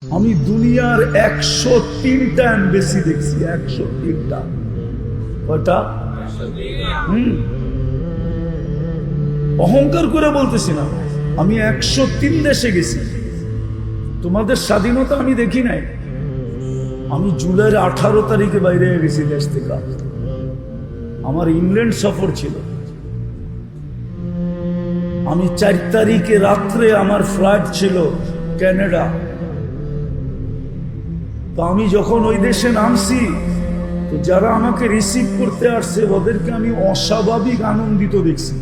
আমি দুনিয়ার 103টা এমবেসি দেখছি, 103টা। কয়টা? অহংকার করে বলতেছি না, আমি 103 দেশে গেছি। তোমাদের স্বাধীনতা আমি দেখি নাই। আমি জুলাইয়ের 18 তারিখে বাইরে গেছি দেশ থেকে। আমার ইংল্যান্ড সফর ছিল। আমি 4 তারিখে রাত্রে আমার ফ্লাইট ছিল কানাডা। তো আমি যখন ওই দেশে নামছি, তো যারা আমাকে রিসিভ করতে আসছে ওদেরকে আমি অস্বাভাবিক আনন্দিত দেখছি।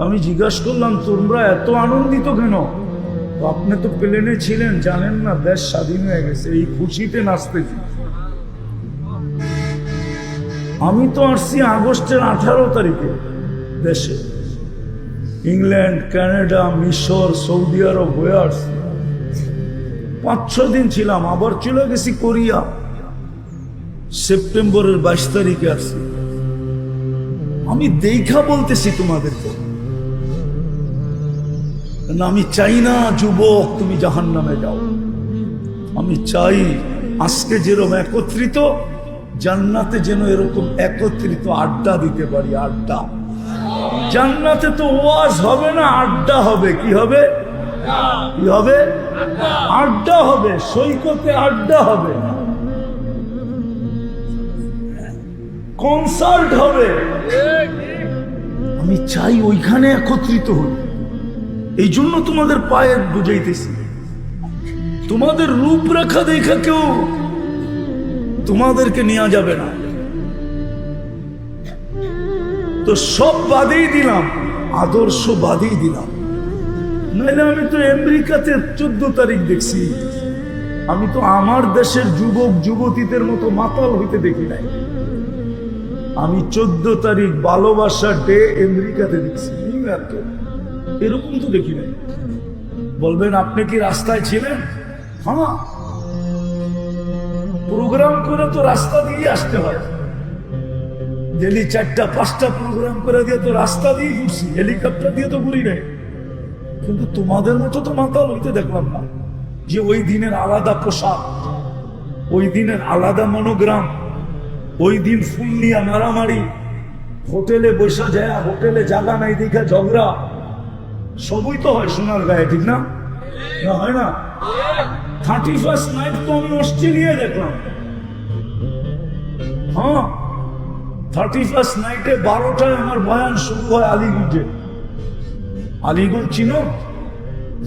আমি জিজ্ঞাসা করলাম, তোমরা এত আনন্দিত কেন? আপনি তো প্লেনে ছিলেন, জানেন না দেশ স্বাধীন হয়ে গেছে, এই খুশিতে নাচতেছি। আমি তো আসছি আগস্টের 18 তারিখে দেশে। ইংল্যান্ড, কানাডা, মিশর, সৌদি আরব হয়ে আসছি। 5-6 দিন ছিলাম, আবার চলে গেছি কোরিয়া। সেপ্টেম্বরের 22 তারিখে আসছি। আমি দেখা বলতেছি তোমাদেরকে, আমি চাই না যুবক তুমি জাহান্নামে যাও। আমি চাই আজকে যেরকম একত্রিত, জান্নাতে যেন এরকম একত্রিত আড্ডা দিতে পারি। আড্ডা জান্নাতে তো ওয়াজ হবে না, আড্ডা হবে। কি হবে? কি হবে? আড্ডা হবে। সৈকতে আড্ডা হবে, কনসার্ট হবে। আমি চাই ওইখানে একত্রিত হই। এই জন্য তোমাদের পায়ে বুঝাইতেছি, তোমাদের রূপরেখা দেখা কেউ তোমাদেরকে নেওয়া যাবে না। তো সব বাদেই দিলাম, আদর্শ বাদেই দিলাম। নাইলে আমি তো আমেরিকাতে 14 তারিখ দেখছি। আমি তো আমার দেশের যুবক যুবতীদের মতো মাতাল হইতে দেখি নাই। আমি 14 তারিখ ভালোবাসা ডে আমেরিকাতে দেখছি, নিউ ইয়র্কে। এরকম তো দেখি নাই। বলবেন আপনি কি রাস্তায় ছিলেন? হ্যাঁ, প্রোগ্রাম করে তো রাস্তা দিয়ে আসতে হয়। ডেলি 4টা-5টা প্রোগ্রাম করে দিয়ে তো রাস্তা দিয়ে ঘুরছি, হেলিকপ্টার দিয়ে তো ঘুরি নাই। কিন্তু তোমাদের মতো তো মাতাল হইতে দেখলাম না। যে ওই দিনের আলাদা পোশাক, ওই দিনের আলাদা মনোগ্রাম, ওই দিন ফুল নিয়ে মারামারি, হোটেলে বসে যায়, হোটেলে জায়গা নাই দেখা ঝগড়া। সবই তো হয় সোনার গায়ে, ঠিক না? হয় না? 31st নাইট তো আমি অস্ট্রেলিয়ায় দেখলাম। হ্যাঁ, 31st নাইটে 12টায় আমার বয়ান শুরু হয় আলিগঞ্জে। আলিগঞ্জ চিনো?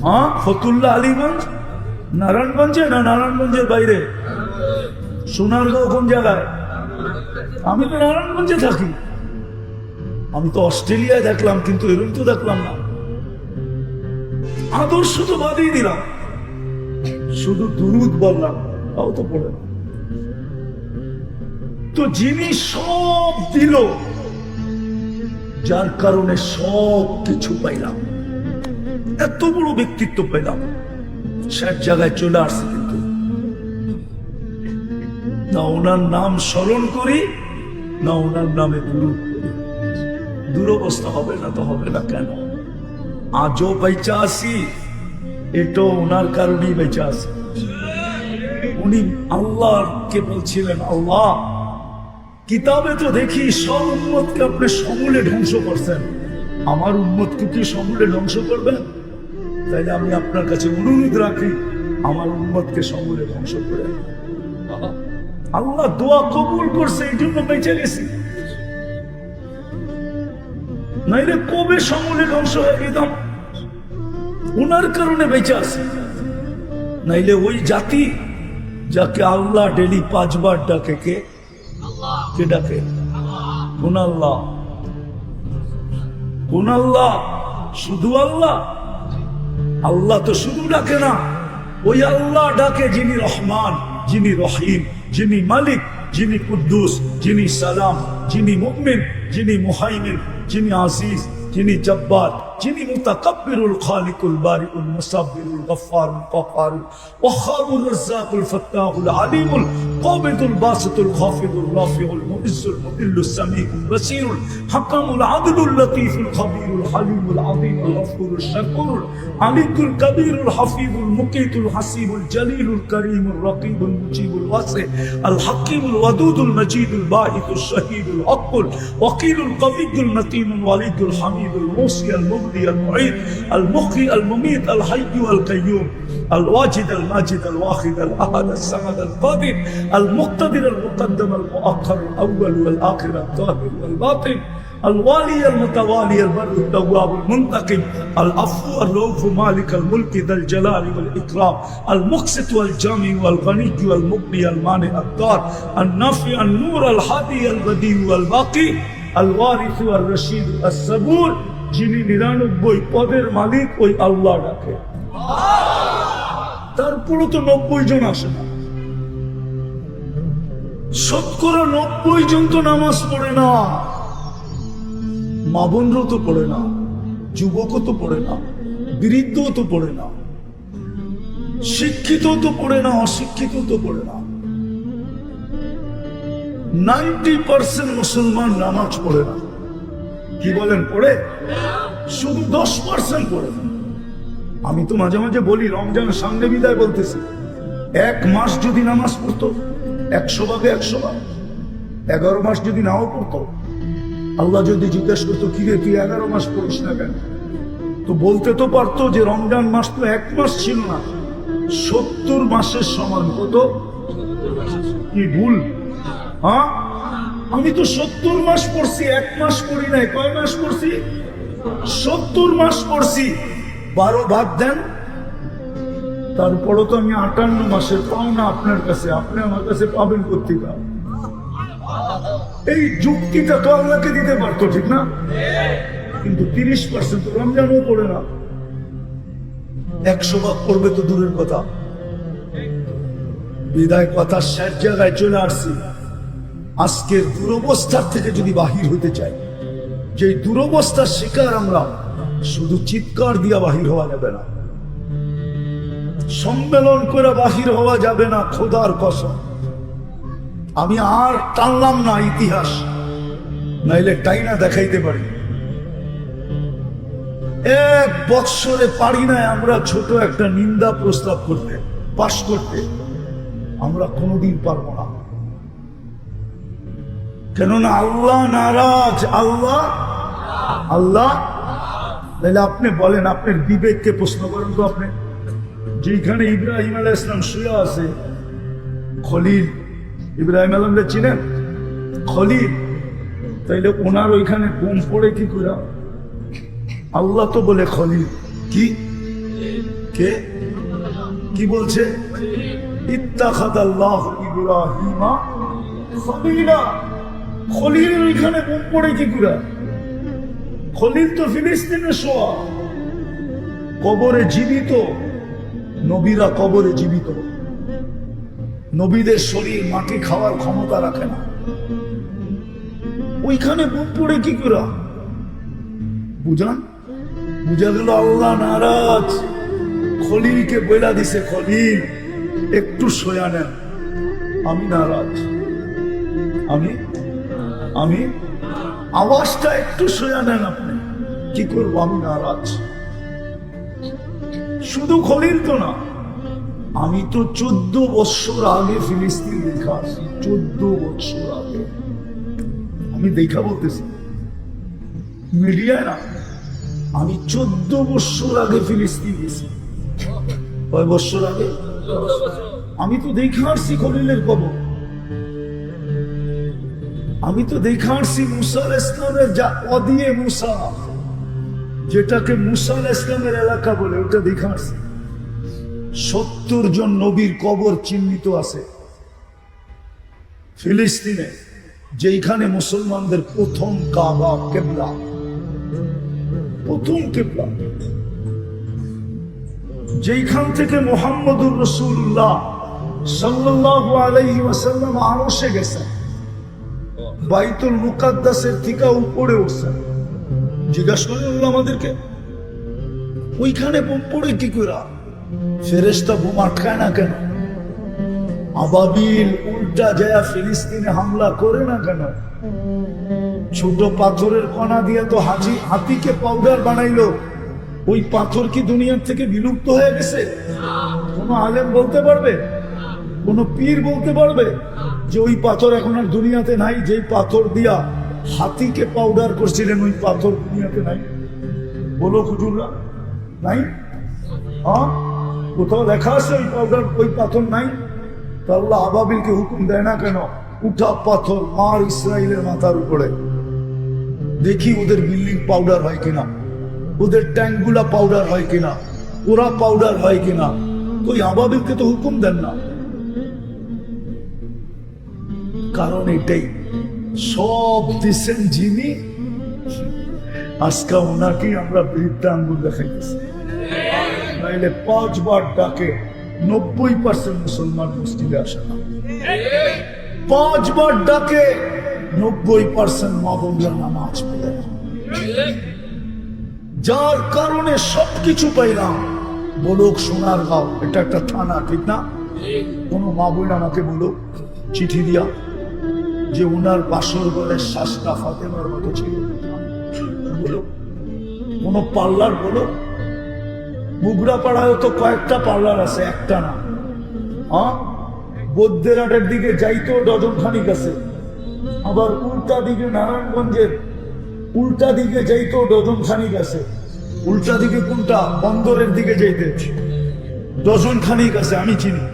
হ্যাঁ, ফতুল্লা আলিগঞ্জ। নারায়ণগঞ্জে না নারায়ণগঞ্জের বাইরে? সোনারগাঁও কোন জায়গায়? আমি তো নারায়ণগঞ্জে থাকি। আমি তো অস্ট্রেলিয়ায় দেখলাম, কিন্তু এরকম তো দেখলাম না। আদর্শ তো বাদেই দিলাম, শুধু দুরুদ বললাম, তাও তো পড়ে না। তো যিনি সব দিল, যার কারণে সব কিছু পাইলাম, এত বড় ব্যক্তিত্ব পেলাম, সে জায়গায় চলে আসছে। কিন্তু না ওনার নাম স্মরণ করি, না ওনার নামে দুরূদ করি। দুরবস্থা হবে না তো হবে না কেন? আজও বেঁচে আছি, এটাও ওনার কারণেই বেঁচে আছি। উনি আল্লাহকে বলছিলেন, আল্লাহ কিতাবে তো দেখি সব উম্মতকে আপনি সমূলে ধ্বংস করছেন, আমার উম্মতকে কি সমূলে ধ্বংস করবেন? তাইলে আমি আপনার কাছে অনুরোধ রাখি, আমার উম্মতকে সমূলে ধ্বংস করে। আল্লাহ দোয়া কবুল করছে, এই জন্য বেঁচে গেছি। নাইলে কবে সমূলে ধ্বংস হয়ে যেতাম। ওনার কারণে বেঁচে আছে। নাইলে ওই জাতি যাকে আল্লাহ ডেলি 5 বার ডাকে, কে ডাকে? কোন আল্লাহ? কোন আল্লাহ? শুধু আল্লাহ? আল্লাহ তো শুধু ডাকে না, ওই আল্লাহ ডাকে যিনি রহমান, যিনি রহিম, যিনি মালিক, যিনি কুদ্দুস, যিনি সালাম, যিনি মুমিন, যিনি মুহাইমিন, যিনি আজিজ, যিনি জব্বার, যিনি মুতাকাব্বিরুল খালিকুল বারিউল মুসাব্বিরুল গফফারুল কাফফারুল ওয়াহ্হাবুর রাজ্জাকুল ফাত্তাহুল আলিমুল কাবিদুল বাসিতুল খাফিদুল রাফিউল মুইজ্জুল মুদিল্লুস সামিউল বাসীরুল হাকামুল আদলুল লতীফুল খবীরুল হালিমুল আযীমুল গফুরুশ শাকুরুল আলিকুল কবীরুল হাফিজুল মুকীতুল হাসিবুল জলিলুল করিমুল রকিবুল মুজিবুল ওয়াসি আল হাকিমুল ওয়াদুদুল মজিদুল বাঈতুশ শাহীদুল হকুল ওয়াকিলুল কবিয়ুল মতিনুল ওয়ালিদুল হামিদুল মুসি আল মুবদি আল মুঈদ আল মুহয়ি আল মুমীত আল হাইয়্যু আল কাইয়্যুম আল ওয়াজিদ আল মাজিদ আল ওয়াহিদ আল আহাদ আল সামাদ আল কাদির আল মুক্তাদির আল মুকদ্দম আল মুআখ্খার আল আউয়াল ওয়াল আখির আল যাহির ওয়াল বাতিন الوالي المتوالي البر التواب المنتقم العفو الرؤوف مالك الملك ذا الجلال والإكرام المقسط والجامع والغني والمغني المانع الضار النافع النور الهادي البديع والباقي الوارث والرشيد الصبور যিনি 99 পদের মালিক ওই আল্লাহ ডাকে তারপরও তো 90 জন আসে না শতকরা 90 জন তো নামাজ পড়ে না মা বোনরাও তো পড়ে না যুবকও তো পড়ে না বৃদ্ধও তো পড়ে না শিক্ষিত তো পড়ে না অশিক্ষিত তো পড়ে না 90% মুসলমান নামাজ পড়ে না কি বলেন পড়ে শুধু 10% পড়ে না আমি তো মাঝে মাঝে বলি রমজান সামনে বিদায় বলতেছি 1 মাস যদি নামাজ পড়তো 100 ভাগে 100 ভাগ 11 মাস যদি নাও পড়তো আল্লাহ যদি জিজ্ঞেস করতো কি রে তুই 11 মাস পড়িস না কেন তো বলতে তো পারতো যে রমজান মাস তো 1 মাস ছিল না 70 মাসের সমান কত কি ভুল হ্যাঁ আমি তো 70 মাস পড়ছি 1 মাস পড়ি নাই কয় মাস পড়ছি 70 মাস পড়ছি 12 ভাগ দেন তারপরও তো আমি 58 মাসের পাও না আপনার কাছে আপনি আমার কাছে পাবেন কোত্থেকে এই যুক্তিটা তো আল্লাহকে দিতে পারতো ঠিক না কিন্তু 30% তো রমজানও পড়ে না 100 ভাগ পড়বে তো দূরের কথা বিদায় কথা শেষ জায়গায় চলে আসছি আজকের দুরবস্থার থেকে যদি বাহির হতে চাই যে দুরবস্থার শিকার আমরা শুধু চিৎকার দিয়া বাহির হওয়া যাবে না সম্মেলন করে বাহির হওয়া যাবে না খোদার কসম আমি আর টানলাম না ইতিহাস নাইলে টাইনা দেখাইতে পারি 1 বৎসরে পারি না আমরা ছোট একটা নিন্দা প্রস্তাব করতে পাশ করতে আমরা কোনোদিন পারবো না কেননা আল্লাহ নারাজ আল্লাহ আল্লাহ তাহলে আপনি বলেন আপনার বিবেককে প্রশ্ন করেন তো আপনি যেখানে ইব্রাহিম আলাইহিস সালাম শুয়ে আছে খলিল ইব্রাহিম আলমকে চিনেন খলিল তাইলে ওনার ওইখানে বোম পড়ে কি করে আল্লাহ তো বলে খলিল কি কে কি বলছে ইত্তাখাযাল্লাহু ইব্রাহিমা খলিলা খলিলের ওইখানে বোম পড়ে কি করে খলিল তো ফিলিস্তিনে শোয়া কবরে জীবিত নবীরা কবরে জীবিত নবীদের শরীর মাটি খাওয়ার ক্ষমতা রাখে না ওইখানে বুক পড়ে কি করে বুঝান বুঝা গেল আল্লাহ নারাজ খলিলকে বইলা দিছে খলিল একটু সয়া নেন আমি নারাজ আমি আমি আওয়াজটা একটু সয়া নেন আপনি কি করবো আমি নারাজ শুধু খলিল তো না আমি তো 14 বছর আগে ফিলিস্তিন দেখা আসি 14 বছর আগে আমি দেখা বলতেছি মিডিয়ায় না আমি 14 বছর আগে ফিলিস্তিন গেছি কয় বছর আগে আমি তো দেখা আসছি খলিলের কবর আমি তো দেখা আসছি মুসা আলাইহিস সালামের যা ওদিয়ে মুসা যেটাকে মুসা আলাইহিস সালামের এলাকা বলে ওটা দেখা আসছি 70 জন নবীর কবর চিহ্নিত আছে ফিলিস্তিনে যেখানে মুসলমানদের প্রথম কাবা কিবলা প্রথম কিবলা যেখান থেকে মুহাম্মদুর রাসূলুল্লাহ সাল্লাল্লাহু আলাইহি ওয়াসাল্লাম আরশে গেছেন বাইতুল মুকাদ্দাসের থেকে উপরে উঠছেন জিজ্ঞাসা করলেন আমাদেরকে ওইখানে বোম পড়ে কি করে? ফেরেশতা বোম আটকায় না কেন? আবাবিল উল্টা যায় ফিলিস্তিনে হামলা করে না কেন? ছোট পাথরের কণা দিয়ে তো হাতিকে পাউডার বানাইলো। ওই পাথর কি দুনিয়ার থেকে বিলুপ্ত হয়ে গেছে? কোন আলেম বলতে পারবে? কোন পীর বলতে পারবে যে ওই পাথর এখন আর দুনিয়াতে নাই? যেই পাথর দিয়া হাতিকে পাউডার করছিলেন ওই পাথর দুনিয়াতে নাই? বলো হুজুররা, নাই? হ্যাঁ, কোথাও লেখা আছে ওই পাউডার, ওই পাথর নাই? তা আল্লাহ আবাবিলকে হুকুম দেয় না কেন? উঠা পাথর মার ইসরায়েলের মাথার উপরে, দেখি ওদের বিল্ডিং পাউডার হয় কিনা, ওদের ট্যাঙ্কগুলা পাউডার হয় কিনা, ওরা পাউডার হয় কিনা। তো ওই আবাবিলকে তো হুকুম দেন না। কারণ এটাই, সব দিচ্ছেন যিনি, আজকে ওনাকেই আমরা বৃদ্ধা আঙ্গুল দেখাইতেছি। নাইলে 5 বার ডাকে 90% মুসলমান মসজিদে আসে না। 5 বার ডাকে 90% মা বোনরা নামাজ পড়ে না। যার কারণে সবকিছু পাইলাম। বলুক সোনারগাঁও এটা একটা থানা, ঠিক না? কোন মা বোন আমাকে বলুক চিঠি দিয়া যে ওনার বাসর ঘরের শ্বাসটা ফাতেমার মতো ছিল। বলো কোন পার্লার, বলো মুগরা পাড়ায় তো কয়েকটা পার্লার আছে, একটা না। হ্যাঁ, বৌদ্ধেরহাটের দিকে যাইতো ডজন খানিক আছে, আবার উল্টা দিকে নারায়ণগঞ্জের উল্টা দিকে যাইতো ডজন খানিক আছে। উল্টা দিকে কোনটা? বন্দরের দিকে যাইতে ডজন খানিক আছে, আমি চিনি।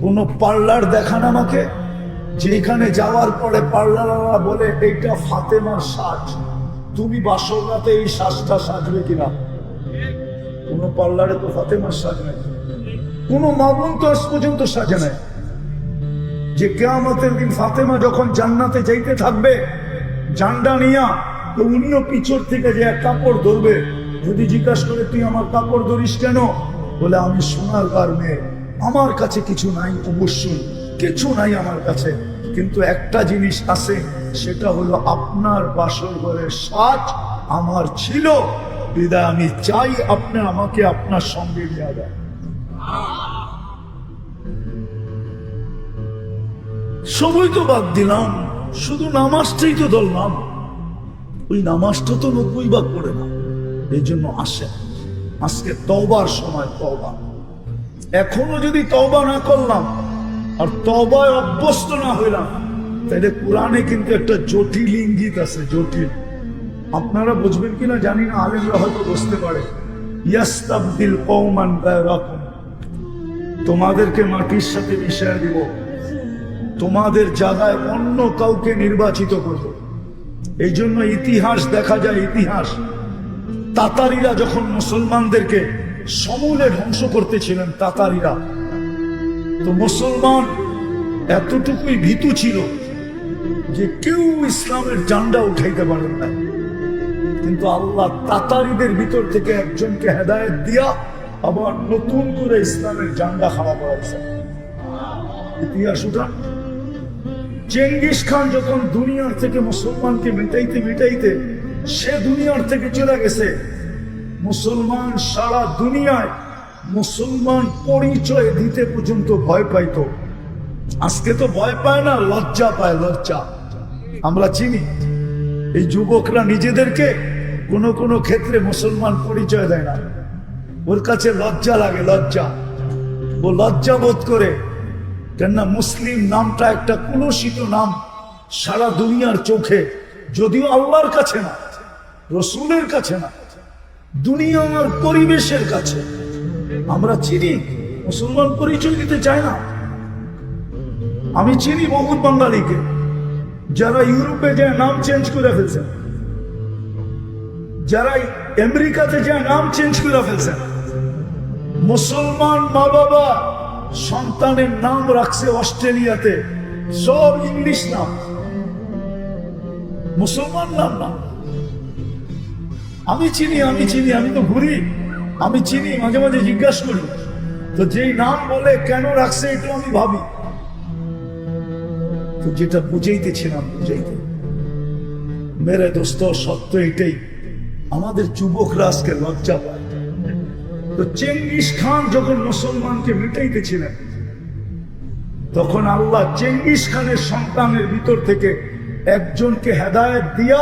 কোন পার্লার দেখান আমাকে যেখানে যাওয়ার পরে পার্লাররা বলে এইটা ফাতেমার সাজ, তুমি বাসর রাতে এই সাজটা সাজবে কিনা? কোন পার্লারে তো ফাতেমার সাজ নাই। কোন মা বোন তো আজ পর্যন্ত সাজে নাই। যে কিয়ামতের দিন ফাতেমা যখন জান্নাতে যাইতে থাকবে জান্ডা নিয়া, তো অন্য পিছর থেকে যে এক কাপড় ধরবে, যদি জিজ্ঞাসা করে তুই আমার কাপড় ধরিস কেন? বলে আমি সোনার গার মেয়ে, আমার কাছে কিছু নাই, অবশ্যই কিছু নাই আমার কাছে, কিন্তু একটা জিনিস আছে, সেটা হলো আপনার বাসর ঘরের সাজ আমার ছিল, বিদায় আমি চাই আপনি আমাকে আপনার সঙ্গে নিয়ে যান। সবই তো বাদ দিলাম, শুধু নামাজটাই তো ধরলাম। ওই নামাজটা তো 90 ভাগ পড়ে না। এই জন্য আসে আজকে তওবার সময়, তওবা। এখনো যদি তওবা না করলাম আর তওবায় অভ্যস্ত না হইলাম, তাহলে কোরআনে কিন্তু একটা জটিল ইঙ্গিত আছে, জটিল। আপনারা বুঝবেন কিনা জানি না, আলেমরা হয়তো বুঝতে পারে। ইয়াস্তাবদিল কওমান গায়রাকুম, তোমাদেরকে মাটির সাথে মিশিয়ে দিব, তোমাদের জায়গায় অন্য কাউকে নির্বাচিত করব। এই জন্য ইতিহাস দেখা যায়, ইতিহাস তাতারিরা যখন মুসলমানদেরকে সমূলে ধ্বংস করতেছিলেন, তাতারিরা, তো মুসলমান এতটুকুই ভীতু ছিল যে কেউ ইসলামের ঝান্ডা উঠাইতে পারেন না। কিন্তু আল্লাহ তাতারিদের ভিতর থেকে একজনকে হেদায়েত দিয়া আবার নতুন করে ইসলামের ঝান্ডা খাড়া করাইছে। ইতিহাস উঠা। চেঙ্গিস খান যখন দুনিয়ার থেকে মুসলমানকে মিটাইতে মিটাইতে সে দুনিয়ার থেকে চলে গেছে, মুসলমান সারা দুনিয়ায় মুসলমান পরিচয় দিতে পর্যন্ত ভয় পাইত। আজকে তো ভয় পায় না, লজ্জা পায়, লজ্জা। আমরা চিনি এই যুবকরা নিজেদেরকে কোনো কোনো ক্ষেত্রে মুসলমান পরিচয় দেয় না, ওর কাছে লজ্জা লাগে, লজ্জা। ও লজ্জা বোধ করে, কেননা মুসলিম নামটা একটা কুলসিত নাম সারা দুনিয়ার চোখে, যদিও আল্লাহর কাছে না, রসুলের কাছে না, দুনিয়ার পরিবেশের কাছে। আমরা চিনি মুসলমান পরিচয় দিতে চায় না। আমি চিনি বহুত বাঙালিকে যারা ইউরোপে যে নাম চেঞ্জ করে ফেলছেন, যারা আমেরিকাতে যে নাম চেঞ্জ করে ফেলছেন। মুসলমান মা বাবা সন্তানের নাম রাখছে অস্ট্রেলিয়াতে সব ইংলিশ নাম, মুসলমান নাম না। আমি চিনি, আমি তো ঘুরি, আমি চিনি, মাঝে মাঝে জিজ্ঞাসা করি, তো যেই নাম বলে কেন রাখছে এটা আমি ভাবি। তো যেটা বুঝাইতেছিলাম, মেরে দোস্ত, সত্য এটাই, আমাদের যুবকরা আজকে লজ্জা পায়। তো চেঙ্গিস খান যখন মুসলমানকে মিটাইতেছিলেন, তখন আল্লাহ চেঙ্গিস খানের সন্তানের ভিতর থেকে একজনকে হেদায়েত দিয়া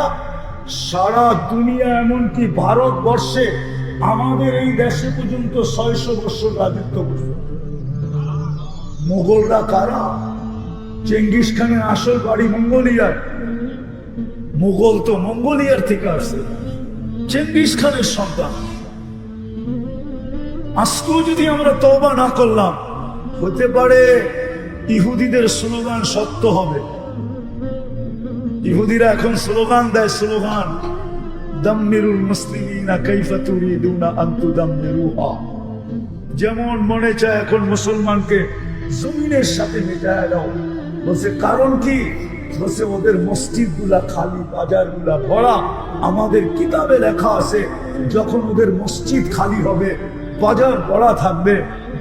সারা দুনিয়া এমনকি ভারতবর্ষে আমাদের এই দেশে পর্যন্ত 600 বছর রাজত্ব করছে। মোগলরা কারা? চেঙ্গিস খানের আসল বাড়ি মঙ্গোলিয়ার। মোগল তো মঙ্গোলিয়ার থেকে আসছে, চেঙ্গিস খানের সন্তান। আজকেও যদি আমরা তওবা না করলাম, হতে পারে ইহুদিদের স্লোগান সত্য হবে। ইহুদিরা এখন স্লোগান দেয়, স্লোগান দাম্মিরুল মুসলিমিনা কাইফা তুরিদুনা আন তুদাম্মিরুহা। যেমন মনে চায় এখন মুসলমানকে জমিনের সাথে মেটায় দাও। বলছে কারণ কি? বলছে ওদের মসজিদ গুলা খালি, বাজার গুলা ভরা। আমাদের কিতাবে লেখা আছে যখন ওদের মসজিদ খালি হবে, বাজার ভরা থাকবে,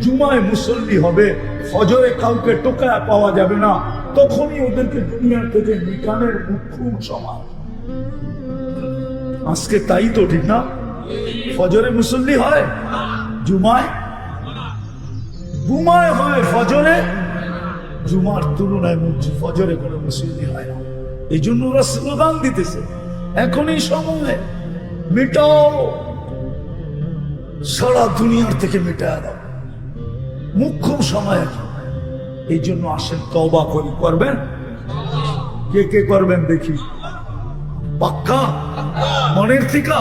জুমায় মুসল্লি হবে, ফজরে কাউকে টোকায় পাওয়া যাবে না, তখনই ওদেরকে দুনিয়া থেকে মিটানের মুখ্যম সময়। আজকে তাই তো, ঠিক না? ফজরে মুসল্লি হয়, জুমায় ঘুমায় হয়, ফজরে জুমার তুলনায় ফজরে কোনো মুসল্লি হয় না। এই জন্য ওরা স্লোগান দিতেছে এখনই সময় মিটাও, সারা দুনিয়ার থেকে মিটায় দাও, মুখ্যম সময় এখন। এই জন্য আসেন তওবা করি। করবেন? কে কে করবেন দেখি? পাক্কা মনের থেকে?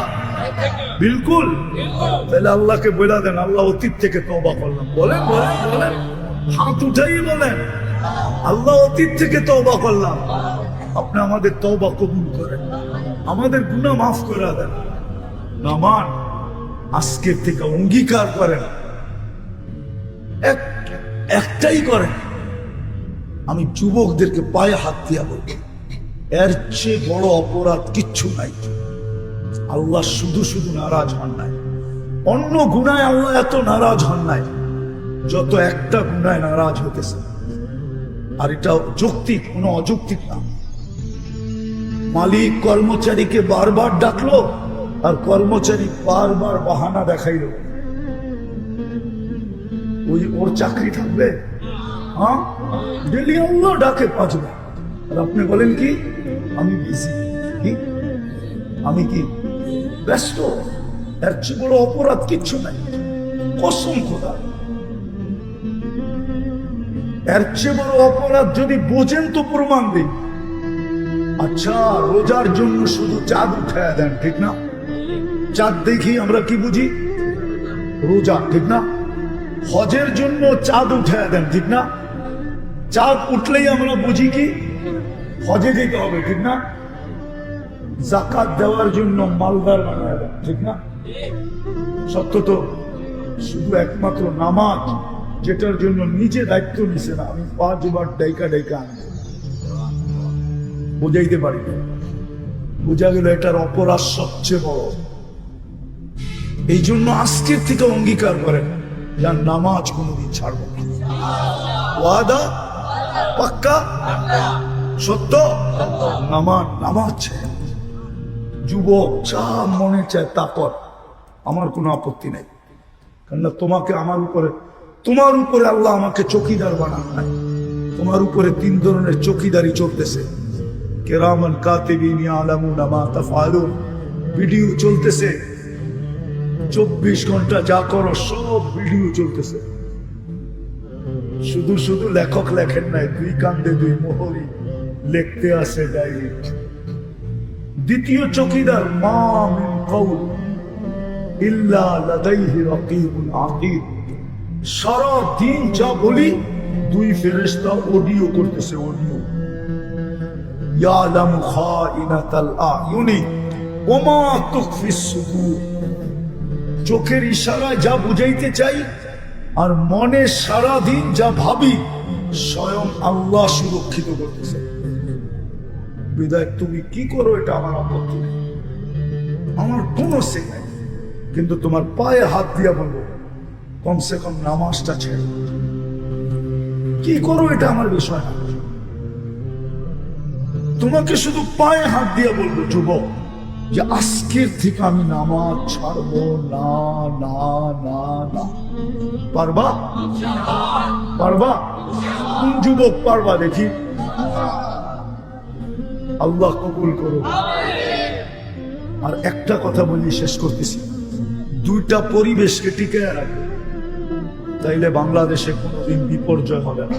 বিলকুল। তাহলে আল্লাহকে বলে দেন, আল্লাহ অতীত থেকে তওবা করলাম। বলেন বলেন বলেন, হাত উঠাই বলেন, আল্লাহ অতীত থেকে তওবা করলাম। আপনি আমাদের তওবা কবুল করেন, আমাদের গুনাহ মাফ করে দেন। নামান আজকের থেকে অঙ্গীকার করেন, একটাই করেন। আমি যুবকদেরকে পায়ে হাত দিয়া বলবো, এর চেয়ে বড় অপরাধ কিচ্ছু নাই। আল্লাহ শুধু শুধু নারাজ হন নাই, অন্য গুনায় আল্লাহ এত নারাজ হন নাই যত একটা গুনায় নারাজ হতেছে। আর এটা যৌক্তিক, কোনো অযৌক্তিক না। মালিক কর্মচারীকে বারবার ডাকলো আর কর্মচারী বারবার বাহানা দেখাইলো, ওর চাকরি থাকবে? হ্যাঁ, ডেলি আল্লাহ ডাকে 5 বার, আর আপনি বলেন কি আমি বিজি, কি আমি কি ব্যস্ত। এর চেয়ে বড় অপরাধ কিচ্ছু নাই, কসম খোদা। এর চেয়ে বড় অপরাধ যদি বোঝেন তো প্রমাণ দিন। আচ্ছা, রোজার জন্য শুধু চাঁদ উঠায় দেন, ঠিক না? চাঁদ দেখি আমরা কি বুঝি? রোজা, ঠিক না? হজের জন্য চাঁদ উঠায় দেন, ঠিক না? চাঁদ উঠলেই আমরা বুঝি কি হজে যেতে হবে, ঠিক না? যাকাত দেওয়ার জন্য মালদার বানায় দেন, ঠিক না? সত্য তো। শুধু একমাত্র নামাজ, যেটার জন্য নিজে দায়িত্ব নিছে না, আমি 5 বার ডাইকা ডাইকা আনবো, বুঝাইতে পারি না। বোঝা গেল এটার অপরাধ সবচেয়ে বড়। এই জন্য আজকের থেকে অঙ্গীকার করেন, যার নামাজ কোনোদিন ছাড়বো না। ওয়াদা পাক্কা, সত্য। নামাজ যুবক যা মনে চায় তা কর, আমার কোনো আপত্তি নেই। কেননা তোমাকে আমার উপরে, তোমার উপরে আল্লাহ আমাকে চৌকিদার বানান নাই। তোমার উপরে 3 ধরনের চৌকিদারি চলতেছে। কিরামান কাতিবিন ইয়ালামুনা মা তাফআলুন, ভিডিও চলতেছে 24 ঘন্টা, যা করো সব ভিডিও চলতেছে। শুধু শুধু লেখক লেখেন নাই, 2 কান্দে 2 মোহরি লিখতে আছে ডায়েরি। দ্বিতীয় চৌকিদার, মা মিন কওল ইল্লা লাদাইহি রাকিবুন আতীদ, সারা দিন যা বলি 2 ফেরেশতা অডিও করতেছে, অডিও। ইয়ালামু খাইনাতাল আয়ুনি ওয়া মা তুখফিস সুদূর, চোখের ইশারায় যা বুঝাইতে চাই আর মনে সারা দিন যা ভাবি স্বয়ং আল্লাহ সুরক্ষিত করতেছে। বিদায় তুমি কি করো এটা আমার আপত্তি নেই, আমার কোনো সে নাই। কিন্তু তোমার পায়ে হাত দিয়া বলবো কমসে কম নামাজটা ছেড়ে। কি করো এটা আমার বিষয় না, তোমাকে শুধু পায়ে হাত দিয়া বলবো যুবক যে আজকের থেকে আমি নামাজ ছাড়বো না না না না। পারবা? পারবা? কোন যুবক পারবা দেখি? আল্লাহ কবুল করো। আর একটা কথা বলি, শেষ করতেছি, দুইটা পরিবেশকে টিকে রাখবে, তাইলে বাংলাদেশে কোনোদিন বিপর্যয় হবে না।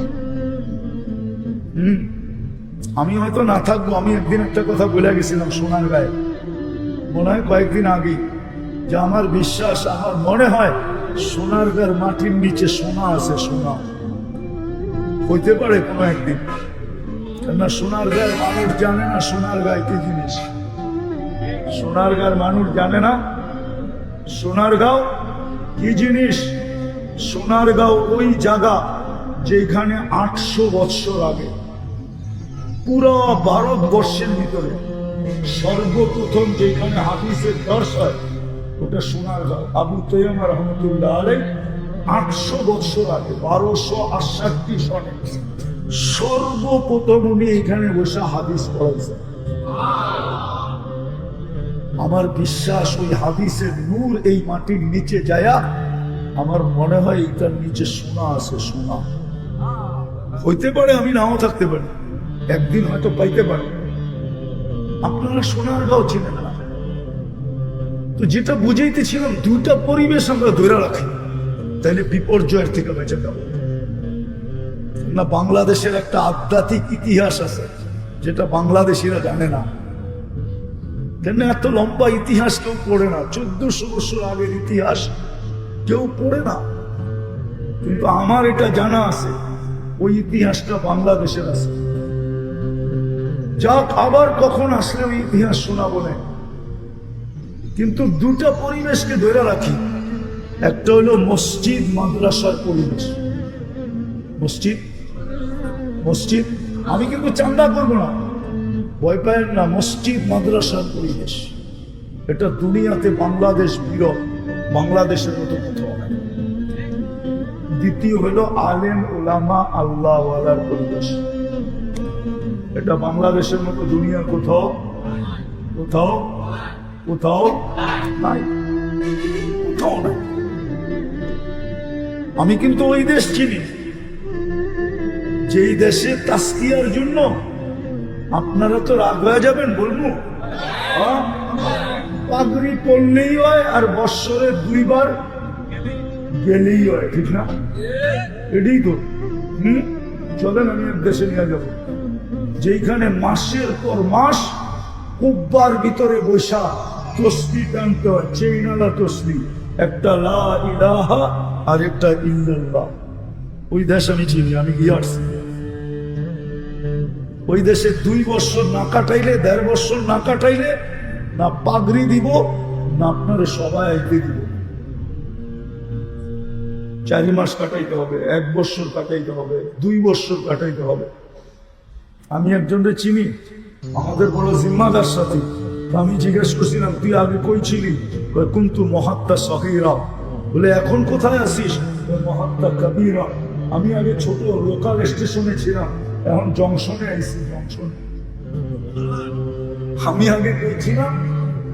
আমি হয়তো না থাকবো, আমি একদিন একটা কথা বলে গেছিলাম সোনার গায়ে, মনে হয় কয়েকদিন আগে, যে আমার বিশ্বাস, আমার মনে হয় সোনার গায়ের মাটির নিচে সোনা আছে। সোনা হইতে পারে কোনো একদিন, কেননা সোনার গায়ের মানুষ জানে না সোনার গায়ে কি জিনিস। সোনার গায়ের মানুষ জানে না সোনার গাঁও কি জিনিস। সোনার গাঁও ওই জায়গা যেখানে 800 বছর আগে পুরো ভারতবর্ষের ভিতরে সর্বপ্রথম যেখানে হাদিসের দর্শ হয় ওটা সোনার গাঁও। আবু তৈয়ব রহমতুল্লাহ আলাইহি 800 বছর আগে 1268 সনে সর্বপ্রথম উনি এখানে বসে হাদিস পড়াইছেন। আমার বিশ্বাস ওই হাদিসের নূর এই মাটির নিচে যায়া আমার মনে হয় এটার নিচে সোনা আছে। সোনা হইতে পারে, আমি নাও থাকতে পারি, একদিন হয়তো পাইতে পারি। আপনারা সোনার গাঁও চিনেন না তো, যেটা বুঝাইতেছিলাম, দুইটা পরিবেশ আমরা ধরে রাখি, তাইলে বিপর্যয়ের থেকে বেঁচে যাবো না। বাংলাদেশের একটা আধ্যাত্মিক ইতিহাস আছে যেটা বাংলাদেশিরা জানে না। কেন এত লম্বা ইতিহাস কেউ পড়ে না, 1400 বছর আগের ইতিহাস কেউ পড়ে না, কিন্তু আমার এটা জানা আছে ওই ইতিহাসটা বাংলাদেশের আছে। যাক, আবার কখন আসলে ওই ইতিহাস শোনাবো না, কিন্তু দুটা পরিবেশকে ধরে রাখি। একটা হলো মসজিদ মাদ্রাসার পরিবেশ। মসজিদ মসজিদ আমি কিন্তু চান্দা করবো না, ভয় পায় না। মসজিদ মাদ্রাসার পরিবেশ এটা দুনিয়াতে বাংলাদেশ বিরল, বাংলাদেশের মতো কোথাও নাই। দ্বিতীয় হলো আলেম ওলামা আল্লাহওয়ালার পরিবেশ, এটা বাংলাদেশের মতো দুনিয়ার কোথাও কোথাও কোথাও নাই, কোথাও নাই। আমি কিন্তু ওই দেশ চিনি যেই দেশে তাসকিয়ার জন্য আপনারা তো রাগ হয়ে যাবেন, বলবো পাগড়ি পড়লেই হয় আর বৎসরে 2 বার গেলেই হয়, ঠিক না? এটাই তো। চলেন আমি এক দেশে নিয়ে যাব যেখানে মাসের পর মাস কুব্বার ভিতরে বৈশা তসবি টানতে হয়, চেইনালা তসবি, একটা লা ইলাহা আর একটা ইল্লাল্লাহ। ওই দেশ আমি চিনি, আমি গিয়ে আসছি। ওই দেশে 2 বছর না কাটাইলে, 1.5 বছর না কাটাইলে না পাগড়ি দিব না আপনারা সবাই আইতে দিব। 4 মাস কাটাইতে হবে, 1 বছর কাটাইতে হবে, 2 বছর কাটাইতে হবে। আমি একজনকে চিনি, আমাদের বড় জিম্মাদার সাথী। আমি জিজ্ঞেস করছিলাম, তুই আগে কই ছিলি? কিন্তু মহাত্মা সহিরা। বলে এখন কোথায় আছিস? মহাত্মা কবিরা। আমি আগে ছোট লোকাল স্টেশনে ছিলাম, এখন জংশনে আইছি। জংশন আমি আগে ছিলাম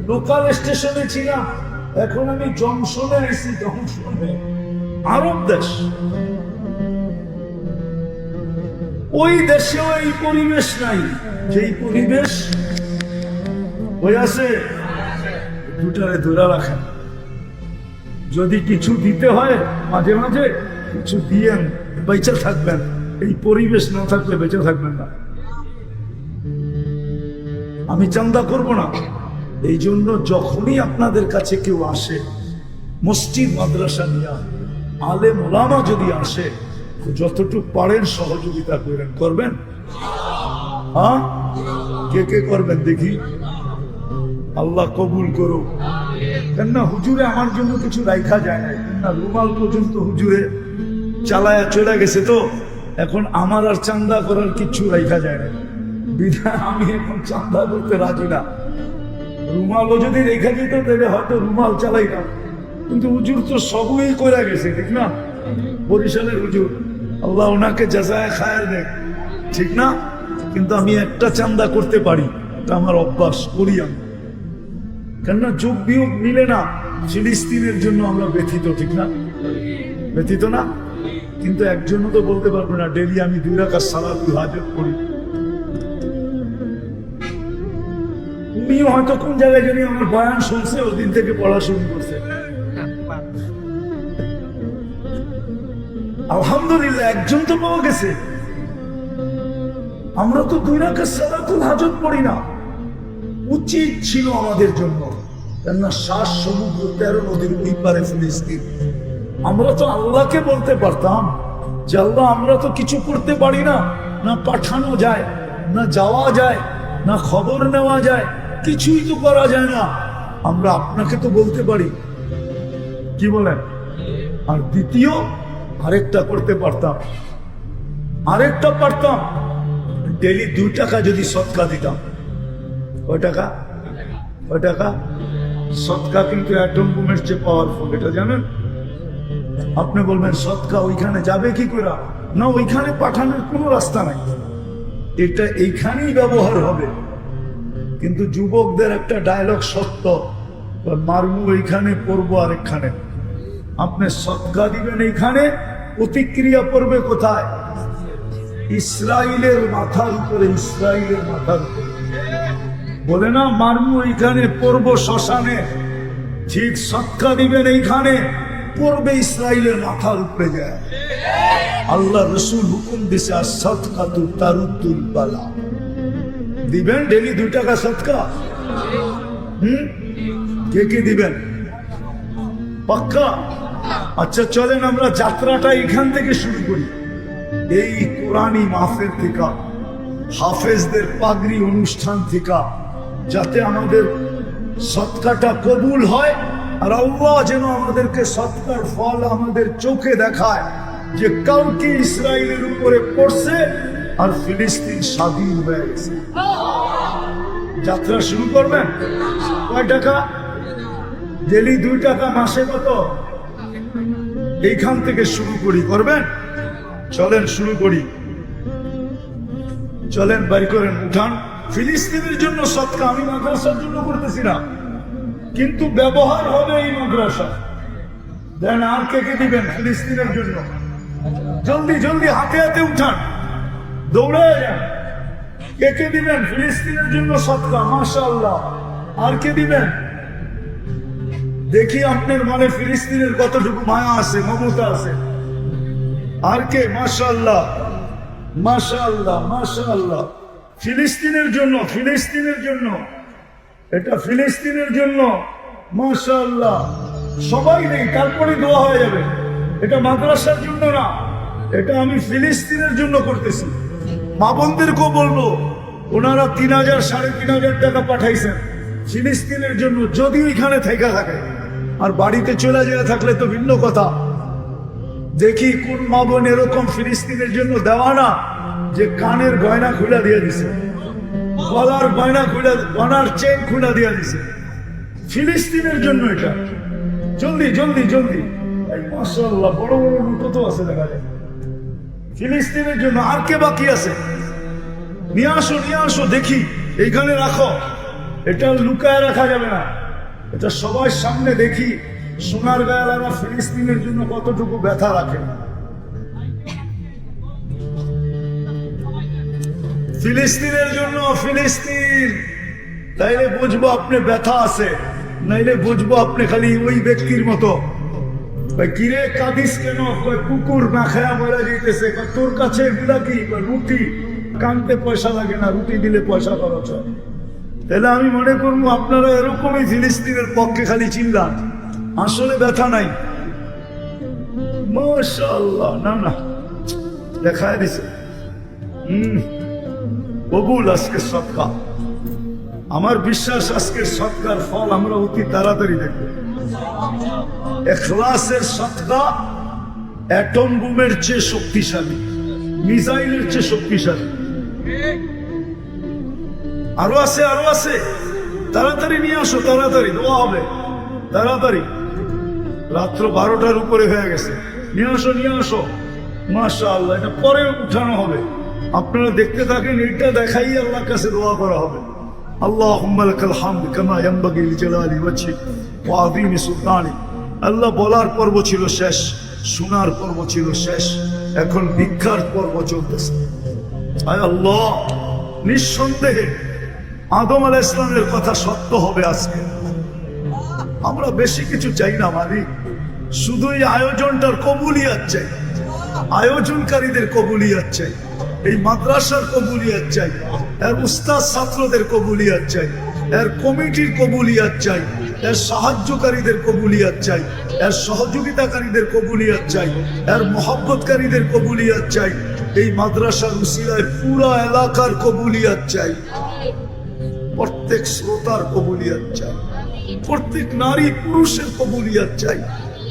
লোকাল স্টেশনে ছিলাম, এখন আমি জংশনে আইছি। জংশনে আরব দেশ, ওই দেশেও এই পরিবেশ নাই যেই পরিবেশ হয়ে আছে। দুটারে ধরে রাখেন, যদি কিছু দিতে হয় মাঝে মাঝে কিছু দিয়েন, বেঁচে থাকবেন। এই পরিবেশ না থাকলে বেঁচে থাকবেন না। আমি চান্দা করব না, এই জন্য যখনই আপনাদের কাছে কেউ আসে, মসজিদ মাদ্রাসা নিয়ে আলেম ওলামা যদি আসে, যতটুকু পারেন সহযোগিতা করেন, করবেন? হ্যাঁ, কে কে করবেন দেখি? আল্লাহ কবুল করো। কেননা হুজুরে আমার জন্য কিছু রাখা যায় না, কেননা রুমাল পর্যন্ত হুজুরে চালায়া চলে গেছে, তো এখন আমার আর চান্দা করার কিছু রাখা যায় না। বিধায় আমি এখন চান্দা করতে রাজি না। রুমালও যদি রেখে যেত তাহলে হয়তো রুমাল চালাইতাম, কিন্তু হুজুর তো সবই করে গেছে, ঠিক না? বরিশালের হুজুর, আল্লাহ ওনাকে জাযায়ে খায়ের দেখ, ঠিক না? কিন্তু আমি একটা চান্দা করতে পারি, এটা আমার অভ্যাস, করি আমি। কেননা যোগ বিয়োগ মিলে না। ফিলিস্তিনের জন্য আমরা ব্যথিত, ঠিক না? ব্যথিত না? কিন্তু একজনও তো বলতে পারবে না ডেলি আমি 2 রাকাত সালাতুল হাজত করি। উনিও হয়তো কোন জায়গায় জানি আমার বয়ান শুনছে, ওই দিন থেকে পড়া শুরু করছে। আলহামদুলিল্লাহ একজন তো পাওয়া গেছে। আমরা তো 2 রাকাত সালাতুল হাজত পড়ি না। উচিত ছিল আমাদের জন্য, কেননা 7 সমুদ্র 13 নদীর ওই পারে ফিলিস্তিন। আমরা তো আল্লাহকে বলতে পারতাম যে আল্লাহ আমরা তো কিছু করতে পারি না, না পাঠানো যায়, না যাওয়া যায়, না খবর নেওয়া যায়, কিছুই তো করা যায় না। আমরা আপনাকে তো বলতে পারি, কি বলেন? আর দ্বিতীয় আরেকটা করতে পারতাম, আরেকটা পারতাম, ডেলি 2 টাকা যদি সদকা দিতাম। কয় টাকা? কয় টাকা? সদকা কিন্তু অ্যাটম বোমের চেয়ে পাওয়ারফুল, এটা জানেন? আপনি বলবেন সদকা ওইখানে যাবে কি করে? না, ওইখানে পাঠানোর কোনো রাস্তা নাই, এটা এইখানেই ব্যবহার হবে। কিন্তু যুবকদের একটা ডায়লগ সত্য, মারবো এইখানে, পড়বো আরেকখানে। আপনি সদকা দিবেন এইখানে, প্রতিক্রিয়া পড়বে কোথায়? ইসরায়েলের মাথার উপরে, ইসরায়েলের মাথার উপরে। বলে না মারবো এইখানে, পড়বো শ্মশানে, ঠিক সদকা দিবেন এইখানে, পড়বে ইসরায়েলের মাথার উপরে যায়। আল্লাহ রসুল হুকুম দিছে আর সদকাতু তারুদ্দুল বালা। দিবেন ডেলি 2 টাকা সদকা? কে কে দিবেন? পাক্কা? আচ্ছা চলেন আমরা যাত্রাটা এখান থেকে শুরু করি, এই কোরআনী মাহফিল থেকে, হাফেজদের পাগড়ি অনুষ্ঠান থেকে, যাতে আমাদের সদকাটা কবুল হয়। আর আল্লাহ যেন আমাদেরকে সদকার ফল আমাদের চোখে দেখায় যে কালকে ইসরায়েলের উপরে পড়ছে আর ফিলিস্তিন স্বাধীন হয়ে গেছে। যাত্রা শুরু করবেন? কয় টাকা? ডেলি 2 টাকা, মাসে কত? এইখান থেকে শুরু করি, করবেন? চলেন শুরু করি, চলেন বাড়ি করেন, উঠান। ফিলিস্তিনের জন্য সদকা, আমি মাদ্রাসার জন্য করতেছি না, কিন্তু ব্যবহার হবে এই মাদ্রাসা। দেন আর কে কে দিবেন ফিলিস্তিনের জন্য? জলদি জলদি হাতে হাতে উঠান, দৌড়ে যান। কে কে দিবেন ফিলিস্তিনের জন্য সদকা? মাশাআল্লাহ। আর কে দিবেন? দেখি আপনার মনে ফিলিস্তিনের কতটুকু মায়া আছে, মমতা আছে। আর কে? মাশাআল্লাহ, মাশাআল্লাহ, মাশাআল্লাহ। ফিলিস্তিনের জন্য, ফিলিস্তিনের জন্য, এটা ফিলিস্তিনের জন্য। মাশাআল্লাহ। সবাই নেই, তারপরে দোয়া হয়ে যাবে। এটা মাদ্রাসার জন্য না, এটা আমি ফিলিস্তিনের জন্য করতেছি। মা বোনদেরকেও বলবো, ওনারা 3000 3,500 টাকা পাঠাইছেন ফিলিস্তিনের জন্য, যদি ওইখানে থেকে থাকে। আর বাড়িতে চলে যেতে থাকলে তো ভিন্ন কথা। দেখি কোন মা বোন এরকম ফিলিস্তিনের জন্য দেওয়া না যে কানের গয়না খুলে দিয়ে দিছে, গলার গয়না খুলে, গলার চেন খুলে দিয়ে দিছে, ফিলিস্তিনের জন্য। এটা জলদি জলদি জলদি। মাশাআল্লাহ, বড় বড় নোটও তো আছে দেখা যায় ফিলিস্তিনের জন্য। আর কে বাকি আছে? নিয়ে আসো, নিয়ে আসো, দেখি এইখানে রাখো। এটা লুকায় রাখা যাবে না, এটা সবার সামনে দেখি সোনার গায়ালারা ফিলিস্তিনের জন্য কতটুকু ব্যথা রাখে। ফিলিস্তিনের জন্য, ফিলিস্তিন, তাইলে বুঝবো আপনি ব্যথা আছে, নাইলে বুঝবো আপনি খালি ওই ব্যক্তির মতো। কিরে কাঁদিস কেন? কুকুর না খায়া মারা যেতেছে। তোর কাছে এগুলা কি? রুটি, কানতে পয়সা লাগে না, রুটি দিলে পয়সা খরচ হয়। তাহলে আমি মনে করবো আপনারা এরকমই ফিলিস্তিনের পক্ষে খালি চিল্লান, আসলে ব্যথা নাই। মাশাআল্লাহ। না না, দেখায় দিছে। কবুল আজকের সদকা। আমার বিশ্বাস আজকের সদকার ফল আমরা অতি তাড়াতাড়ি দেখব। ইখলাসের সদকা অ্যাটম বোমের চেয়ে শক্তিশালী, মিসাইলের চেয়ে শক্তিশালী। আরো আছে, আরো আছে। তাড়াতাড়ি নিয়ে আসো, তাড়াতাড়ি দোয়া হবে, তাড়াতাড়ি। রাত্র 12টার উপরে হয়ে গেছে। নিয়ে আসো, নিয়ে আসো। মাশাআল্লাহ। এটা পরে উঠানো হবে, আপনারা দেখতে থাকেন। এটা দেখাই আল্লাহর কাছে দোয়া করা হবে। আল্লাহুম্মা লাকাল হামদু কামা ইয়ানবাগি লিজালালি ওয়াজহিক ওয়া আযীমি সুলতানিক। আল্লাহ বলার পর্ব ছিল শেষ, শোনার পর্ব ছিল শেষ, এখন ভিক্ষার পর্ব চলতেছে। আয় আল্লাহ, নিঃসন্দেহে আদম আলাইহিস সালামের কথা সত্য হবে আজকে। আমরা বেশি কিছু চাই না মালিক, শুধু এই আয়োজনটার কবুলিয়াত চাই, আয়োজনকারীদের কবুলিয়াত চাই, এই মাদ্রাসার কবুলিয়াত চাই, এর উস্তাদ ছাত্রদের কবুলিয়াত চাই, এর কমিটির কবুলিয়াত চাই, এর সাহায্যকারীদের কবুলিয়াত চাই, এর সহযোগিতাকারীদের কবুলিয়াত চাই, এর মহব্বতকারীদের কবুলিয়াত চাই, এই মাদ্রাসার উসিলায় পুরা এলাকার কবুলিয়াত চাই, প্রত্যেক শ্রোতার কবুলিয়াত চাই, প্রত্যেক নারী পুরুষের কবুলিয়াত চাই,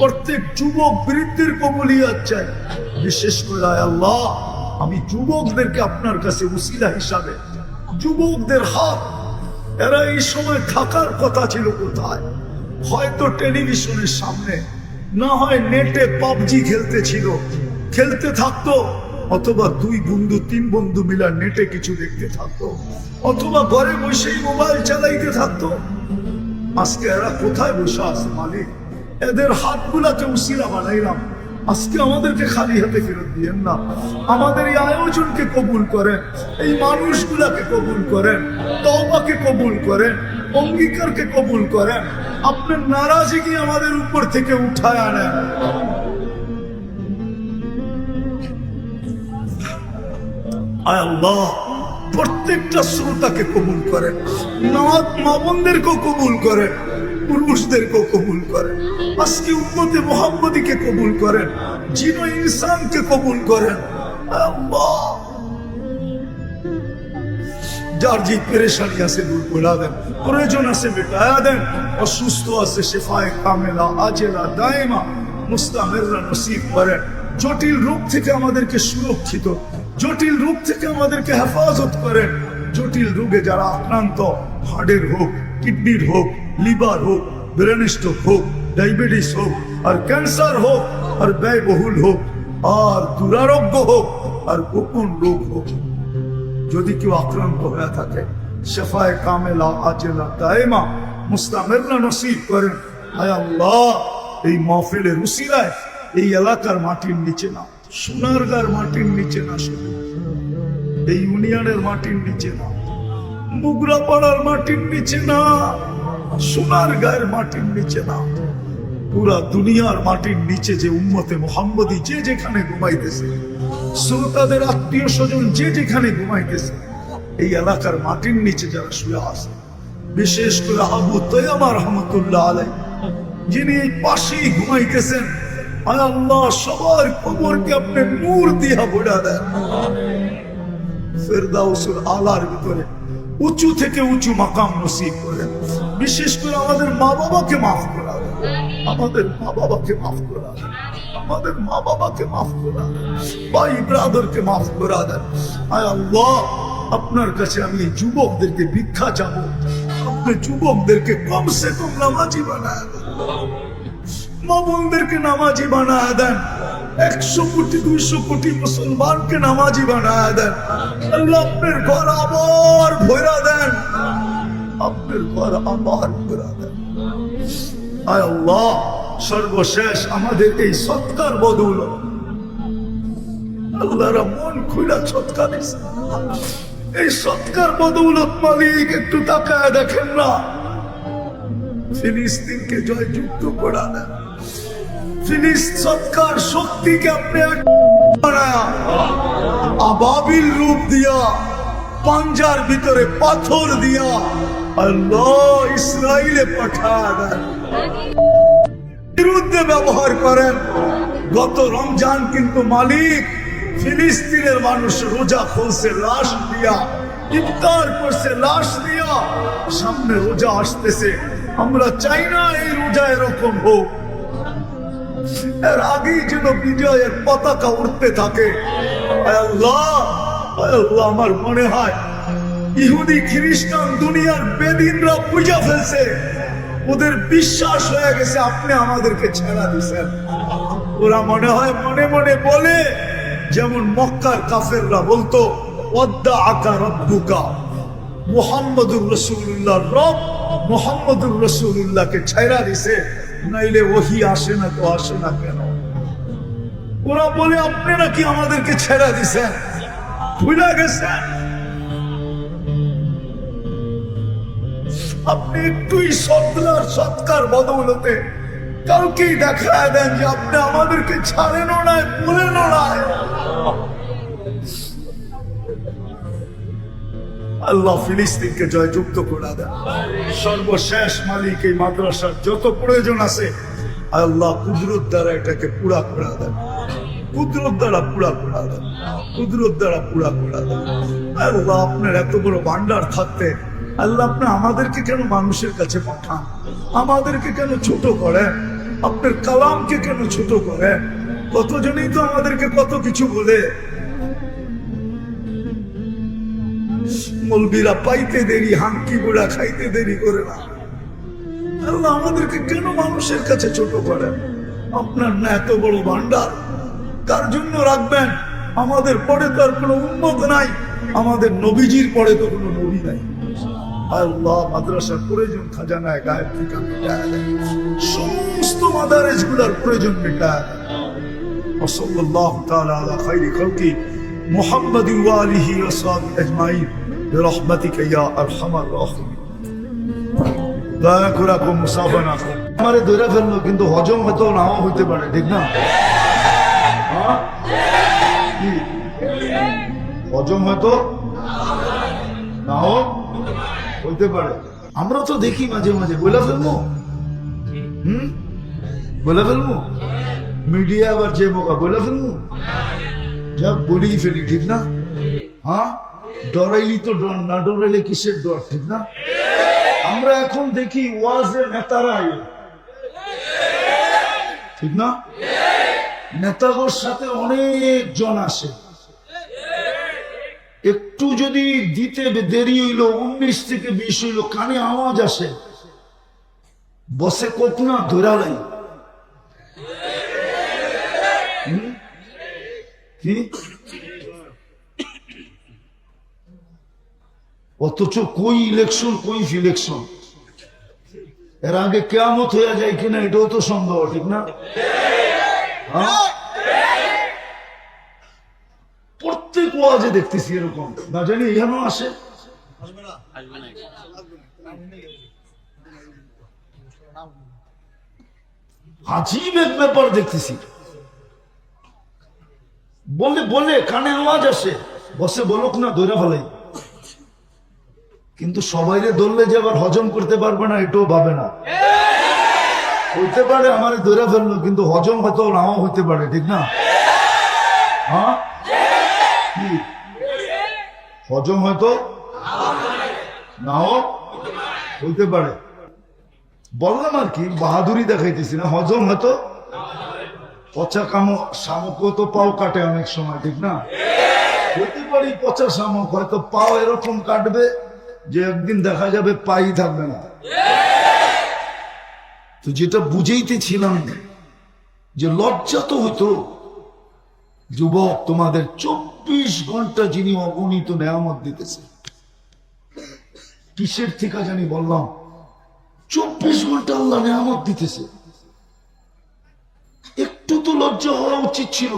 প্রত্যেক যুবক বৃদ্ধের কবুলিয়াত চাই। বিশেষ করে আয় আল্লাহ, আমি যুবকদেরকে আপনার কাছে উসিলা হিসাবে, যুবকদের হাত, এরা এই সময় থাকার কথা ছিল কোথায়? হয়তো টেলিভিশনের সামনে, না হয় নেটে পাবজি খেলতেছিল, খেলতে থাকতো, অথবা দুই বন্ধু তিন বন্ধু মিলা নেটে কিছু দেখতে থাকতো, অথবা ঘরে বসেই মোবাইল চালাইতে থাকতো। আজকে এরা কোথায় বসে আছে মালিক? এদের হাতগুলাকে উসিলা বানাইলাম, আজকে আমাদেরকে খালি হাতে ফেরত দিয়েন না, আমাদের এই আয়োজনকে কবুল করেন, এই মানুষগুলাকে কবুল করেন, তওবাকে কবুল করেন, অঙ্গীকারকে কবুল করেন, আপনার নারাজিকে আমাদের উপর থেকে উঠায় আনেন। আয় আল্লাহ, প্রত্যেকটা শ্রোতাকে কবুল করেন, মা বোনদেরকেও কবুল করেন, পুরুষদেরকেও কবুল করেন, আজকে উম্মতে মুহাম্মদীকে কবুল করেন, জিন ও ইনসানকে কবুল করেন। আল্লাহ, যার যে পেরেশানি আছে দূর করে দেন, প্রয়োজন আছে মেটায়া দেন, অসুস্থ আছে শেফায়ে কামেলা আজেলা দায়েমা মুস্তামিররা নসিব করেন। জটিল রোগ থেকে আমাদেরকে সুরক্ষিত, জটিল রোগ থেকে আমাদেরকে হেফাজত করেন। জটিল রোগে যারা আক্রান্ত, হার্টের হোক, কিডনির হোক, লিভার হোক, ব্রেন স্ট্রোক হোক, ডায়াবেটিস হোক, আর ক্যান্সার হোক, আর ব্যয়বহুল হোক, আর দুরারোগ্য হোক, আর গোপন রোগ হোক, যদি কেউ আক্রান্ত হয়ে থাকে, শেফায়ে কামেলা আজেলা দায়েমা মুস্তামিররা নসিব করেন। হায় আল্লাহ, এই মাহফিলের উসিলায় এই এলাকার মাটির নিচে না, সোনারগাঁর মাটির নিচে না, শুধু এই ইউনিয়নের মাটির নিচে না, মুগরাপাড়ার মাটির নিচে না, সোনারগাঁয়ের মাটির নিচে না, পুরা দুনিয়ার মাটির নিচে যে উম্মতে মুহাম্মদী যে যেখানে ঘুমাইতেছে, শ্রোতাদের আত্মীয় স্বজন যে যেখানে ঘুমাইতেছে, এই এলাকার মাটির নিচে যারা শুয়ে আছে, বিশেষ করে আবু তৈয়বা রহমতুল্লাহ আলাইহি, যিনি এই পাশেই ঘুমাইতেছেন, আয় আল্লাহ, সবার কবরকে আপনি নূর দিয়া ভরা দেন, ফেরদাউসুল আলার ভিতরে উঁচু থেকে উঁচু মাকাম নসিব করেন। বিশেষ করে আমাদের মা বাবাকে মাফ করা দেন, আমাদের মা বাবাকে মাফ করা দেন, আমাদের মা বাবাকে মাফ করা দেন, ভাই ব্রাদারকে মাফ করা দেন। আয় আল্লাহ, আপনার কাছে আমি এই যুবকদেরকে ভিক্ষা চাবো, আপনি যুবকদেরকে কমসে কম নামাজি বানায় দেন, মা বোনদেরকে নামাজি বানায় দেন, 100 কোটি 200 কোটি মুসলমানকে নামাজি বানায় দেন। আল্লাহ, আপনার ঘর আবার ভরা দেন, আপনার ঘর আবার ভরা দেন। আয় আল্লাহ, সর্বশেষ আমাদের এই সৎকার বদৌলত, আল্লাহর মন খুলে সৎকার দিছে, এই সৎকার বদৌলত মালিক একটু তাকায় দেখেন না, ফিলিস্তিনকে জয়যুক্ত করা দেন, সৎকার শক্তিকে আপনি আবাবিল রূপ দিয়া, পাঞ্জার ভিতরে পাথর দিয়া আল্লাহ ইসরায়েলে পাঠায় দেন, বিরুদ্ধে ব্যবহার করেন। গত রমজান কিন্তু মালিক ফিলিস্তিনের মানুষ রোজা খুলছে লাশ দিয়া, ইফতার করছে লাশ দিয়া, সামনে রোজা আসতেছে, আমরা চাই না এই রোজা এরকম হোক, এর আগেই যেন বিজয়ের পতাকা উঠতে থাকে। আল্লাহ, আল্লাহ, আমার মনে হয় ইহুদি খ্রিস্টান দুনিয়ার বেদিনরা পূজা ফেলছে, ওদের বিশ্বাস হয়ে গেছে আপনি আমাদেরকে ছেড়া দিচ্ছেন। ওরা মনে হয় মনে মনে বলে, যেমন মক্কার কাফেররা বলতো ওয়াদ্দা আকা রব্বুকা, মুহাম্মদুর রাসূলুল্লাহ রব মুহাম্মদুর রাসূলুল্লাহকে ছাইরা দিছে, নাইলে ওহী আসে না তো আসে না কেন? ওরা বলে আপনি নাকি আমাদেরকে ছেড়া দিছেন, ভুলে গেছেন। আপনি একটুই সৎকার বদৌলতে কালকেই দেখা দেন যে আপনি আমাদেরকে ছাড়েনও না, বলেনও না। আল্লাহ ফিলিস্তিনকে জয়যুক্ত করে দেন। সর্বশেষ মালিক এই মাদ্রাসার যত প্রয়োজন আছে আল্লাহ কুদরত দ্বারা এটাকে পুরা করে দেন, কুদরত দ্বারা পুরা করে দেন, কুদরত দ্বারা পুরা করে দেন। আল্লাহ আপনার এত বড় ভান্ডার থাকতে আল্লাহ আপনি আমাদেরকে কেন মানুষের কাছে পাঠান? আমাদেরকে কেন ছোট করেন? আপনার কালামকে কেন ছোট করেন? কতজনই তো আমাদেরকে কত কিছু বলে। মৌলবীরা পাইতে দেরি, হাঙ্কি বুড়া খাইতে দেরি করে না। আল্লাহ আমাদেরকে কেন মানুষের কাছে ছোট করেন? আপনার না এত বড় ভান্ডার কার জন্য রাখবেন? আমাদের পরে তো আর কোনো উম্মত নাই, আমাদের নবীজির পরে তো কোনো নবী নাই। আল্লাহ মাদ্রাসার প্রয়োজন খাজানায় গায়েব থেকে মিটায় দেন, সমস্ত মাদারেজ গুলার প্রয়োজন মিটায় দেন। ওয়াসাল্লাল্লাহু তাআলা আলা খাইরি খালকি মুহাম্মাদিন ওয়া আলিহি ওয়া সাহবিহি আজমাইন বিরহমাতিকা ইয়া আরহামার রাহিমিন। দয়া করে কোন মুসাফা না করুন। আমারে ধরে ফেললো, কিন্তু হজম হয়তো নাও হইতে পারে, ঠিক না? হজম হয়তো নাও হইতে পারে। আমরা তো দেখি মাঝে মাঝে বলে ফেলবো, বলে ফেলবো, মিডিয়া আবার যে বোকা বলে ফেলবো, যা বলি ফেলি, ঠিক না? হ্যাঁ, ডরাইলি তো ডর, না ডরাইলে কিসের ডর, ঠিক না? আমরা এখন দেখি ওয়াজের নেতারাই, ঠিক না? নেতাগোর সাথে অনেক জন আসে, একটু যদি দিতে দেরি হইল, 19 থেকে 20 হইল, কানে আওয়াজ আসে, বসে কোক না ধরালাই, কি? অথচ কই ইলেকশন, কই ফিলেকশন, এর আগে কিয়ামত হয়ে যায় কিনা এটাও তো সন্দেহ, ঠিক না? প্রত্যেক ওয়াজে দেখতেছি এরকম, না জানি এখানেও আসে। আজীব এক ব্যাপার দেখতেছি, বলে বলে কানে আওয়াজ আসে, বসে বলুক না ধরে ফেলাই, কিন্তু সবাইরে ধরলে যে আবার হজম করতে পারবে না এটাও ভাবে না। হইতে পারে আমার ধরে ফেললো, কিন্তু হজম হয়তো নাও হইতে পারে, ঠিক না? হ্যাঁ, হজম হয়তো নাও হইতে পারে। বললাম আর কি, বাহাদুরি দেখাইতেছি না। হজম হয়তো পচা কামো শামুক তো পাও কাটে অনেক সময়, ঠিক না? হইতে পারি পচা শামুক হয়তো পাও এরকম কাটবে যে একদিন দেখা যাবে পাই থাকবে না। তো যেটা বুঝেইতেছিলাম যে লজ্জা তো হইতো, যুবক তোমাদের 24 ঘন্টা যিনি অগণিত নেয়ামত দিতেছে, কিসের থেকে জানি বললাম, 24 ঘন্টা আল্লাহ নেয়ামত দিতেছে, একটু তো লজ্জা হওয়া উচিত ছিল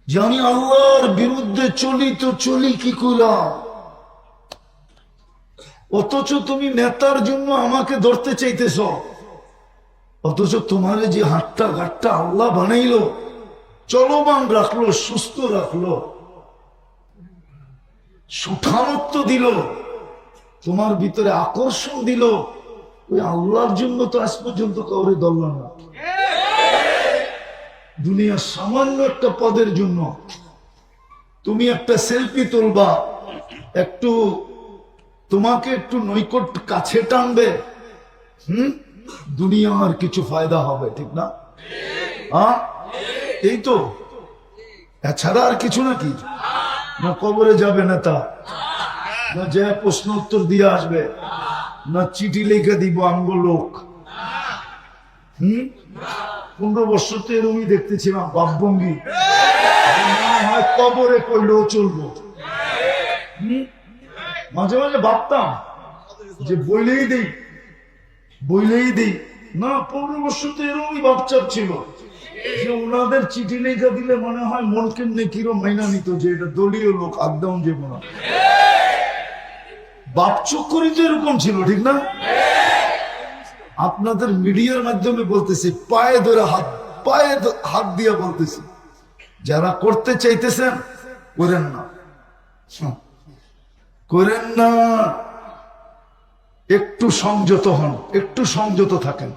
যে আমি আল্লাহর বিরুদ্ধে চলি, তো চলি কি করলাম? অথচ তুমি নেতার জন্য আমাকে ধরতে চাইতেছ, অথচ তোমার যে হাতটা ঘাটটা আল্লাহ বানাইলো, চলমান রাখলো, সুস্থ রাখলো, সুঠামত্ব দিল, তোমার ভিতরে আকর্ষণ দিল, ওই আল্লাহর জন্য তো আজ পর্যন্ত কাউরে ধরল না। দুনিয়ার সামান্য একটা পদের জন্য তুমি একটা সেলফি তুলবা, একটু তোমাকে একটু নৈকট কাছে টানবে, দুনিয়া আর কিছু ফায়দা হবে, ঠিক না? এই তো, এছাড়া আর কিছু নাকি? না কবরে যাবে নেতা, না যে প্রশ্ন উত্তর দিয়ে আসবে, না চিঠি লিখে দিব আমগো লোক। 15 বছর তো এরকমই দেখতেছিলাম ভাবভঙ্গি, কবরে কইলেও চলবো, মাঝে মাঝে ভাবতাম যে বইলেই দেই না, 15 বছর তো এরকমই ভাবচাপ ছিল যে ওনাদের চিঠি লেখা দিলে মনে হয় মনকে কিরম মাইনা নিত যে এটা দলীয় লোক, একদম যে মনে বাপচুক করি তো এরকম ছিল, ঠিক না? আপনাদের মিডিয়ার মাধ্যমে বলতেছি, পায়ে হাত দিয়ে বলতেছি, যারা করতে চাইতেছেন করেন না, একটু সংযত হন, একটু সংযত থাকেন,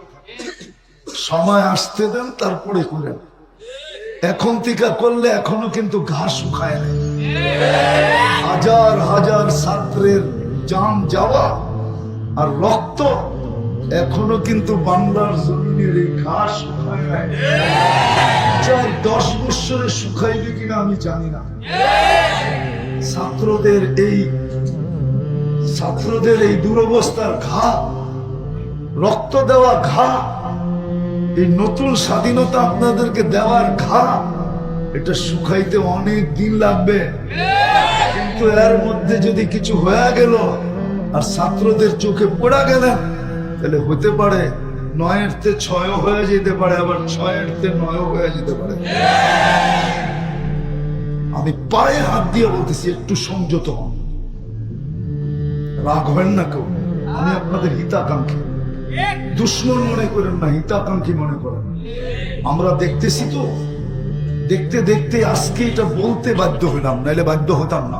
সময় আসতে দেন, তারপরে করেন। এখন থেকে করলে এখনো কিন্তু ঘাস শুকায় নাই। হাজার হাজার ছাত্রের জান যাওয়া আর রক্ত এখনো কিন্তু বাংলার জমিনের এই ঘাস শুকায় নাই। 10 বছরে শুকাইবে কিনা আমি জানি না। ছাত্রদের এই দুরবস্থার ঘা, রক্ত দেওয়া ঘা, এই নতুন স্বাধীনতা আপনাদেরকে দেওয়ার ঘা, এটা শুকাইতে অনেক দিন লাগবে। কিন্তু এর মধ্যে যদি কিছু হয়ে গেল আর ছাত্রদের চোখে পড়া গেলেন, তাহলে হতে পারে 9-তে 6 হয়ে যেতে পারে, আবার 6-তে 9 হয়ে যেতে পারে। আমি পায়ে হাত দিয়ে বলতেছি, একটু সংযত হন, রাগ হবেন না কেউ। আমি আপনাদের হিতাকাঙ্ক্ষী, দুশ্মন মনে করেন না, হিতাকাঙ্ক্ষী মনে করেন। আমরা দেখতেছি তো, দেখতে দেখতে আজকে এটা বলতে বাধ্য হইলাম, নাইলে বাধ্য হতাম না।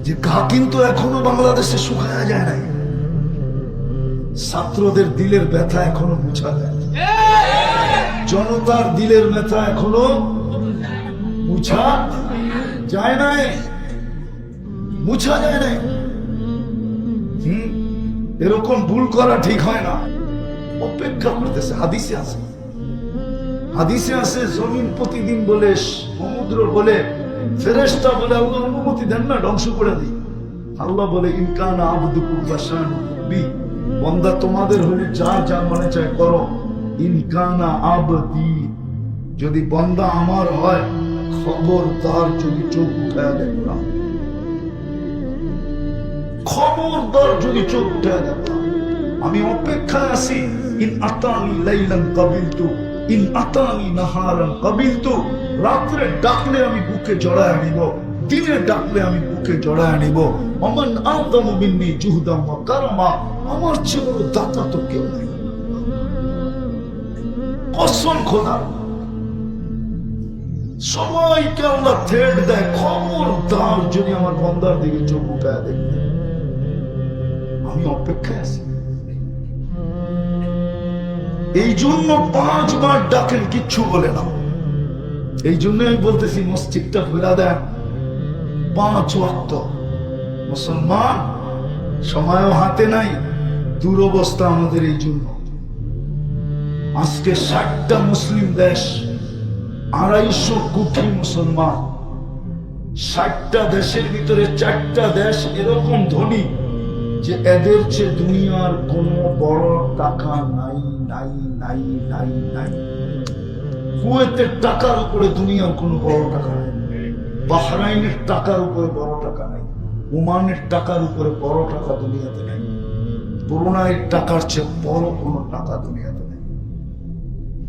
যে ঘা কিন্তু এখনো বাংলাদেশে শুকায়া যায় নাই। ছাত্রদের দিলের ব্যথা এখনো মুছা যায়, জনতার দিলের ব্যথা এখনো মুছা যায় নাই, মুছা যায় নাই। এরকম ভুল করা ঠিক হয় না। অপেক্ষা করতেছে। হাদিসে আছে জমিন প্রতিদিন বলে, সমুদ্র বলে, ফেরেশতা বলে আল্লাহ অনুমতি দেন না, ধ্বংস করে দিই। আল্লাহ বলে ইনকানা আবদুকুম বাশানুবি, বান্দা তোমাদের হলে যা যা মনে চায় করো। ইনকানা আবদি, যদি বান্দা আমার হয়, খবরদার যদি চোখ উঠায় দেখলাম, খবরদার যদি চোখ উঠায় দেখলাম। আমি অপেক্ষায় আছি। ইন আতানি লাইলান কাবিলতু, ইন আতানি নাহারান কাবিলতু। রাত্রে ডাকলে আমি বুকে জড়ায় নিব, দিনে ডাকলে আমি বুকে জড়ায় নিব। ওমান আযমু মিন্নি জুহদাম ওয়া কারামা, আমার চেয়ে বড় দাতা তো কেউ নেই। কসম খোদার, সবাইকে আল্লাহ থ্রেট দেয়, খবরদার যদি আমার বান্দার দিকে চোখ উঠায় দেখবে। আমি অপেক্ষায় আছি। এই জন্য 5 বার ডাকেন, কিচ্ছু বলে না। এই জন্য আমি বলতেছি, মসজিদটা ফেরা দেন, 5 ওয়াক্ত। মুসলমান সময়ও হাতে নাই, দুরবস্থা আমাদের। এই জন্য আজকে 60টা মুসলিম দেশ, 250 কোটি মুসলমান। 60টা দেশের ভিতরে 4টা দেশ এরকম ধনী যে এদের চেয়ে দুনিয়ার কোনো বড় টাকা নাই নাই নাই নাই নাই। কুয়েতের টাকার উপরে দুনিয়ার কোনো বড় টাকা নাই, বাহরাইনের টাকার উপরে বড় টাকা নাই, ওমানের টাকার উপরে বড় টাকা দুনিয়াতে নাই, ব্রুনাইয়ের টাকার চেয়ে বড় কোনো টাকা দুনিয়াতে নাই।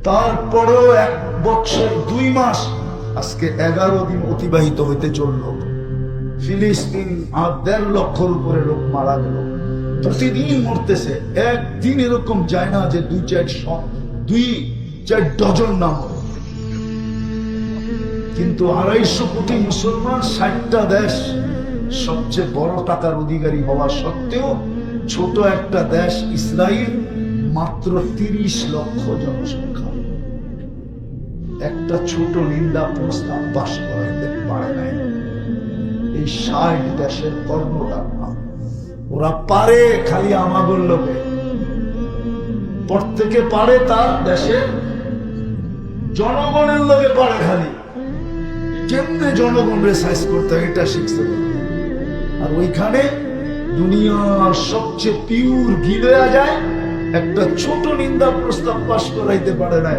তারপরেও 1 বছর 2 মাস, আজকে 11 দিন অতিবাহিত হইতে চলল। ফিলিস্তিন আর 1.5 লক্ষের উপরে লোক মারা গেল, প্রতিদিন মরতেছে। একদিন এরকম যায় না যে 2-4 ডজন নাম। কিন্তু 250 কোটি মুসলমান, 60টা দেশ, সবচেয়ে বড় টাকার অধিকারী হওয়া সত্ত্বেও ছোট একটা দেশ ইসরায়েল, মাত্র 30 লক্ষ জনসংখ্যা। একটা ছোট নিন্দা প্রস্তাব পাশ করাইতে পারে নাই এই 60 দেশের কর্মদান। ওরা পারে খালি আমাদের লোকে, প্রত্যেকে পারে তার দেশের জনগণের লোকে পারে খালি কেমনে জনগণরে সাইজ করতে হয় এটা শিখতে পারে। আর ওইখানে দুনিয়ার সবচেয়ে পিওর ঘি দেয়া যায়, একটা ছোট নিন্দা প্রস্তাব পাশ করাইতে পারে না।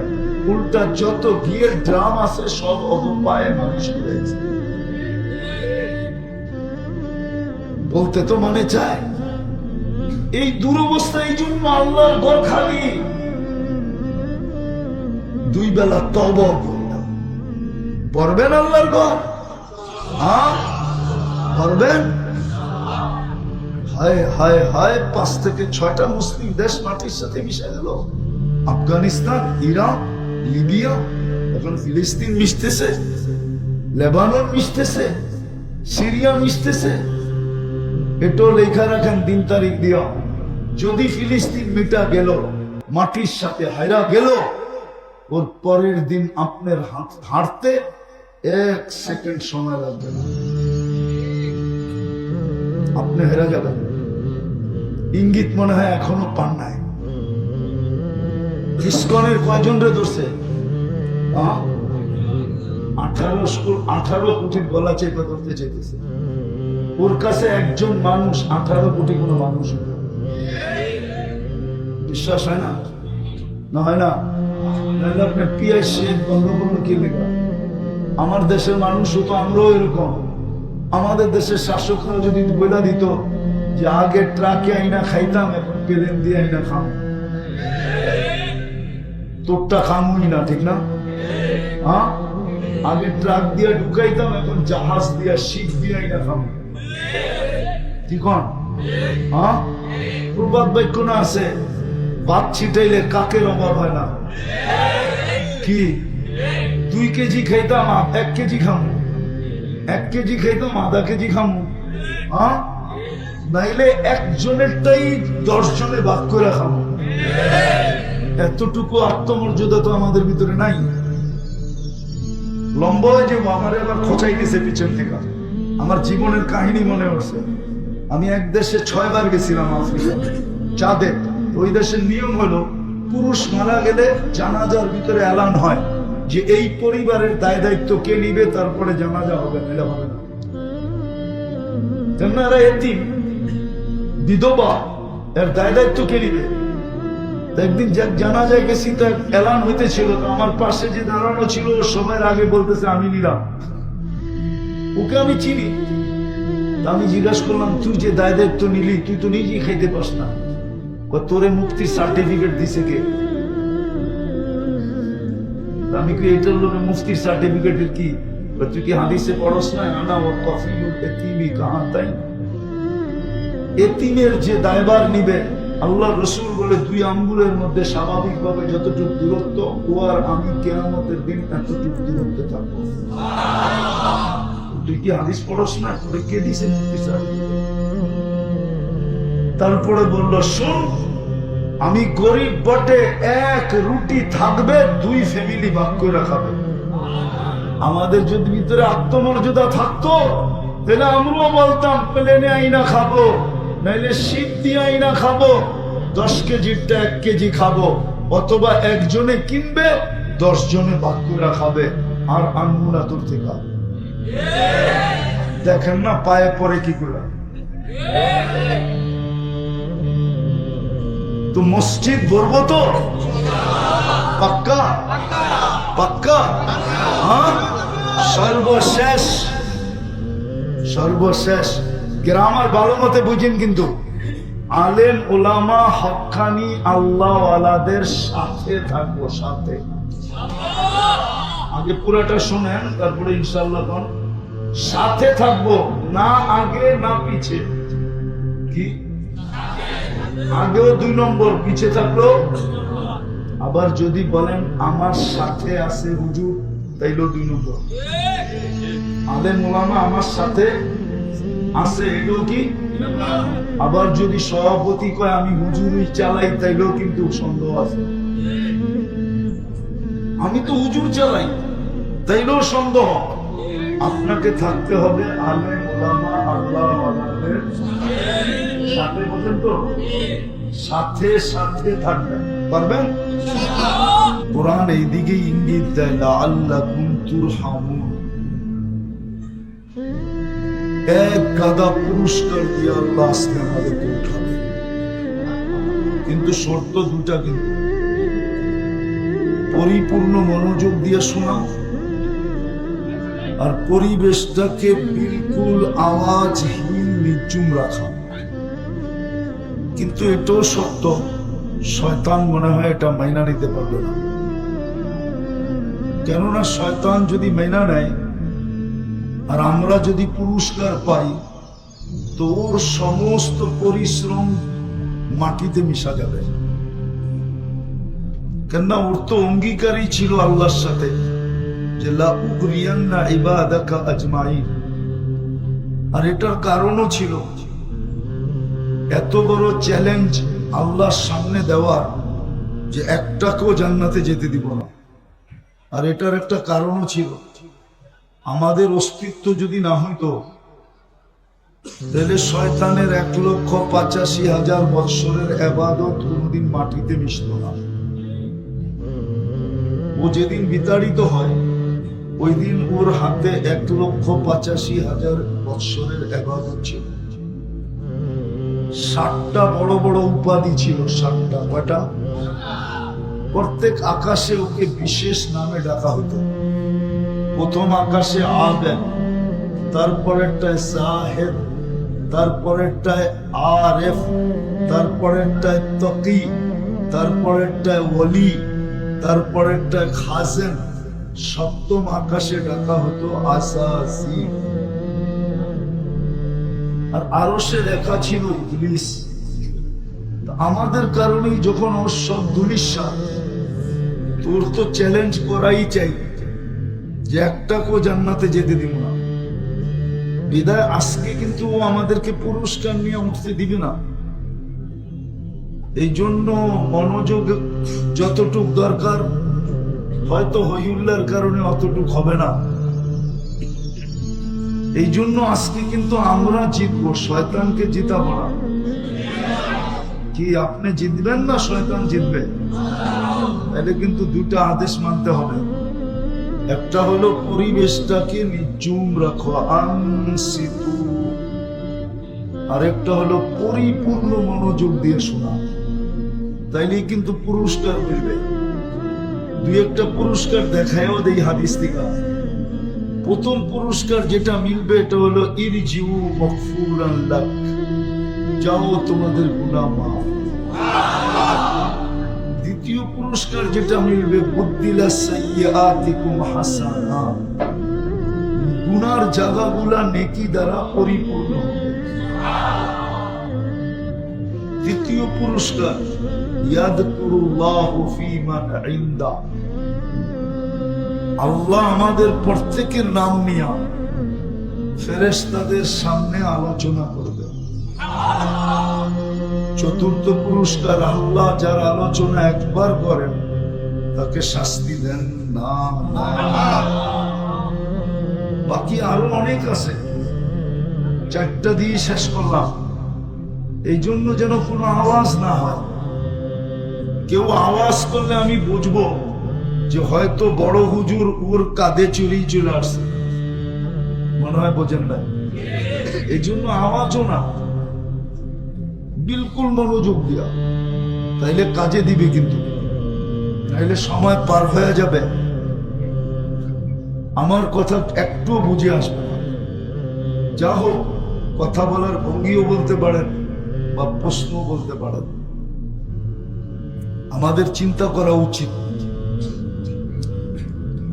উল্টা যত ঘিয়ের ড্রাম আছে সব অবপায়ে মানুষ করেছে। বলতে তো মনে চায়। এই দুরবস্থা, এই জন্য আল্লাহর ঘর খালি। দুই বেলা তওবা করলাম, পড়বেন আল্লাহর ঘর? হ্যাঁ পড়বেন? হায় হায় হায়, 5 থেকে 6টা মুসলিম দেশ মাটির সাথে মিশে গেল। আফগানিস্তান, ইরাক, লিবিয়া, এখন ফিলিস্তিন মিশতেছে, লেবানন মিশতেছে, সিরিয়া মিশতেছে। এটাও লেখা রাখেন 3 তারিখ দিয়া, যদি ফিলিস্তিন মিটা গেল, মাটির সাথে হায়রা গেল, ওর পরের দিন আপনার হাঁটতে 1 সেকেন্ড সময় লাগবে না, আপনি হেরে গেলেন। ইঙ্গিত মনে হয় এখনো পান নাই। ইসকনের কয়জন রে ধরছে? 18 কোটির গলা চেপে ধরতে চাইতেছে। ওর কাছে একজন মানুষ 18 কোটি কোন মানুষ। বিশ্বাস হয় না? না হয় না? আপনার পিয়াস বন্ধ করলো কি লেখা? আমার দেশের মানুষও তো, আমরাও এরকম। আমাদের দেশের শাসকরা যদি বলে দিত যে আগে ট্রাকে আইনা খাইতাম, এখন প্লেন দিয়ে আইনা খাম, তোরটা খামুই না, ঠিক না? হ্যাঁ, আগে ট্রাক দিয়ে ঢুকাইতাম, এখন জাহাজ দিয়ে শিপ দিয়ে আইনা খাম, ঠিক? হ্যাঁ, প্রবাদ বাক্য না আছে, ভাত ছিটাইলে কাকের অভাব হয় না। কি 2 কেজি খাইতাম 1 কেজি খামু, 1 কেজি খাইতাম আধা কেজি খামু। হ্যাঁ, নাইলে একজনেরটাই 10 জনে ভাগ করে খামু। এতটুকু আত্মমর্যাদা তো আমাদের ভিতরে নাই। লম্বা হয়ে যে আমার এবার খোঁচাইতেছে পিছন থেকে। আমার জীবনের কাহিনী মনে হচ্ছে। আমি এক দেশে 6 বার গেছিলাম, আফ্রিকা, চাঁদে। ওই দেশের নিয়ম হলো, পুরুষ মারা গেলে জানাজার ভিতরে এলান হয় যে এই পরিবারের দায় দায়িত্ব কে নিবে, তারপরে জানাজা হবে, মেলা হবে না। এরা এতিম, বিধবা, এর দায় দায়িত্ব কে নিবে? একদিন জানাজায় গেছি, তো এলান হইতেছিল, তো আমার পাশে যে দাঁড়ানো ছিল সময়ের আগে বলতেছে আমি নিলাম। ওকে আমি চিনি। আমি জিজ্ঞাসা করলাম, তুই যে দায় দায়িত্ব নিলি, তুই তো নিজেই খাইতে পাস না, তোরে মুক্তির সার্টিফিকেট দিছে কে? আমি কি এটার লোকের মুফতির সার্টিফিকেটের কি? তুই কি হাদিসে পড়স না, আনা ও কফিলুল এতিমি কাহা তাই? এতিমের যে দায়ভার নিবে, আল্লাহ রসুল বলে 2 আঙ্গুলের মধ্যে স্বাভাবিকভাবে যতটুকু দূরত্ব, ও আর আমি কিয়ামতের দিন এতটুকু দূরত্বে থাকবো। তুই কি হাদিস পড়স না? তোরে কে দিছে মুফতির সার্টিফিকেট? তারপরে বলল, শোন, আমি গরিব বটে, 1 রুটি থাকবে, 2 ফ্যামিলি ভাগ করে খাবে। আমাদের যদি ভিতরে আত্মমর্যাদা থাকতো, তাহলে আমরাও বলতাম প্লেনে আইনা খাবো, নাইলে শীত দিয়ে আইনা খাবো, 10 কেজিরটা 1 কেজি খাবো, অথবা একজনে কিনবে, 10 জনে ভাগ করে খাবে, আর আনবো না তোর থেকে। দেখেন না পায়ে পরে কি করে। তো মসজিদ ভরবো তো পাক্কা পাক্কা? হ্যাঁ, সর্বশেষ সর্বশেষ গ্রামার ভালো মতে বুঝেন, কিন্তু আলেম ওলামা হক্কানি আল্লাহ ওয়ালাদের সাথে থাকবো, সাথে। আগে পুরাটা শুনেন, তারপরে ইনশাআল্লাহ সাথে থাকবো, না আগে না পিছে। কি আগেও 2 নম্বর, পিছে থাকলো। আবার যদি বলেন আমার সাথে আছে হুজুর, তাইলেও 2 নম্বর। আলেম ওলামা আমার সাথে আছে, এটাও কি? আবার যদি সভাপতি কয় আমি হুজুরই চালাই, তাইলেও কিন্তু সন্দেহ আছে। আমি তো হুজুর চালাই, তাইলেও সন্দেহ। আপনাকে থাকতে হবে আলেম ওলামা আল্লাহ ওয়ালাদের সাথে। বলেন তো, সাথে সাথে থাকবেন, পারবেন? কোরআন এইদিকে ইঙ্গিত দেয়, লাআল্লাকুম তুরহামুন। 1 গাদা পুরস্কার দিয়ে আল্লাহ আজকে আমাদেরকে উঠাবে, কিন্তু শর্ত 2টা। কিন্তু পরিপূর্ণ মনোযোগ দিয়ে শোনা, আর পরিবেশটাকে বিলকুল আওয়াজহীন নির্জুম রাখা। কিন্তু এটাও সত্য, শয়তান মনে হয় এটা মাইনা নিতে পারবে না। কেননা শয়তান যদি মাইনা নেয় আর আমরা যদি পুরস্কার পাই, তো ওর সমস্ত পরিশ্রম মাটিতে মিশা যাবে। কেননা ওর তো অঙ্গীকারই ছিল আল্লাহর সাথে যে লা উগরিয়ান্না ইবাদাকা আজমাইন। আর এটার কারণও ছিল এত বড় চ্যালেঞ্জ আল্লাহর সামনে দেওয়ার, যে একটাকেও জান্নাতে যেতে দিব না। আর এটার একটা কারণও ছিল, আমাদের অস্তিত্ব যদি না হইতো তাহলে শয়তানের 1,85,000 বৎসরের ইবাদত কোনদিন মাটিতে মিশত না। ও যেদিন বিতাড়িত হয় ওই দিন ওর হাতে 1,85,000 বৎসরের ইবাদত ছিল। 60টা বড় বড় উপাধি ছিল। 60টা কয়টা? প্রত্যেক আকাশে ওকে বিশেষ নামে ডাকা হতো। প্রথম আকাশে আবেদ, তারপরেরটায় সাহেব, তারপরেরটায় আরেফ, তারপরেরটায় তকি, তারপরেরটায় ওলি, তারপরেরটায় খাজেন। সপ্তম আকাশে ডাকা হতো আসাসি। আর আরশে লেখা ছিল ইবলিস। আমাদের কারণেই যখন ওর সব দুলিশা, তোর তো চ্যালেঞ্জ করাই চাই যে একটাকেও জান্নাতে যেতে দিব না। বিদায় আজকে কিন্তু ও আমাদেরকে পুরস্কার নিয়ে উঠতে দিবে না। এই জন্য মনোযোগ যতটুক দরকার, হয়তো হইউল্লার কারণে অতটুক হবে না। এই জন্য আজকে কিন্তু আমরা জিতবো, শয়তানকে জিতাবো না। কি আপনি জিতবেন না শয়তান জিতবে? তাহলে কিন্তু দুটা আদেশ মানতে হবে। একটা হলো পরিবেশটাকে নির্জুম রাখো, আনসিতু। আর একটা হলো পরিপূর্ণ মনোযোগ দিয়ে শোনা। তাইলে কিন্তু পুরস্কার মিলবে। দুই একটা পুরস্কার দেখায়ও দেই হাদিস থেকে। প্রথম পুরস্কার যেটা মিলবে এটা হলো ইরজিউ মাগফুরান লাক, যাও তোমাদের গুনাহ মাফ। দ্বিতীয় পুরস্কার যেটা মিলবে বুদ্দিলা সাইয়্যাতিকুম হাসানা, গুনার জায়গাগুলা নেকি দ্বারা পরিপূর্ণ হবে। তৃতীয় পুরস্কার ইয়াযকুরুল্লাহু ফী মান ইনদা, আল্লাহ আমাদের প্রত্যেকের নাম নিয়ে ফেরেশতাদের সামনে আলোচনা করবে। চতুর্থ পুরস্কার, আল্লাহ যার আলোচনা একবার করেন তাকে শাস্তি দেন না। বাকি আরো অনেক আছে, 4টা দিয়ে শেষ করলাম। এই জন্য যেন কোনো আওয়াজ না হয়। কেউ আওয়াজ করলে আমি বুঝবো যে হয়তো বড় হুজুর ওর কাঁধে চুরি চলে আসছে, মনে হয় বোঝেন না। এই জন্য আওয়াজও না, বিলকুল মনোযোগ দিয়া, তাইলে কাজে দিবে। কিন্তু তাইলে সময় পার হয়ে যাবে, আমার কথা একটুও বুঝে আসবে না। যা হোক, কথা বলার ভঙ্গিও বলতে পারেন বা প্রশ্নও বলতে পারেন। আমাদের চিন্তা করা উচিত।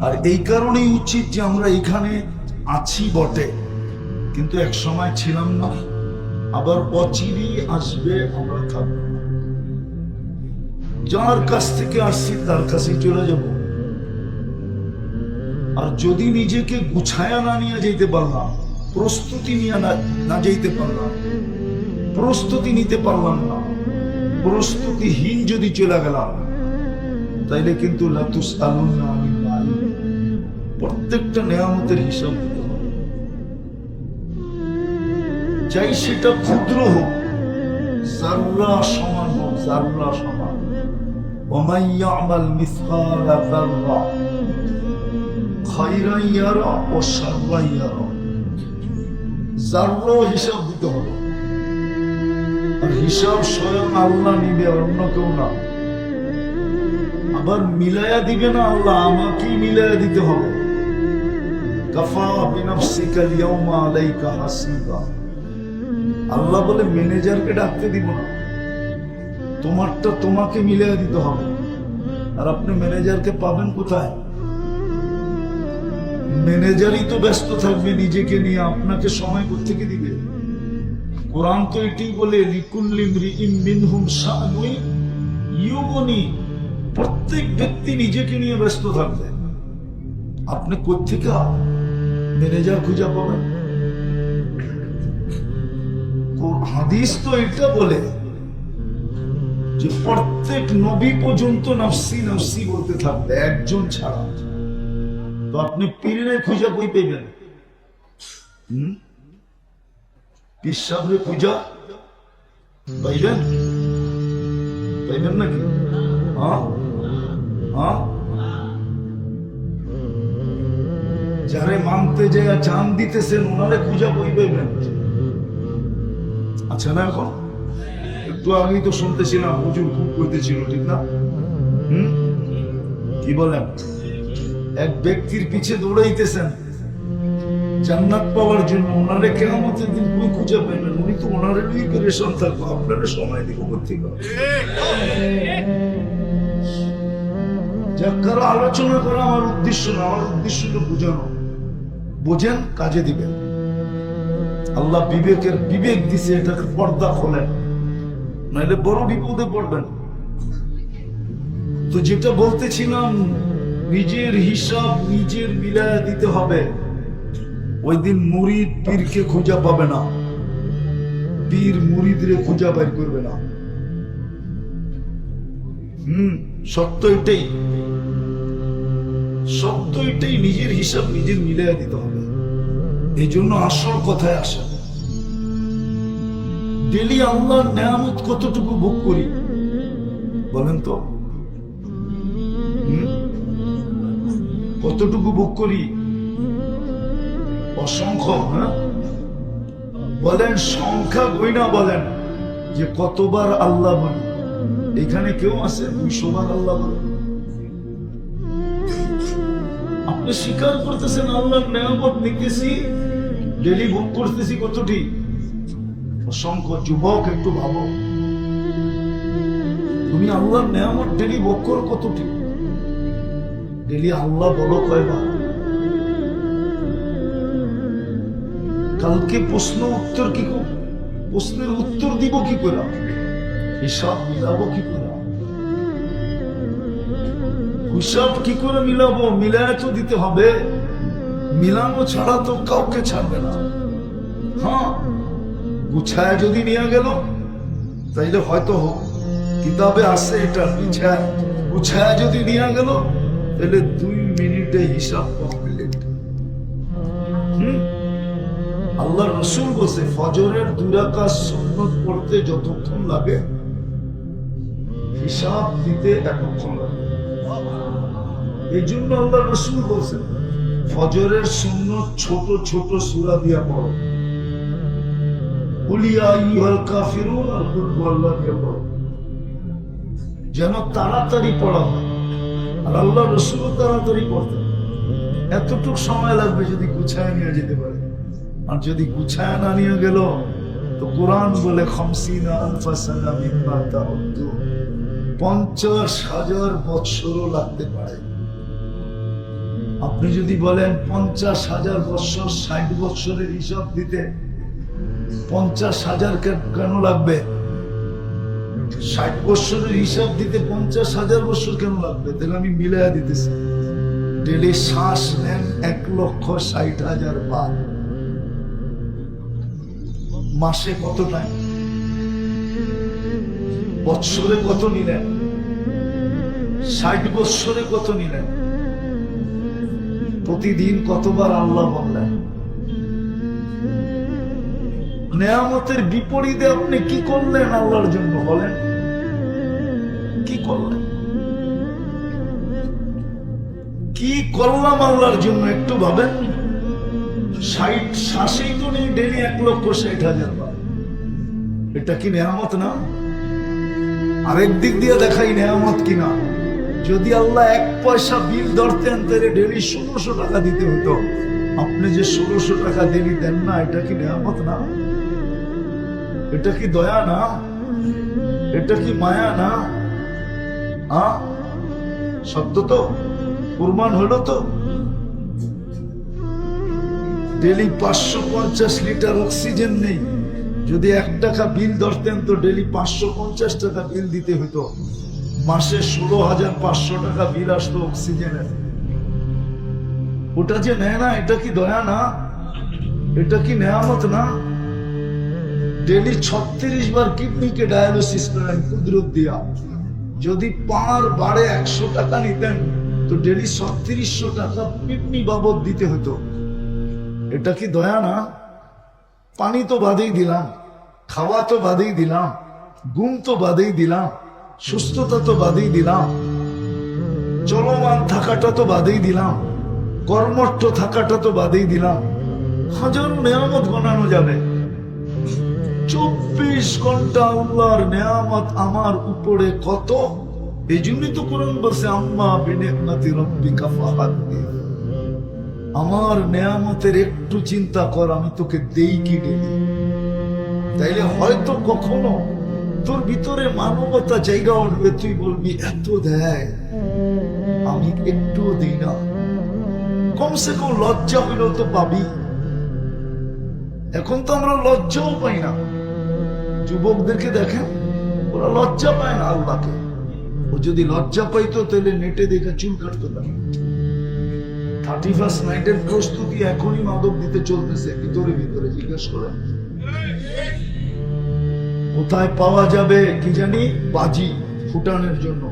আর এই কারণেই উচিত যে আমরা এখানে আছি বটে, কিন্তু এক সময় ছিলাম না, আবার অচিরেই আসবে, আমরা থাকবো না। যার কাছ থেকে আসছি তার কাছে চলে যাব। আর যদি নিজেকে গুছায়া না নিয়ে যেতে পারলাম, প্রস্তুতি নিয়ে না যেতে পারলাম, প্রস্তুতি নিতে পারলাম না, প্রস্তুতিহীন যদি চলে গেলাম, তাইলে কিন্তু লাতুসআলুনা আনিন নাঈম, প্রত্যেকটা নেয়ামতের হিসাব দিতে হবে। চাই সেটা ক্ষুদ্র হোক, যাররা সমান হোক, যাররা সমান। ওমান ইয়ামাল মিসকালা যাররা খায়রান ইয়ারা ওয়া শাররান ইয়ারা, যাররা হিসাব দিতে হবে। আর হিসাব স্বয়ং আল্লাহ নিবে, অন্য কেউ না। আবার মিলায়া দিবে না আল্লাহ, আমাকেই মিলায়া দিতে হবে। কাফা বিনাফসিকা ইয়াউমা আলাইকা হাসিবা। আল্লাহ বলে ম্যানেজারকে ডাকতে দিব না, তোমারটা তোমাকে মিলিয়ে দিতে হবে। আর আপনি ম্যানেজারকে পাবেন কোথায়? ম্যানেজারই তো ব্যস্ত থাকবে নিজেকে নিয়ে, আপনাকে সময় কোত্থেকে দিবে? কোরআন তো এটি বলে লিকুল্লি ইমরিইম মিনহুম শাআনুন ইউগনি, প্রত্যেক ব্যক্তি নিজেকে নিয়ে ব্যস্ত থাকবে। আপনি কোত্থেকে ম্যানেজার খুঁজে পাবেন? হাদিস তো এটা বলে যে প্রত্যেক নবী পর্যন্ত নফসি নফসি বলতে থাকবে, একজন ছাড়া। তো আপনি পীরে খুঁজা কই পেবেন? পীর সাহেবের পূজা পাইবেন? পাইবেন নাকি? যারে মানতে যায় জান দিতেছেন ওনারে পূজা কই পাইবেন? আচ্ছা না, এখন একটু আগেই তো শুনতেছিলাম হুজুর খুব করতেছিল, ঠিক না? কি বলেন? এক ব্যক্তির পিছে দৌড়াইতেছেন জান্নাত পাওয়ার জন্য, ওনারে কিয়ামতের দিন কই খুঁজে পাইবেন? উনি তো ওনারে নিয়ে পেরেশান থাকবো, আপনারা সময় দিব কোত্থেকে? যাক, কারো আলোচনা করা আমার উদ্দেশ্য না, আমার উদ্দেশ্য হলো বোঝানো। বোঝেন, কাজে দিবেন। আল্লাহ বিবেক দিছে, এটাকে পর্দা খোলেন, নাহলে বড় বিপদে পড়বেন। তো যেটা বলতেছিলাম, নিজের হিসাব নিজের মিলায়া দিতে হবে। ওই দিন মুরিদ পীরকে খুঁজা পাবে না, পীর মুরিদরে খুঁজা বের করবে না। সত্য এটাই, সত্য এটাই। নিজের হিসাব নিজের মিলাইয়া দিতে হবে। এই জন্য আসল কথায় আসে, ডেলি আল্লাহর নেয়ামত কতটুকু ভোগ করি বলেন তো? কতটুকু ভোগ করি? অসংখ্য। বলেন সংখ্যা গইনা বলেন যে কতবার আল্লাহ বলি। এখানে কেউ আছে 200 বার আল্লাহ বলে? আপনি স্বীকার করতেছেন আল্লাহর নেয়ামত নিতেছি, ডেলি ভোগ করতেছি কতটি? অসংখ্য। যুবক, একটু ভাবো, তুমি আল্লাহর নেয়ামত ডেলি ভোগ করো কতটি? ডেলি আল্লাহ বলো কয়বার? কালকে প্রশ্নের উত্তর দিব কি করে? হিসাব মিলাবো কি করে? হিসাব কি করে মিলাবো? মিলায় তো দিতে হবে, মিলানো ছাড়া তো কাউকে ছাড়বে না। গুছায় যদি নিয়ে গেল তাইলে হয়তো কিতাবে আছে এটা, গুছায় যদি নিয়ে গেল তাহলে 2 মিনিটে হিসাব কমপ্লিট। আল্লাহ রসুল বলছে ফজরের 2 রাকাত সুন্নত পড়তে যতক্ষণ লাগে হিসাব দিতে এতক্ষণ লাগে। এই জন্য আল্লাহ রসুল বলছে ফজরের সুন্নত ছোট ছোট সূরা দিয়া পড়ো, কুলিয়া আইয়ুহাল কাফিরুন আর কুল হুয়াল্লাহু দিয়ে পড়ো, যেন তাড়াতাড়ি পড়া হয়। আর আল্লাহ রসুল তাড়াতাড়ি পড়তেন। এতটুকু সময় লাগবে যদি গুছায় নিয়ে যেতে পারে। আর যদি গুছায় না নিয়ে গেল তো কোরআন বলে 50,000 বৎসরও লাগতে পারে। আপনি যদি বলেন 50,000 বৎসর, 60 বৎসরের হিসাব দিতে 50,000 কেন লাগবে? 60 বৎসরের হিসাব দিতে 50,000 বৎসর কেন লাগবে? তাহলে আমি মিলাইয়া দিতেছি। ডেলি শ্বাস নেন 1,60,000 বার। মাসে কত টাইম? বৎসরে কত নিলেন? 60 বৎসরে কত নিলেন? প্রতিদিন কতবার আল্লাহ বললেন? নেয়ামতের বিপরীতে আপনি কি করলেন আল্লাহর জন্য? বলেন, কি করলেন? কি করলাম আল্লাহর জন্য? একটু ভাবেন। 60 শ্বাসেই তো নেই ডেলি 1,60,000 বার। এটা কি নেয়ামত না? আরেক দিক দিয়ে দেখাই নেয়ামত কিনা। যদি আল্লাহ 1 পয়সা বিল ধরতেন তাহলে ডেলি 1600 টাকা দিতে হতো। আপনি যে 1600 টাকা দেরি দেন না, এটা কি নেয়ামত না? এটা কি দয়া না? এটা কি মায়া না? সত্য তো, প্রমাণ হলো তো। ডেলি 550 লিটার অক্সিজেন নেই। যদি 1 টাকা বিল ধরতেন তো ডেলি 550 টাকা বিল দিতে হতো। মাসে 16,500 টাকা বিল আসতো অক্সিজেনের। ওটা যে নেয় না, এটা কি দয়া না? এটা কি নেয়ামত না? ডেলি 36 বার কিডনিকে ডায়ালিসিস করেন কুদরত দিয়া। যদি পার বাড়ে 100 টাকা নিতেন তো ডেলি 3600 টাকা কিডনি বাবদ দিতে হতো। এটা কি দয়া না? পানি তো বাদেই দিলাম, খাওয়া তো বাদেই দিলাম, ঘুম তো বাদেই দিলাম, সুস্থতা তো বাদেই দিলাম, চলমান থাকাটা তো বাদেই দিলাম, কর্মঠ থাকাটা তো বাদেই দিলাম। হাজারো নেয়ামত বানানো যাবে। 24 ঘন্টা আল্লাহর নেয়ামত আমার উপরে কত। এই জন্যই তো কোরআন বলছে আম্মা বিনিআমতি রাব্বিকা ফাহাদ্দিস। আমার নেয়ামতের একটু চিন্তা কর, আমি তোকে দেই কি ডেলি। তাইলে হয়তো কখনো তোর ভিতরে মানবতা জায়গা উঠবে, তুই বলবি এত দেয় আমি একটুও দিই না। কমসে কম লজ্জা হইলেও তো পাবি। এখন তো আমরা লজ্জাও পাই না। যুবকদেরকে দেখেন, ওরা লজ্জা পায় না আল্লাহকে। ও যদি লজ্জা পাইতো তাহলে নেটে দেখে চুল কাটতো না। 31st নাইটের প্রস্তুতি এখনই মাদক দিতে চলতেছে ভিতরে ভিতরে। জিজ্ঞাসা করেন কোথায় পাওয়া যাবে কি জানি বাজি ফুটানোর জন্য।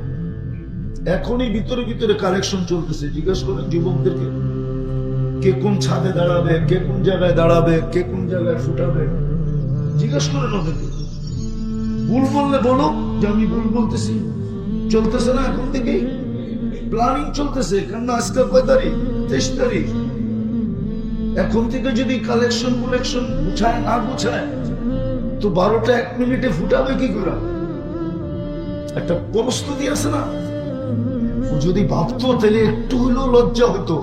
এখনই ভিতরে ভিতরে কালেকশন চলতেছে। জিজ্ঞাসা করেন যুবকদেরকে, কে কোন ছাদে দাঁড়াবে, কে কোন জায়গায় দাঁড়াবে, কে কোন জায়গায় ফুটাবে। জিজ্ঞাসা করেন ওদেরকে। ভুল বললে বলো যে আমি ভুল বলতেছি। চলতেছে না এখন থেকেই প্ল্যানিং চলতেছে। কেন আজকে কয় তারিখ? 23 তারিখ। এখন থেকে যদি কালেকশন গুছায় না গুছায় তো 12টা 1 মিনিটে ফুটাবে কি করে? একটা প্রস্তুতি আছে না। ও যদি ভাবতো তাহলে একটু হলেও লজ্জা হতো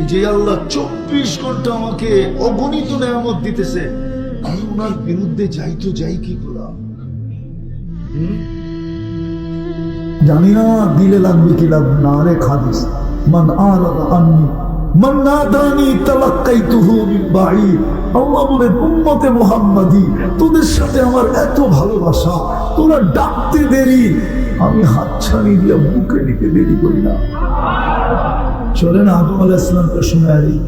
যে আল্লাহ 24 ঘন্টা আমাকে অগণিত নেয়ামত দিতেছে, আমি ওনার বিরুদ্ধে যাই কি করে। জানি না দিলে লাগবে কি লাগবে না। আরে হাদিস মান আরাদা আন্নি মান নাদানি তালাক্কাইতুহু মিন বাঈদ। আল্লাহ বলে উম্মতে মুহাম্মাদি, তোদের সাথে আমার এত ভালোবাসা, তোরা ডাকতে দেরি, আমি হাতছানি দিয়ে বুকে নিতে দেরি করি না। চলেন আদম আলাইহিস সালামকে শুনে দিই।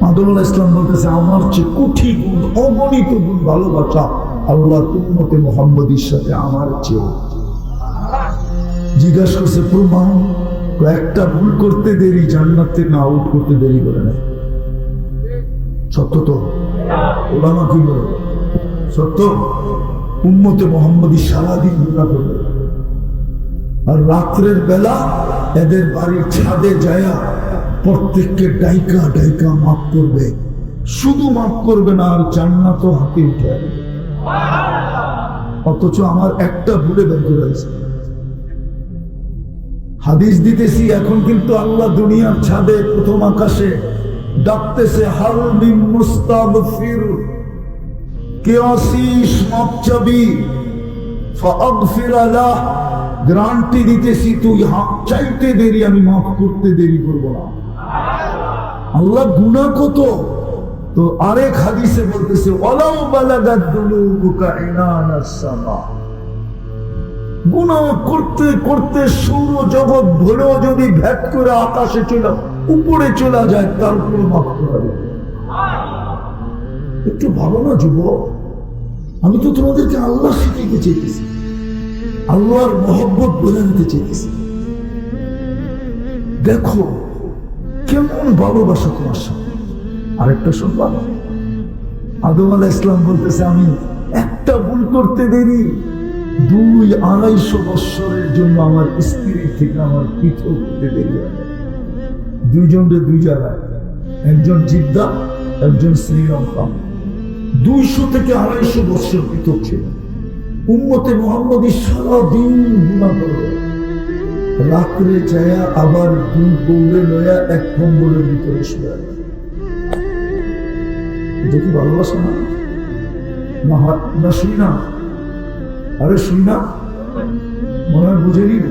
আদম আলাইহিস সালাম বলতেছে আমার চেয়ে কোটি গুণ অগণিত গুণ ভালোবাসা আল্লাহ উম্মতে মুহাম্মাদির সাথে আমার চেয়ে। জিজ্ঞাসা করছে প্রমাণ? একটা ভুল করতে দেরি জান্নাত থেকে আউট করতে দেরি করে না। সত্য তো? ওলামা কি বলে? সত্য। উম্মতে মুহাম্মাদি সারাদিন গুনাহ করবে, আর রাত্রের বেলা এদের বাড়ির ছাদে যায়া প্রত্যেককে ডাইকা ডাইকা মাফ করবে। শুধু মাফ করবে না, আর জান্নাত হাতে উঠে আসবে। অথচ আমার একটা ভুলে বের করে দিয়েছে। হাদিস দিতেছি এখন, কিন্তু আল্লাহ দুনিয়ার ছাদে প্রথম আকাশে ডাকতেছে হাল মিন মুস্তাগফির, কে আসিস মাপ চাবি, ফাগফির লাহ, গ্যারান্টি দিতেছি তুই চাইতে দেরি আমি মাফ করতে দেরি করব না। আল্লাহ গুনাহ কত তো আরেক হাদিসে বলতেছে ওয়ালাউ বালাগাত দুনুবুকা ইনানাস সামা, গুনাহ করতে করতে সৌর জগৎ ভরেও যদি ভেদ করে আকাশে উপরে চলে যায় তারপরে মাফ করা যাবে। একটু ভালো না যুবক, আমি তো তোমাদেরকে আল্লাহ শিখাইতে চাইতেছি, আল্লাহর মহব্বত বলে নিতে চাইতেছি। দেখো কেমন ভালোবাসা তোমার সাথে। আরেকটা শুনবা, আদম আলাইহিস সালাম বলতেছে আমি একটা ভুল করতে দেরি 200-250 বৎসরের জন্য আমার স্ত্রী থেকে আমার পৃথক হতে দেরি হয়। দুইজনের দুই জায়গায়, একজন জিদ্দা একজন শ্রীলঙ্কা, 200 থেকে 250 বৎসর পৃথক ছিল। উম্মতে মুহাম্মাদি সারাদিন গুনাহ করবে, রাত্রে চায়া আবার দুই বউরে লয়া এক কম্বলের ভিতরে শুয়ে। এটা কি ভালোবাসা না? না শুই না, আরে শুই না, মনে হয় বুঝে নিব।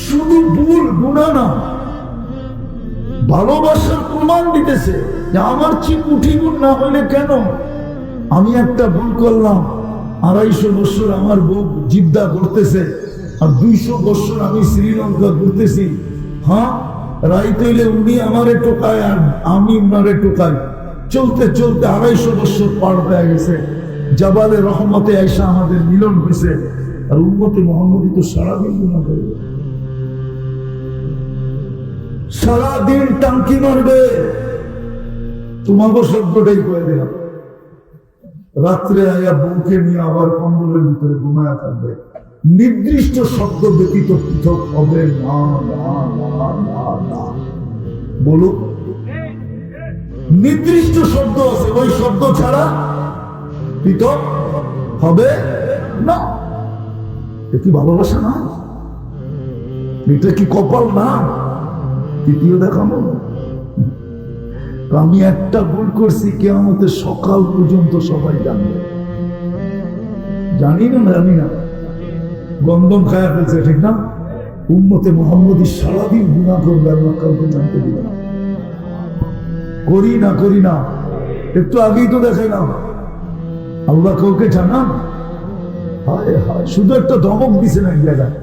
শুধু ভুল গুণা না, ভালোবাসার প্রমাণ দিতেছে যে আমার চিকুঠি গুণ না হইলে কেন? আমি একটা ভুল করলাম, 250 বছর আমার বউ জিদ্দা করতেছে, আর 200 বছর আমি শ্রীলঙ্কা ঘুরতেছি। হ্যাঁ, রাইত হইলে উনি আমারে টোকায় আর আমি উনারে টোকাই, চলতে চলতে 250 বছর পার হয়ে গেছে। জাবালে রহমতে আইসা আমাদের মিলন হয়েছে, আর উম্মতে মুহাম্মদী তো সারাদিন গুনাহ করবে, সারাদিন টাঙ্কি মারবে। তোমাকে শব্দটাই করে দিলাম, রাত্রে আয়া বউকে নিয়ে আবার কম্বলের ভিতরে ঘুমায়া থাকবে। নির্দিষ্ট শব্দ ব্যতীত পৃথক হবে না, না, না, না, না। বলো, নির্দিষ্ট শব্দ আছে, ওই শব্দ ছাড়া পৃথক হবে না। এটা কি ভালোবাসা না? এটা কি কপাল না? তৃতীয় দেখাবো, আমি একটা ভুল করছি, কিয়ামতের সকাল পর্যন্ত সবাই জানবে। জানি না, জানি না, গন্ধম খায়া ফেলছে, ঠিক না? উম্মতে মুহাম্মদী সারাদিন গুনাহ করবে, আল্লাহ কাউকে জানতে দিবে না। করি না, করি না, একটু আগেই তো দেখাইলাম, আল্লাহ কাউকে জানান। হায় হায়, শুধু একটা ধমক দিছে না, জায়গায়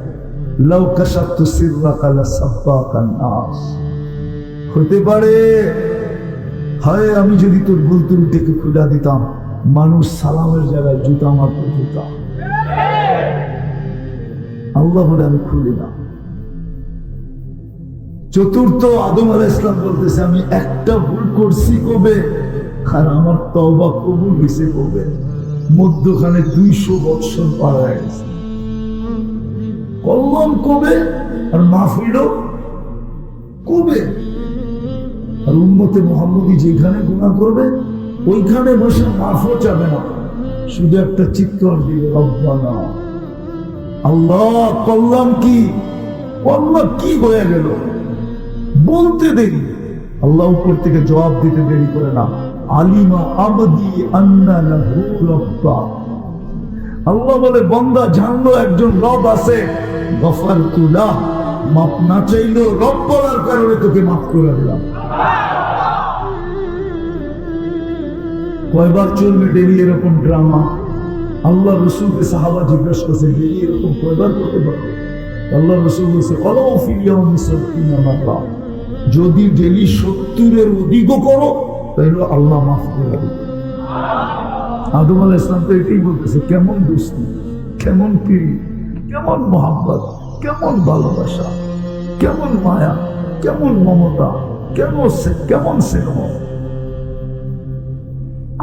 লাউ কাশাফতু সিররাকা লাসাব্বাকান নাস। হতে পারে, হায় আমি যদি তোর ভুল ত্রুটিকে খুলে দিতাম, মানুষ সালামের জায়গায় জুতা মারতে দিতাম। আল্লাহ বলে আমি খুলি না। চতুর্থ আদম আলাইহিস সালাম বলতেছে, আমি একটা ভুল করছি কবে, আর আমার তওবা কবুল হয়েছে কবে? মধ্যখানে 200 বছর পার হয়ে গেছে। কলম কবে আর মাফ হইল কবে? আর উম্মতে মুহাম্মদী যেখানে গুনাহ করবে ওইখানে বসে মাফও চাবে না, শুধু একটা চিৎকার দিবে, রব্বানা। আল্লাহ কল্যাণ কি, আল্লাহ কি হয়ে গেল বলতে দেরি, আল্লাহ উপর থেকে জবাব দিতে দেরি করে না। আলিমা আবদি আন্না লাহু রব্বা। আল্লাহ বলে, বান্দা জানলো একজন রব আছে, গফারতু লাহ, মাফ না চাইলেও রব বলার কারণে তোকে মাফ করে দিলাম। কয়বার চলবে ডেলি এরকম ড্রামা? আল্লাহ রসুলকে সাহাবা জিজ্ঞাসা করছে, ডেলি এরকম কয়বার করতে পারবে? আল্লাহ রসুল বলছে, যদি ডেলি 70-এর অধিকও করো তাহলে আল্লাহ মাফ করে দেবে। আদম আলাইহিস সালাম তো এটাই বলতেছে, কেমন দোস্তি, কেমন প্রিয়, কেমন মোহাব্বত, কেমন ভালোবাসা, কেমন মায়া, কেমন মমতা, কেমন স্নেহ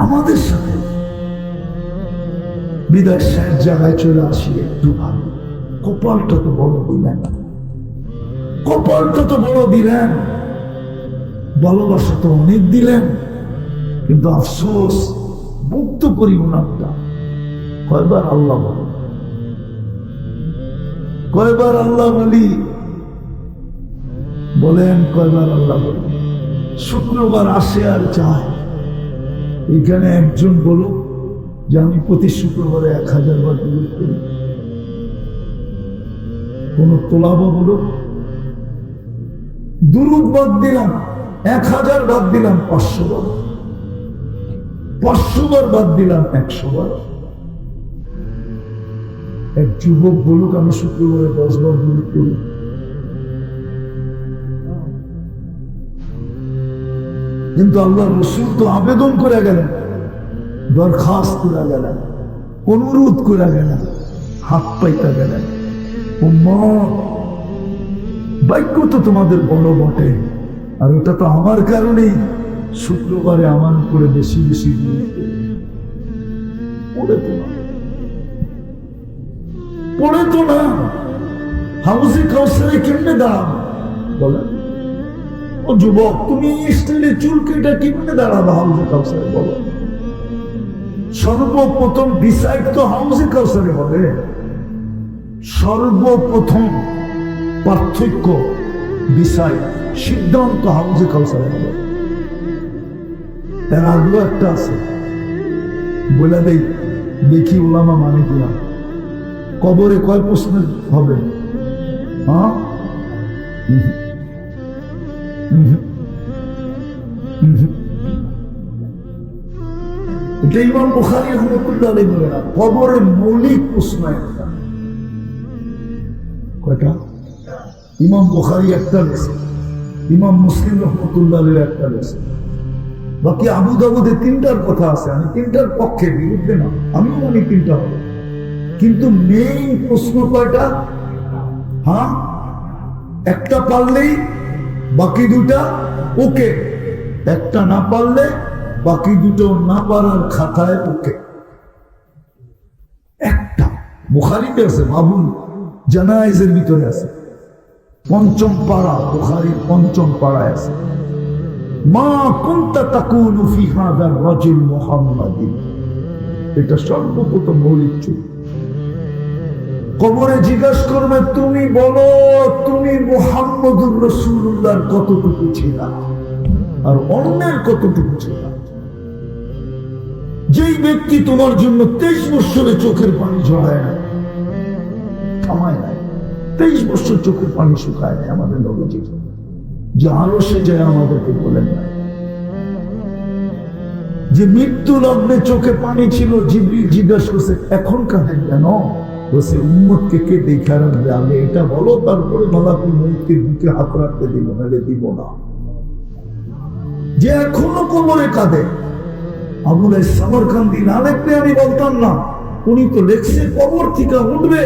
আমাদের সাথে। বিদায় শেষ জায়গায় চলে আসি, একটু ভালো। কপালটা তো বড় দিলেন, কপালটা তো বড় দিলেন, ভালোবাসা তো অনেক দিলেন, কিন্তু আফসোস মুক্ত করি ওনারটা। কয়বার আল্লাহ বলি, কয়বার আল্লাহ বলি, বলেন কয়বার আল্লাহ বলি? শুক্রবার আসে আর যায়। এখানে একজন বলুক যে আমি প্রতি শুক্রবারে 1000 বার দুরূদ করি। কোন তোলাবা বলুক, দুরূদ বাদ দিলাম, 1000 বাদ দিলাম, 500 বার, 500 বার বাদ দিলাম, 100 বার। এক যুবক বলুক আমি শুক্রবারে 10 বার দুরূদ করি। কিন্তু আল্লাহ রসুল তো আবেদন করে গেলেন, দরখাস্ত করে গেলেন, অনুরোধ করে গেলেন, হাত পাইতে গেলেন, উম্মত বাক্য তো তোমাদের বড় বটে, আর ওটা তো আমার কারণেই শুক্রবারে আমার উপরে বেশি বেশি পড়ে তো না। হাউসে কাউসারে কেমনে দাঁড়াবো বলেন? ও যুবক, তুমি স্টাইলে চুল কেটে কেমনে দাঁড়াবো হাউসে কাউসারে বলো? সর্বপ্রথম ডিসাইড তো হাউসে কাউসারে হবে। সর্বপ্রথম পার্থক্য বিষয় সিদ্ধান্ত হাউজে কাউসার হবে। এর আগেও একটা আছে, বলে দেই, দেখি ওলামা মানে কিনা। কবরে কয় প্রশ্ন হবে? হ্যাঁ, এটা ইমাম বুখারী রাহমাতুল্লাহ আলাইহি বলে না, কবরে মৌলিক প্রশ্ন একটা। কয়টা? ইমাম বুখারী একটা লেছে, ইমাম মুসলিম রাহমাতুল্লাহ আলাইহি একটা লেছে, বাকি আবু দাউদে তিনটার কথা আছে। আমি তিনটার পক্ষে, বিরুদ্ধে না, আমিও মানি তিনটা হবে, কিন্তু মেইন প্রশ্ন কয়টা? হ্যাঁ, একটা পারলেই বাকি দুটা ওকে, একটা না পারলে বাকি দুটো না পারার খাতায় ওকে। একটা বুখারীতে আছে, বাবুল জানায়েজের ভিতরে আছে, পঞ্চম পাড়া, বুখারীর পঞ্চম পাড়ায় আছে, মা কুনতা তাকুলু ফি হাদার রাজুল মুহাম্মাদিন। এটা সর্বপ্রথম মৌলিক চুক্তি। কবরে জিজ্ঞাসা করবে, তুমি বলো, তুমি মুহাম্মদুর রাসূলুল্লাহর কতটুকু ছিলা আর অন্যের কতটুকু ছিলা? যেই ব্যক্তি তোমার জন্য 23 বছরে চোখের পানি ঝরায় না, থামায় নাই, 23 বছর চোখের পানি শুকায় নাই, আমাদের নবীজি যে আরো সে যায় আমাদেরকে বলেন না, যে মৃত্যু লগ্নে চোখে পানি ছিল, জিবরিল জিজ্ঞাসা করছে এখন কাঁদে কেন? বলছে উম্মতকে কে দেখা রাখবে? আমি এটা বলো, তারপরে মালাকুল মউতকে বুকে হাত রাখতে দিব, নাহলে দিব না। যে এখনো কোমরে কাঁদে, আবুল সামরকান্দি না লিখলে আমি বলতাম না, উনি তো লেখছে কবর থেকে উঠবে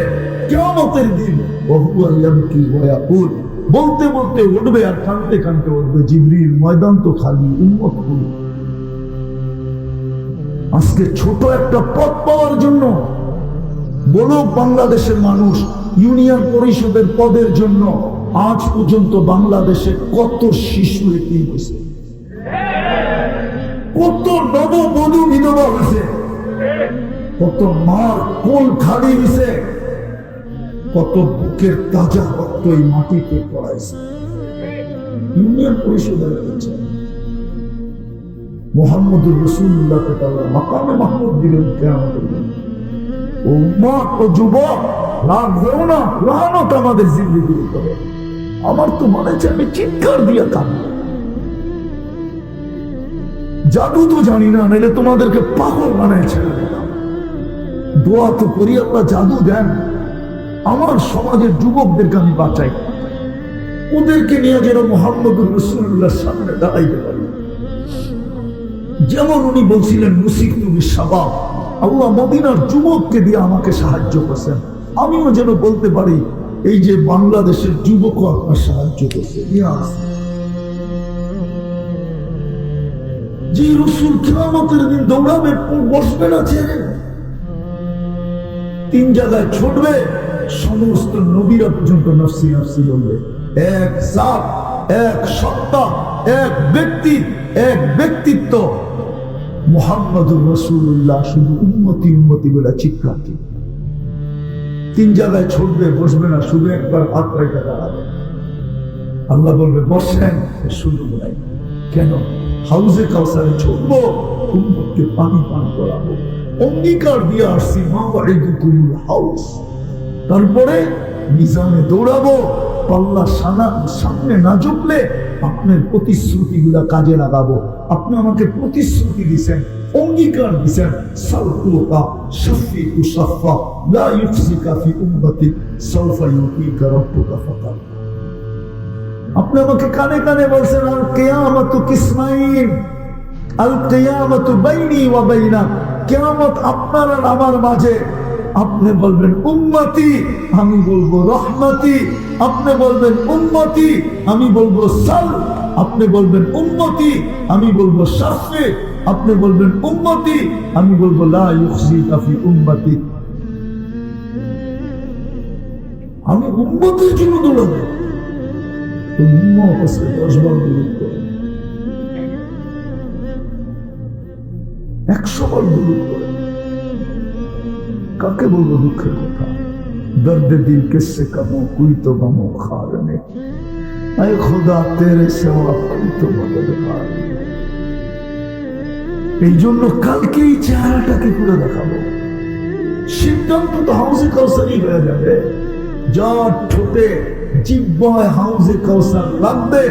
কিয়ামতের দিন, ওহুয়া ইয়াবকি ওয়া ইয়াকুল, বলতে বলতে উঠবে আর কাঁদতে কাঁদতে উঠবে, জিবরিল ময়দান তো খালি, উম্মত গুলো। আজকে ছোট একটা পদ পাওয়ার জন্য বলো, বাংলাদেশের মানুষ ইউনিয়ন পরিষদের পদের জন্য আজ পর্যন্ত বাংলাদেশে কত শিশু এতিম হয়েছে, কত নববধূ বিধবা হয়েছে, কত মার কোল খালি হয়েছে, কত বুকের তাজা রক্ত এই মাটিতে পড়াইছে ইউনিয়ন পরিষদের কাছে। মুহাম্মদুর রাসূলুল্লাহকে আল্লাহ মাকামে মাহমুদ দিলেন কিয়ামতের দিন। ও উম্মত, ও যুবক, রাগ হও না, কুরআনত আমাদের জিন্দেগি করে। আমার তো মনে হচ্ছে আমি চিৎকার দিয়ে কাঁদবো। জাদু তো জানি না, নাহলে তোমাদেরকে পাগল বানায় ছেড়ে দিতাম। দোয়া তো করি আল্লাহ জাদু দেন, আমার সমাজের যুবকদেরকে আমি বাঁচাই, ওদেরকে নিয়ে যেন মুহাম্মদুর রাসূলুল্লাহর সামনে দাঁড়াইতে পারি। যেমন উনি বলছিলেন মুসিকতু বিশ-শাবাব, আল্লাহ মদিনার যুবককে দিয়ে আমাকে সাহায্য করছেন, আমিও যেন বলতে পারি এই যে বাংলাদেশের যুবকও আপনার সাহায্য করছে। যে রাসূল কিয়ামতের দিন দৌড়াবে, বসবে না ছেড়ে, 3 জায়গায় ছুটবে, সমস্ত নবীরা পর্যন্ত নফসি নফসি বলবে। এক জাত, এক সত্তা, এক ব্যক্তি, এক ব্যক্তিত্ব মুহাম্মদুর রাসূলুল্লাহ, শুধু উম্মতি উম্মতি বলে চিৎকার দিবে। 3 জায়গায় ছুটবে, বসবে না, শুধু একবার হাত রেখে দাঁড়াবে। আল্লাহ বলবে বসেন, সুযোগ নাই। কেন? হাউজে কাউসারে ছুটবো, উম্মতকে পানি পান করাবো, অঙ্গীকার দিয়ে আসছি মাওয়াইদুকুল হাউস। তারপরে মিজানে দৌড়াবো, পাল্লা সামনে না ঝুঁকলে আপনার প্রতিশ্রুতি গুলা কাজে লাগাবো। আপনি আমাকে প্রতিশ্রুতি দিচ্ছেন, অঙ্গীকার দিচ্ছেন, সালকুকা শাফিউ সাফা লা ইউফসিকা ফি উম্মতি সাওফা ইউতিকা রাব্বুকা ফাতার। আপনি আমাকে কানে কানে বলছেন আল কিয়ামাতু কিসমাইন, আল কিয়ামাতু বাইনি ওয়া বাইনাক, কিয়ামত আপনার আর আমার মাঝে। আপনি বলবেন উম্মতি, আমি বলবো রহমতি। আপনি বলবেন উম্মতি, আমি বলবো সাল। আপনি বলবেন উম্মতি, আমি বলবো শাফি। আপনি বলবেন উম্মতি, আমি বলবো লা ইউখজিকা ফি উম্মতি। আমি উম্মতের জন্য দৌড়াবো, উম্মত আছে 10 বার দরুদ করে, 100 বার দরুদ করে। কাকে বলবো দুঃখের কথা? दर्द दिल किससे कमो कोई तो गमो खार ने ऐ खुदा तेरे सिवा कोई तो मददगार নেই। এই জন্য কালকে এই চেহারাটাকে পুরো দেখাবো। সিদ্ধান্ত তো হাউজে কাউসারই হয়ে যাবে। যার ঠোঁটে জিহ্বায় হাউজে কাউসার লাগবে,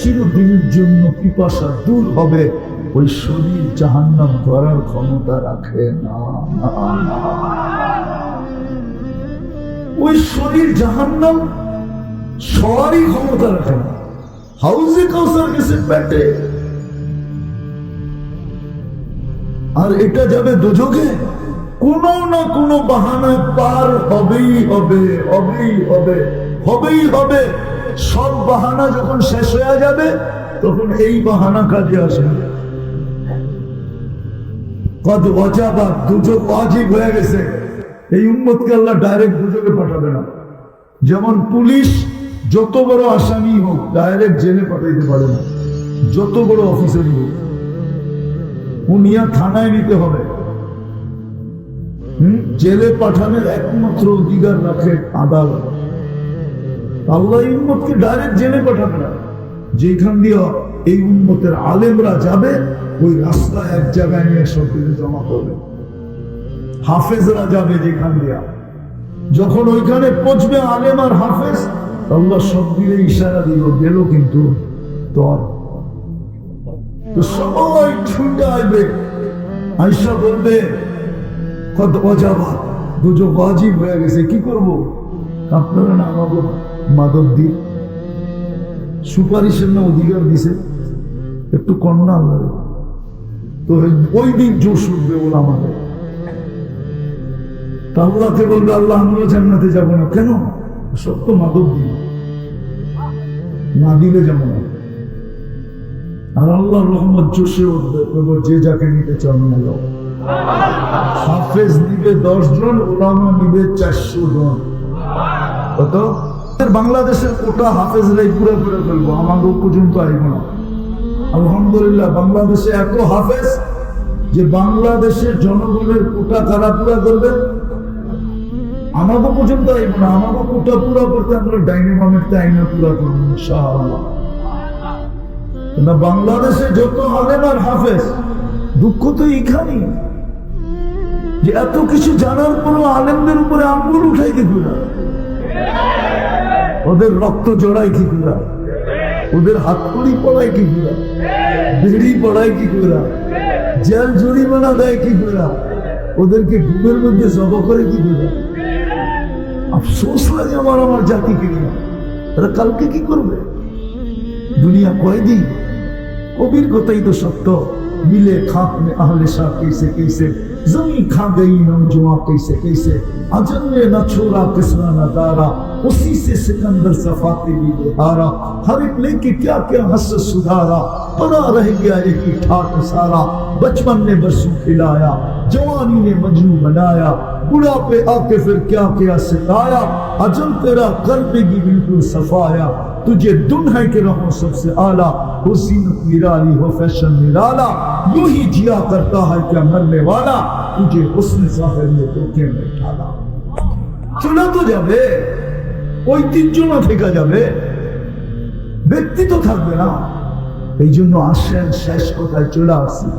চিরদিনের জন্য পিপাসা দূর হবে। ওই শরীর জাহান্নাম ধরার ক্ষমতা রাখে না। ওই শরীর জাহান্নাম সবারই ক্ষমতা রাখে না। হাউজে কাউসার গেছে পেটে, আর এটা যাবে দোজখে। কোনো না কোনো বাহানায় পার হবেই হবে, হবেই হবে, হবেই হবে। সব বাহানা যখন শেষ হয়ে যাবে তখন এই বাহানা কাজে আসবে। কত ওয়াজাবা দুজক ওয়াজিব হয়ে গেছে। এই উম্মতকে আল্লাহ ডাইরেক্ট দুজকে পাঠাবে না। যেমন পুলিশ যত বড় আসামি হোক ডাইরেক্ট জেলে পাঠাইতে পারে না, যত বড় অফিসারই হোক উনিয়া থানায় নিতে হবে। জেলে পাঠানোর একমাত্র অধিকার রাখে আদালত। আল্লাহ এই উম্মতকে ডাইরেক্ট জেলে পাঠাবে না। যেখান দিয়ে এই উম্মতের আলেমরা যাবে ওই রাস্তা এক জায়গায় নিয়ে সব কিছু জমা করবে। হাফেজরা যাবে যেখান দিয়া, যখন ওইখানে পৌঁছবে আলেম আর হাফেজ, আল্লাহ সব দিলে ইশারা দিল গেল, কিন্তু তোর তো সবাই ছুটে আসবে। আয়সা বলবে কত অজাবা দুজো ওয়াজিব হয়ে গেছে, কি করব? আপনারা না আমাকে মাদক দিন, সুপারিশের না অধিকার দিছে, একটু কন্যা আল্লাহ। তো ওই দিন জোশ উঠবে বলে আমাদের। আল্লাহকে বলবে আল্লাহ আমরা জান্নাতে যাবো না কেন? সব তো মাদক দিন, না দিলে যাবো না। আর আল্লাহ রহমত জোশে উঠবে, যে যাকে নিতে চান নিল। হাফেজ নিবে 10 জন, ওলামা নিবে 400 জন। কত? বাংলাদেশের কোটা হাফেজরাই পুরো পুরো করবো, আমাদের পর্যন্ত আইব না। আলহামদুলিল্লাহ বাংলাদেশে এত হাফেজ যে বাংলাদেশের জনগণের কোটা কারা পুরা করবে? আমাকে পর্যন্ত আইব না। আমাকে কোটা পুরা করতে আমরা ডাইনামামের আইনা পুরা করবো ইনশাআল্লাহ। না বাংলাদেশে যত আলেম আর হাফেজ, দুঃখ তো এইখানেই যে এত কিছু জানার পরও আলেমদের উপরে আঙ্গুল উঠাই কি করে, ওদের রক্ত জড়াই কি করে, ওদের হাতকড়ি পড়ায় কি করে, বেড়ি পড়ায় কি করে, জেল জরিমানা দেয় কি করে, ওদেরকে ডুবের মধ্যে জবা করে কি করে। আফসোস লাগে আমার জাতিকে নিয়ে। তারা কালকে কি করবে? দুনিয়া কয়দিন? কবির কথাই তো সত্য। मिले खाक में अहले शाह कैसे कैसे, जमी खा गई नौजुआ कैसे कैसे, अजम ने न छोड़ा किसरा न दारा, उसी से सिकंदर सफाते भी हारा। हर एक लेके क्या क्या हंस सुधारा, पड़ा रह गया एक ही ठाट सारा। बचपन ने बरसों खिलाया, जवानी ने मजनू बनाया, बुढ़ापे आके फिर क्या क्या सिखाया। अजल तेरा कर देगी बिल्कुल सफाया, तुझे दुन है कि रहो सबसे आला, हो सीनत निराली हो फैशन निराला, यूं ही जिया करता है क्या मरने वाला, तुझे हुस्न ज़ाहिर में धोखे में ढाला। চলে তো যাবে, ঐতিহ্য না থেকে যাবে, ব্যক্তি তো থাকবে না। এই জন্য আসেন শেষ কথায় চলে আসি,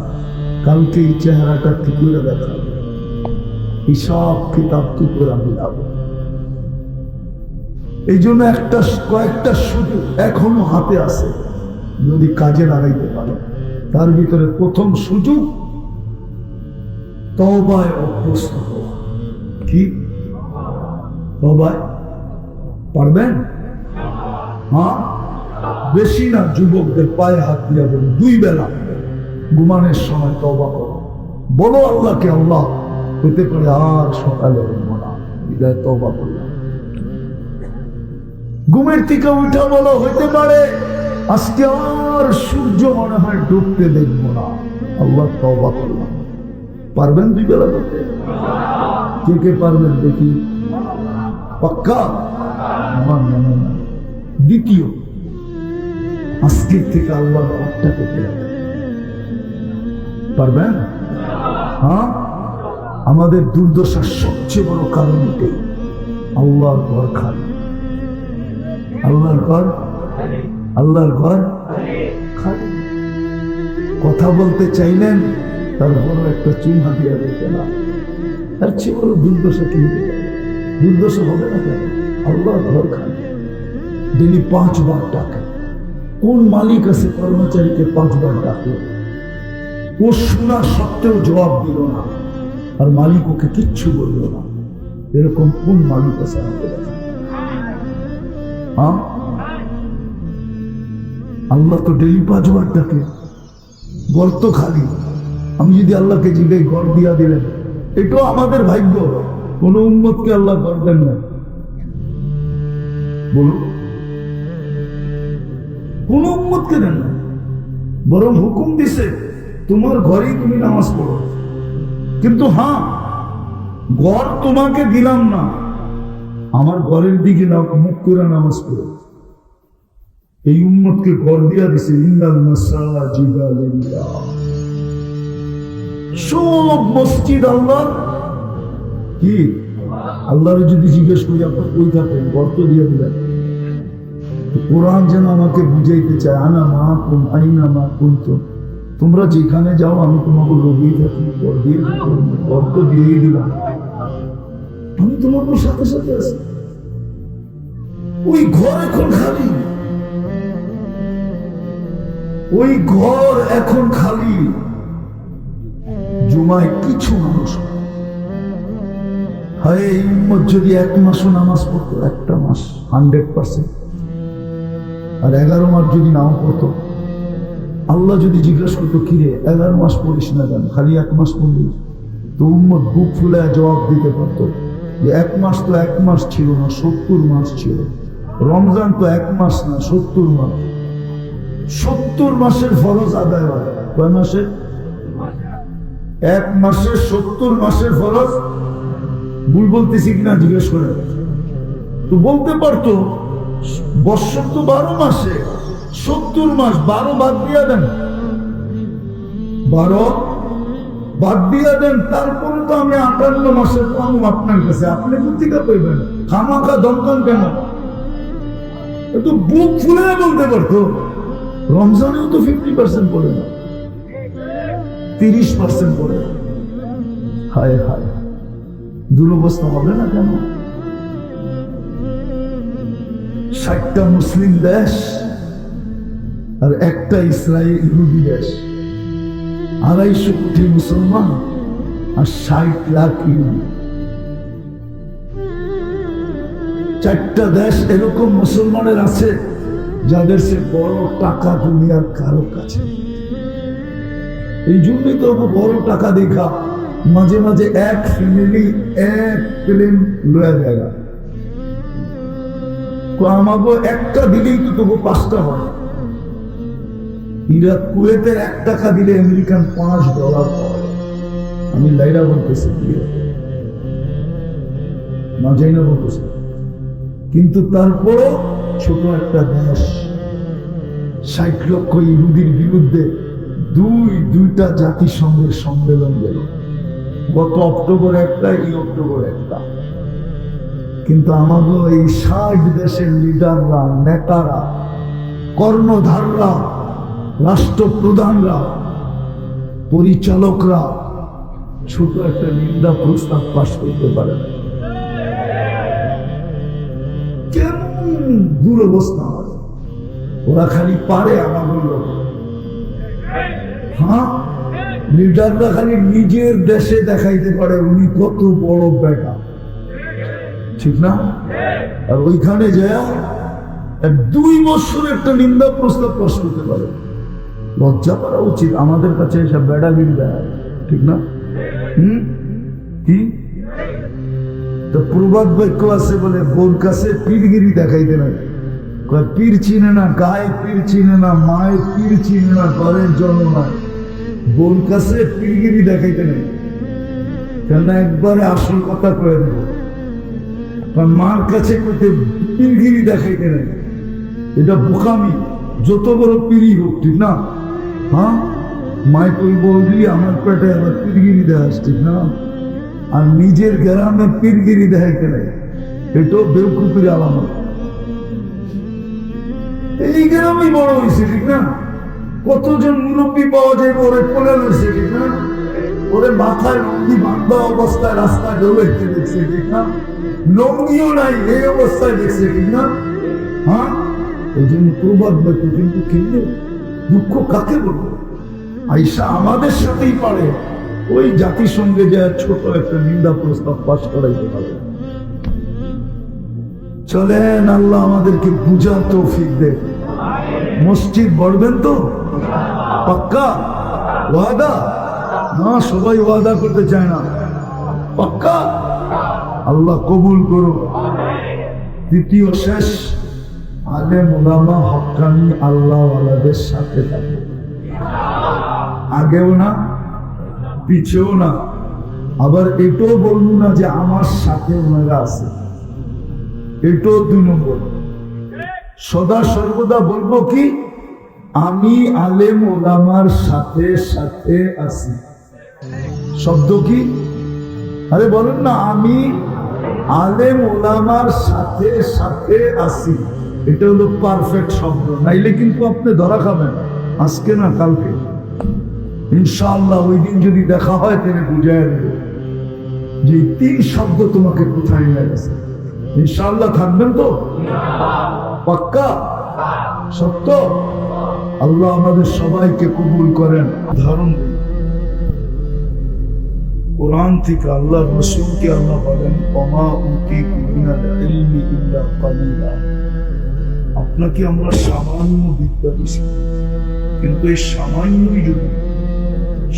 কালকে এই চেহারাটা কি করে দেখাবো, হিসাব কিতাব কি করে মিলাবো। এই জন্য কয়েকটা সুযোগ এখনো হাতে আছে, যদি কাজে লাগাইতে পারে। তার ভিতরে প্রথম সুযোগ তওবায় অভ্যস্ত হওয়া। কি তওবায় পারবেন? হ্যাঁ, বেশি না, যুবকদের পায়ে হাত দিয়ে বলি 2 বেলা ঘুমানোর সময় তওবা করো, বলো আল্লাহকে, আল্লাহ হতে পারে আর সকালে মনা বিদায় তওবা করলাম। ঘুমের থেকে উঠা বলো, হইতে পারে আজকে আর সূর্য মনে হয় ডুবতে দেখবো না, আল্লাহ তওবা করলাম। পারবেন 2 বেলা করতে? কে কে পারবেন দেখি? পাক্কা? দ্বিতীয়, আজকের থেকে আল্লাহ একটা করতে পারবেন? হ্যাঁ, আমাদের দুর্দশার সবচেয়ে বড় কারণ এটাই। আল্লাহর ঘর খালি, আল্লাহর ঘর, আল্লাহর ঘর খালি। কথা বলতে চাইলেন, তারপর একটা চুমা দিয়া দিতে না, তার চেয়ে বড় দুর্দশা কি হতে পারে? দুর্দশা হবে না কেন? আল্লাহর ঘর খালি, ডেলি 5 বার ডাকে। কোন মালিক আছে কর্মচারীকে 5 বার ডাকলো, ও শোনা সত্ত্বেও জবাব দিল না, আর মালিক ওকে কিচ্ছু বলল না? এরকম কোন মালিক আছে আমাদের কাছে? হ্যাঁ, আল্লাহ তো ডেলি 5 বার ডাকে, ঘর তো খালি। আমি যদি আল্লাহকে জিজ্ঞাসা ঘর দিয়া দিলেন, এটাও আমাদের ভাগ্য। কোন উম্মতকে আল্লাহ ঘর দেন না, বলুন, কোন উম্মতকে দেন না, বরং হুকুম দিছে তোমার ঘরেই তুমি নামাজ পড়ো। কিন্তু হ্যাঁ, ঘর তোমাকে দিলাম না, আমার ঘরের দিকে মুখ করে নামাজ পড়ো। এই উম্মতকে ঘর দিয়া দিছে। ইন্নাল মাসাজিদা লিল্লাহ, সব মসজিদ আল্লাহ। কি আল্লাহর যদি জিজ্ঞেস করি আপনি কই থাকেন, ঘর তো দিয়ে দিলেন। কোরআন যেন আমাকে বুঝাইতে চায়, আনা মা কুম আইনা মা কুনতুম, তোমরা যেখানে যাও আমি তোমাকে লগেই থাকি, ঘর দিয়ে ঘর তো দিয়েই দিলাম, আমি তোমাকে সাথে সাথে আছি। ওই ঘর এখন খালি, ওই ঘর এখন খালি। জুমায় কিছু মানুষ, হয় এই উম্মত যদি 1 মাসও নামাজ পড়তো, একটা মাস 100%, আর 11 মাস যদি নাও পড়তো, আল্লাহ যদি জিজ্ঞাসা করতো কিরে 11 মাস পড়িস না কেন, খালি 1 মাস পড়লি, তো উম্মত বুক ফুলে জবাব দিতে পারতো যে 1 মাস তো 1 মাস ছিল না, 70 মাস ছিল। রমজান তো 1 মাস না, 70 মাস। 70 মাসের ফরজ আদায় হয়। কয় মাসে? 1 মাসে 70 মাসের ফরজ। ভুল বলতেছি কিনা জিজ্ঞেস করে, তো বলতে পারতো বৎসর তো 12 মাসে, 70 মাস, 12 বাদ দিয়া দেন, 12 বাদ দিয়া দেন, তারপরে তো আমি 58 মাসের কম আপনার কাছে, আপনি কোথেকে পাইবেন? খামাখা দমকান কেন? তো বুক ফুলে বলতে পারতো রমজানেও তো 50% পড়ে না, 30% পড়ে। হায় হায়, দুরবস্থা হবে না কেন? 60টা মুসলিম দেশ আর একটা ইসরায়েল ইহুদি দেশ, 250 কোটি মুসলমান আর 60 লাখ ইহুদি। 4টা দেশ এরকম মুসলমানের আছে যাদের সে বড় টাকা দুনিয়ার কারো কাছে। এই জন্যই তো বড় টাকা দেখা মাঝে মাঝে এক ফ্যামিলি 1 প্লেন লয়া জায়গা, আমাকে একটা দিলেই তো তবু 5টা হয়। ইরাক কুয়েতের 1 টাকা দিলে আমেরিকান $5 পাওয়া। আমি লাইরা বলতেছি, না যাই না বলতেছি, কিন্তু তারপরও ছোট একটা দেশ 60 লক্ষ ইহুদির বিরুদ্ধে দুইটা জাতিসংঘের সম্মেলন গেল। গত অক্টোবর একটা, এই অক্টোবর একটা। কিন্তু আমাদের এই 60 দেশের লিডাররা, নেতারা, কর্ণধাররা, রাষ্ট্রপ্রধানরা, পরিচালকরা ছোট একটা নিন্দা প্রস্তাব পাশ করতে পারে না। কেমন দুরবস্থা হয়! ওরা খালি পারে আমাদের লোক। হ্যাঁ, লিডাররা খালি নিজের দেশে দেখাইতে পারে উনি কত বড় বেটা, ঠিক না? আর ওইখানে যায় 2 বছর একটা নিন্দা প্রস্তাব পাশ করতে পারে। লজ্জা করা উচিত আমাদের কাছে এসব বেড়াগিরি দেয়, ঠিক না? কি তো প্রবাদ বাক্য আছে বলে, বোর কাছে পীরগিরি দেখাইতে না। পীর চিনে না, গায়ে পীর চিনে না, মায়ের পীর চিনে না, ঘরের জন্ম নয়, বোর কাছে পীরগিরি দেখাইতে নেই। কেন? একবারে আসল কথা কয়ে দেব, মার কাছে পীরগিরি দেখাইতে নেই, এটা বোকামি। যত বড় পীরই হোক, ঠিক না? হ্যাঁ, মায় কই বলবি আমার পেটে আবার পীরগিরি দেখাস, ঠিক না? আর নিজের গ্রামে পীরগিরি দেখাইতে নেই, এটাও বেউকুফির আলামত। এই গ্রামই বড় হয়েছে, ঠিক না? কতজন মুরব্বী পাওয়া যায় ওরে কোলে রয়েছে, ঠিক না? ওরে মাথায় লঙ্গি বান্ধা অবস্থায় রাস্তায় দৌড়াইতে দেখছে, ঠিক না? লঙ্গিও নাই এই অবস্থায় দেখছে, ঠিক না? হ্যাঁ, ওই জন্য প্রবাদ বাক্য কিন্তু কিনলে দুঃখ কাকে বলবো? আইসা আমাদের সাথেই পারে ওই জাতিসংঘে যা ছোট একটা নিন্দা প্রস্তাব পাশ করাইতে পারে। চলেন, আল্লাহ আমাদেরকে বুঝার তৌফিক দে। মসজিদ বলবেন তো পাক্কা ওয়াদা? না, সবাই ওয়াদা করতে চায় না। পাক্কা? আল্লাহ কবুল করো। দ্বিতীয় শেষ, আলেম ওলামা হক্কানি আল্লাহ ওয়ালাদের সাথে থাকে, আগেও না পিছেও না। আবার এটাও বলবো না যে আমার সাথে ওনারা আছে, এটাও 2 নম্বর। সদা সর্বদা বলবো কি, আমি আলেম ওলামার সাথে সাথে আছি। শব্দ কি? আরে বলেন না, আমি আলেম ওলামার সাথে সাথে আছি। এটা হলো পারফেক্ট শব্দ, নাইলে কিন্তু আপনি ধরা খাবেন। আজকে না কালকে ইনশাআল্লাহ ওই দিন যদি দেখা হয় তিনি বুঝাই দেবে যে 3 শব্দ তোমাকে কোথায় নিয়ে গেছে। ইনশাআল্লাহ থাকবেন তো? পাক্কা? সত্য? আল্লাহ আমাদের সবাইকে কবুল করেন। ধারণ কোরআন থেকে আল্লাহ রাসূলকে আল্লাহ বলেন, ওমা উতীতু মিনাল ইলমি ইল্লা কালিলা। আপনাকে আমরা সামান্য বিদ্যা দিছি, কিন্তু এই সামান্যই যদি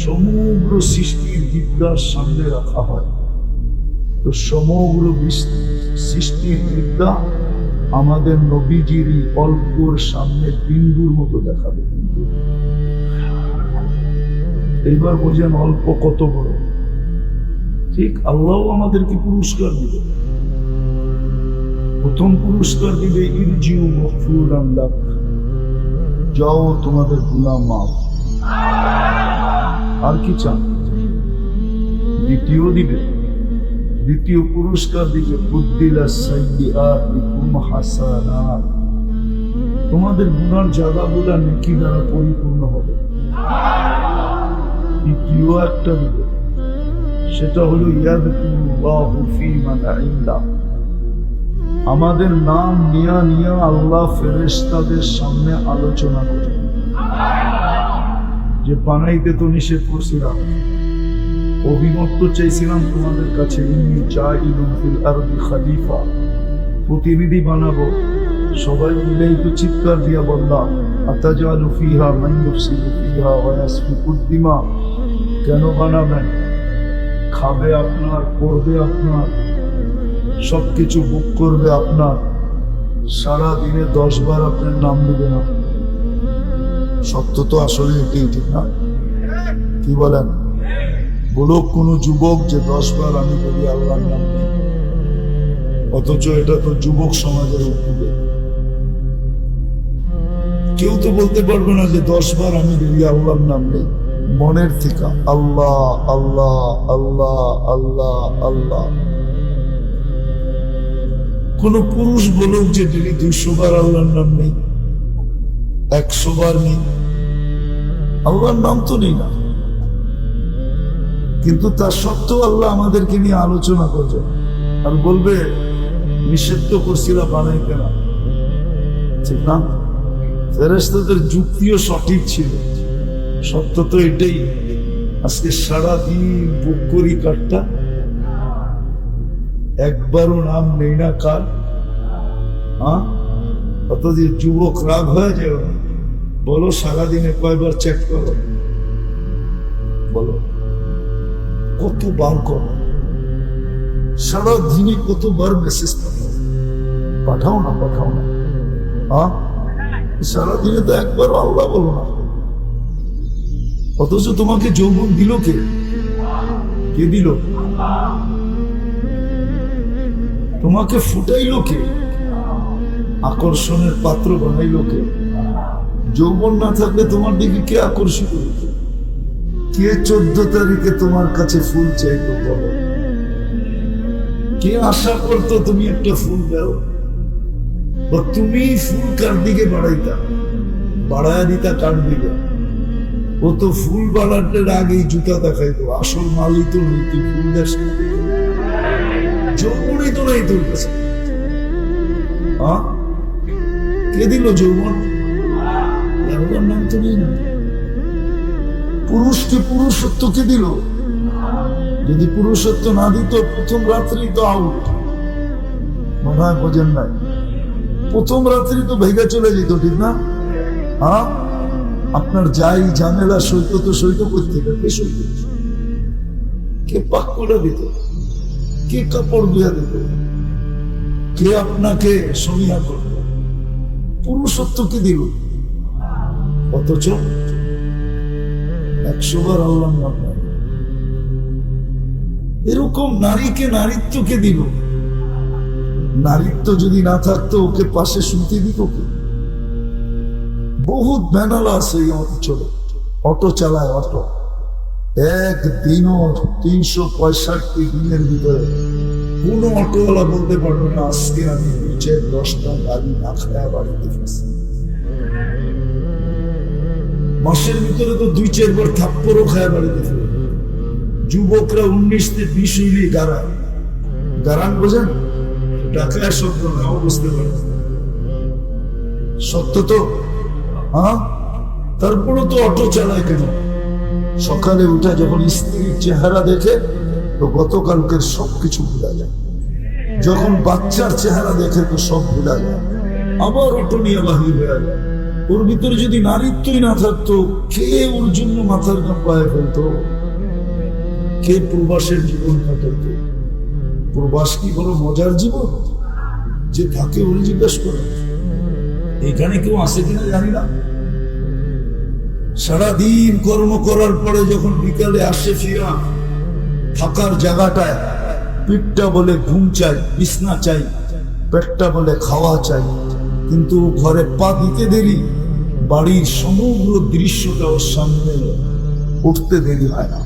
সমগ্র সৃষ্টির বিদ্যার সামনে রাখা হয় তো সমগ্র সৃষ্টির বিদ্যা আমাদের নবীজির অল্পর সামনে বিন্দুর মতো দেখাবে। এইবার বোঝেন অল্প কত বড়। ঠিক আল্লাহ আমাদেরকে পুরস্কার দিবে। প্রথম পুরস্কার দিবে ইরজিউ মাগফুরান লাক, যাও তোমাদের গুনাহ মাফ। আর কি চান? দ্বিতীয় পুরস্কার দিবে বুদ্দিলা সাইয়্যাতিকুম হাসানাত, তোমাদের গুনার জায়গাগুলো নেকি দ্বারা পরিপূর্ণ হবে। তৃতীয় একটা দিবে, সেটা হলো ইয়াযকুরুল্লাহু ফী মান ইনদাহ, আমাদের নাম নিয়া আল্লাহ ফেরেশতাদের সামনে আলোচনা করে। যে বানাইতে তো নিষেধ করছিলাম, অভিমত চাইছিলাম তোমাদের কাছে, ইন্নী জাইলুন ফিল আরদি খলিফা, প্রতিনিধি বানাবো। সবাই মিলেই তো চিৎকার দিয়া বললাম, আতাজালু ফিহা মান ইউফসিদু ফিহা ওয়া ইয়াসফিকুদ দিমা। কেন বানাবেন? খাবে আপনার, পড়বে আপনার, সবকিছু বুক করবে আপনার, সারা দিনে 10 বার আপনার নাম নেবে না। সত্য তো আসলে এটাই, ঠিক না? কি বলেন? বলো কোন যুবক যে 10 বার আমি বলি আল্লাহর নাম নেই, অথচ এটা তো যুবক সমাজের উদ্যোগে। কেউ তো বলতে পারবে না যে 10 বার আমি বলি আল্লাহর নাম নেই। মনের থেকে আল্লাহ আল্লাহ আল্লাহ আল্লাহ আল্লাহ। কোন পুরুষ বলুক যে ডেলি 200 বার আল্লাহর নাম নেই, 100 বার নেই, আল্লাহর নাম তো নেই না। কিন্তু তার সত্ত্বেও আল্লাহ আমাদেরকে নিয়ে আলোচনা করবে আর বলবে নিষেধ তো করছিলা বানাইতে না, ঠিক না? ফেরেশতাদের যুক্তিও সঠিক ছিল, সত্য তো এটাই। আজকে সারাদিন বুক করি কাটটা, একবারও নাম নেই না কার। অত যে যুবক রাগ হয়ে যায়, বলো সারাদিনে কয়বার চেক করো, বলো কতবার করো, সারাদিনে কতবার মেসেজ পাঠাও না সারাদিনে তো একবার আল্লাহ বলো না। অথচ তোমাকে যৌবন দিল কে? কে দিল? তোমাকে ফুটাইল কে? আকর্ষণের পাত্র বানাইল কে? যৌবন না থাকলে তোমার দিকে কে আকর্ষিত হইত? কে 14 তারিখে তোমার কাছে ফুল চাইতো? বলো কে আশা করতো তুমি একটা ফুল দাও, বা তুমি ফুল কার দিকে বাড়াইতা, বাড়ায় দিতা কার দিকে? ও তো ফুল বাড়ানোর আগেই জুতা দেখাইতো, আসল মালই তো নেই, তুই ফুল দেশ যৌবনই তো নেই তোর কাছে। কে দিল যৌবন? আল্লাহর নাম তো নেই না। পুরুষকে পুরুষত্ব কে দিল? যদি পুরুষত্ব না দিত প্রথম রাত্রি তো আউট, মনে হয় বোঝেন নাই? প্রথম রাত্রি তো ভেঙে চলে যেত, ঠিক না? আপনার যাই ঝামেলা সইত তো সইত করতে, কে সইত? কে পাক করে দিত? কে কাপড় দিয়ে দিত? কে আপনাকে সমিয়া করত? পুরুষত্ব কে দিল? অথচ 100 বার আল্লাহ নাম নেয়। এরকম নারীকে নারীত্বকে দিল। নারীত্ব যদি না থাকতো ওকে পাশে শুনতে দিত কে? বহুত ব্যানালা আছে এই অঞ্চলে, অটো চালায়, অটো একদিনও 365 দিনের ভিতরে কোন অটোওয়ালা বলতে পারবে না আজকে আমি 10টা গাড়ি না খায়া বাড়িতে ফেরছি। মাসের ভিতরে তো 2-4 বার থাপ্পড়ও খায়া বাড়িতে ফেরে। যুবকরা 19 থেকে 20 হইলে গারান, গারান বোঝেন? ঢাকায় শব্দ নাও বুঝতে পারে, সত্য তো। তারপরে তো অটো চালায় কেন? সকালে উঠে যখন স্ত্রীর চেহারা দেখে তো গতকালকের সবকিছু ভুলা যায়, যখন বাচ্চার চেহারা দেখে তো সব ভুলা যায়, আবার অটো নিয়ে বাহির হয়ে যায়। ওর ভিতরে যদি নারীত্বই না থাকতো, কে ওর জন্য মাথার ঘাম পায়ে ফেলতো? কে প্রবাসের জীবন কাটাইতো? প্রবাস কি বড় মজার জীবন? যে থাকে ওর জিজ্ঞেস করে। এখানে কেউ আসে কিনা জানি না। সারাদিন কর্ম করার পরে যখন বিকালে আসে ফিরা, থাকার জায়গাটায় পিঠটা বলে ঘুম চাই, বিছনা চাই, পেটটা বলে খাওয়া চাই, কিন্তু ঘরে পা দিতে দেরি, বাড়ির সমগ্র দৃশ্যটা ওর সামনে উঠতে দেরি হয় না।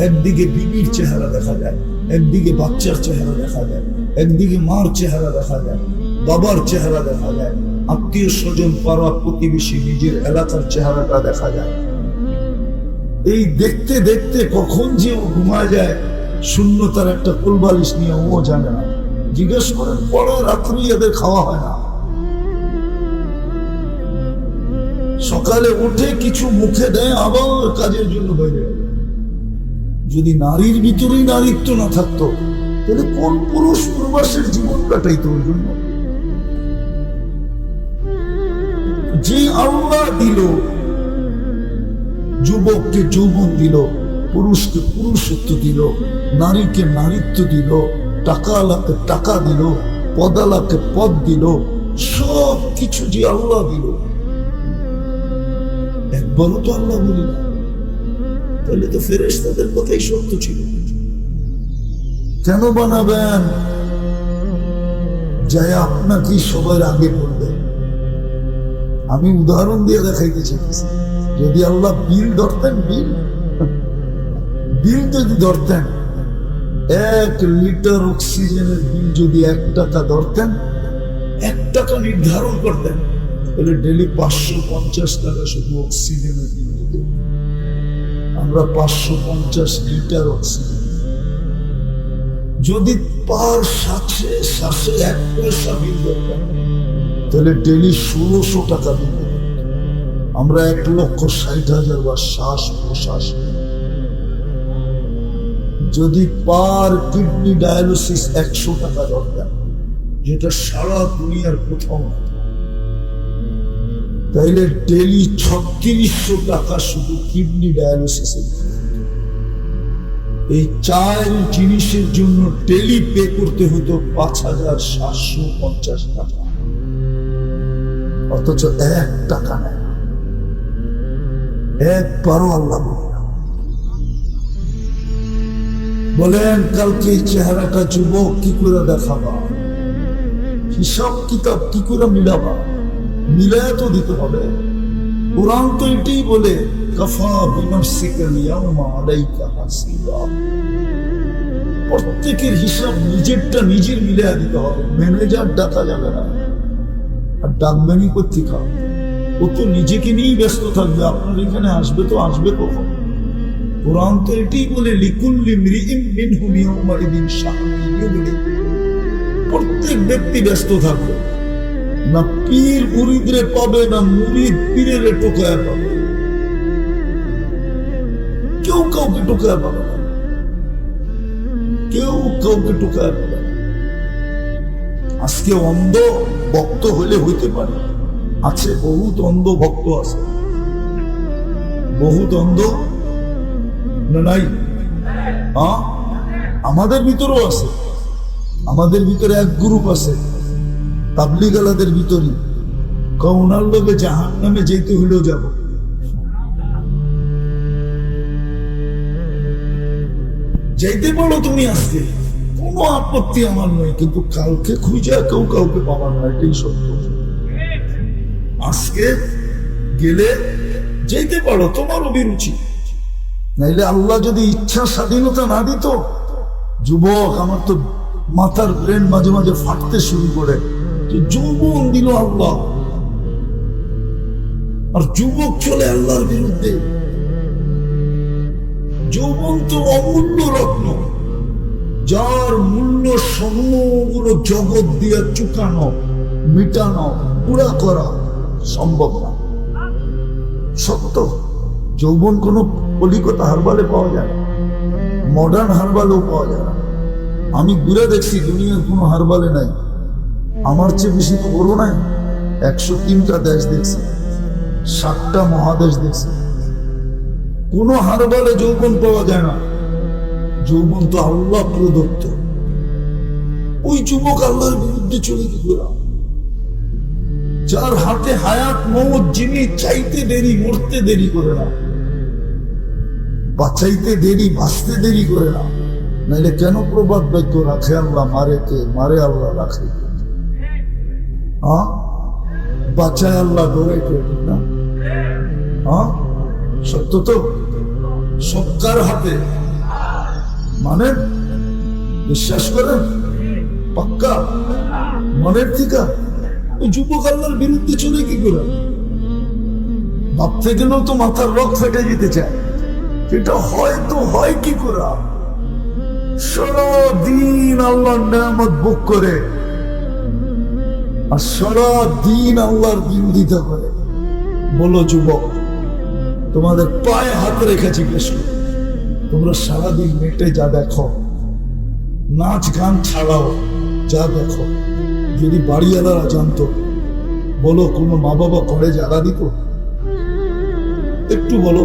একদিকে বিবির চেহারা দেখা যায়, একদিকে বাচ্চার চেহারা দেখা যায়, একদিকে মার চেহারা দেখা যায়, বাবার চেহারা দেখা যায়, আত্মীয় স্বজন, পাড়া প্রতিবেশী, নিজের এলাকার চেহারাটা দেখা যায়। এই দেখতে দেখতে কখন যে ও ঘুমায় যায়, শূন্যতার একটা কোলবালিশ নিয়ে, ও জানে না। জিজ্ঞেস করেন, পরে রাত্রি এদের খাওয়া হয় না। সকালে উঠে কিছু মুখে দেয়, আবার কাজের জন্য বাইরে। যদি নারীর ভিতরেই নারীত্ব না থাকতো, তাহলে কোন পুরুষ প্রবাসের জীবন কাটাইতো ওর জন্য? যে আল্লাহ দিল, যুবককে যৌবন দিল, পুরুষকে পুরুষত্ব দিল, নারীকে নারীত্ব দিল, টাকাওয়ালাকে টাকা দিল, পদালাকে পদ দিল, সব কিছু যে আল্লাহ দিল, একবারও তো আল্লাহ বলি না। তাহলে তো ফেরেশতাদের কথাই সত্য ছিল। কেন বানাবেন? যাই আপনাকে সবার আগে বলবে। আমি উদাহরণ দিয়ে দেখাইতে চাইছি, যদি আল্লাহ বিল ধরতেন, বিল যদি ধরতেন, 1 লিটার অক্সিজেনের বিল যদি 1 টাকা ধরতেন, 1 টাকা নির্ধারণ করতেন, তাহলে ডেলি 550 টাকা শুধু অক্সিজেনের বিল দিতেন। আমরা 550 লিটার অক্সিজেন, যদি পার শ্বাসে 1 পয়সা বিল ধরতেন, তাহলে ডেলি 1600 টাকা বিল দিতেন। আমরা 1,60,000 বার শ্বাস প্রশ্বাস। যদি পার কিডনি ডায়ালিসিস 100 টাকা ধরতেন, যেটা সারা দুনিয়ার প্রথম, তাইলে ডেলি 3600 টাকা শুধু কিডনি ডায়ালিসিসে। এই 4 জিনিসের জন্য ডেলি পে করতে হতো 5750 টাকা, অথচ 1 টাকা নেয়। একবারও আল্লাহ বলেন, কালকে এই চেহারাটা যুবক কি করে দেখাবা? হিসাব কিতাব কি করে মিলাবা? মিলায় তো দিতে হবে। কোরআন তো এটাই বলে, কাফা বিনাফসিকা ইয়াউমা আলাইকা হাসিবা। প্রত্যেকের হিসাব নিজেরটা নিজের মিলে দিতে হবে। ম্যানেজার ডাকা যাবে না, আর ডাকবেনই পত্রিকা। ও তো নিজেকে নিয়েই ব্যস্ত থাকবে। আপনার এখানে আসবে তো আসবে কখন? কোরআন তো এটাই বলে, লিকুল্লি মৃইম মিনহুম ইয়াউমাইযিন শা'নুন ইউগনি। প্রত্যেক ব্যক্তি ব্যস্ত থাকবে, না পীর মুরিদরে পাবে, না মুরিদ পীরের টোকায় পাবে। কেউ কাউকে টোকায় পাবে না, কেউ কাউকে টোকায় পাবে না। আজকে অন্ধ ভক্ত হলে হইতে পারে, আছে বহুত অন্ধ ভক্ত আছে, বহুত অন্ধ না নাই? হ্যাঁ, আমাদের ভিতরেও আছে। আমাদের ভিতরে এক গ্রুপ আছে তাবলীগালাদের ভিতরে, ওনার লোকে জাহান্নামে যেতে হইলেও যাব। যাইতে পারো তুমি আজকে, কোনো আপত্তি আমার নয়, কিন্তু কালকে খুঁজে কেউ কাউকে পাবার না, এটাই সত্য। আজকে গেলে যেতে পারো, তোমার অভিরুচি। নাইলে আল্লাহ যদি ইচ্ছা স্বাধীনতা না দিত, যুবক, আমার তো মাথার ব্রেন মাঝে মাঝে ফাটতে শুরু করে, যে যৌবন দিল আল্লাহ, আর যুবক চলে আল্লাহর বিরুদ্ধে। যৌবন তো অমূল্য রত্ন, যার মূল্য সমগ্র জগৎ দিয়ে চুকানো, মিটানো, পুরা করা সম্ভব না। সত্য, যৌবন কোনো কলিকতা হারবালে পাওয়া যায় না, মডার্ন হারবালেও পাওয়া যায় না। আমি ঘুরে দেখছি, দুনিয়ার কোনো হারবালে নাই। আমার চেয়ে বেশি তো বড় নাই। 103টা দেশ দেখছি, 7টা মহাদেশ দেখছি, কোন হারবালে যৌবন পাওয়া যায় না। যৌবন তো আল্লাহ প্রদত্ত। ওই যুবক আল্লাহর বিরুদ্ধে চলে গেলাম, যার হাতে হায়াত মৌত, যিনি চাইতে দেরি মরতে দেরি করে না, বাঁচাইতে দেরি বাঁচতে দেরি করে না। নাইলে কেন প্রবাদ বাক্য রাখে আল্লাহ, মারে কে? মারে আল্লাহ, রাখে বাঁচায় আল্লাহ, ধরে কে? না, সত্য তো সবকার হাতে। মানে বিশ্বাস করেন পাক্কা মনের থেকে? ওই যুবক আল্লাহর বিরুদ্ধে চলে কি করে? ভাবতে গেলেও তো মাথার রক ফেটে যেতে চায়। এটা হয়তো হয় কি করে? সারাদিন আল্লাহর নেয়ামত ভোগ করে, আর সারাদিন আল্লাহর বিরোধিতা করে। বলো যুবক, তোমাদের পায়ে হাত রেখেছি বেশ, তোমরা সারাদিন নেটে যা দেখো, নাচ গান ছাড়াও যা দেখো, যদি বাড়িওয়ালারা জানতো, বলো কোনো মা বাবা ঘরে জায়গা দিত? একটু বলো,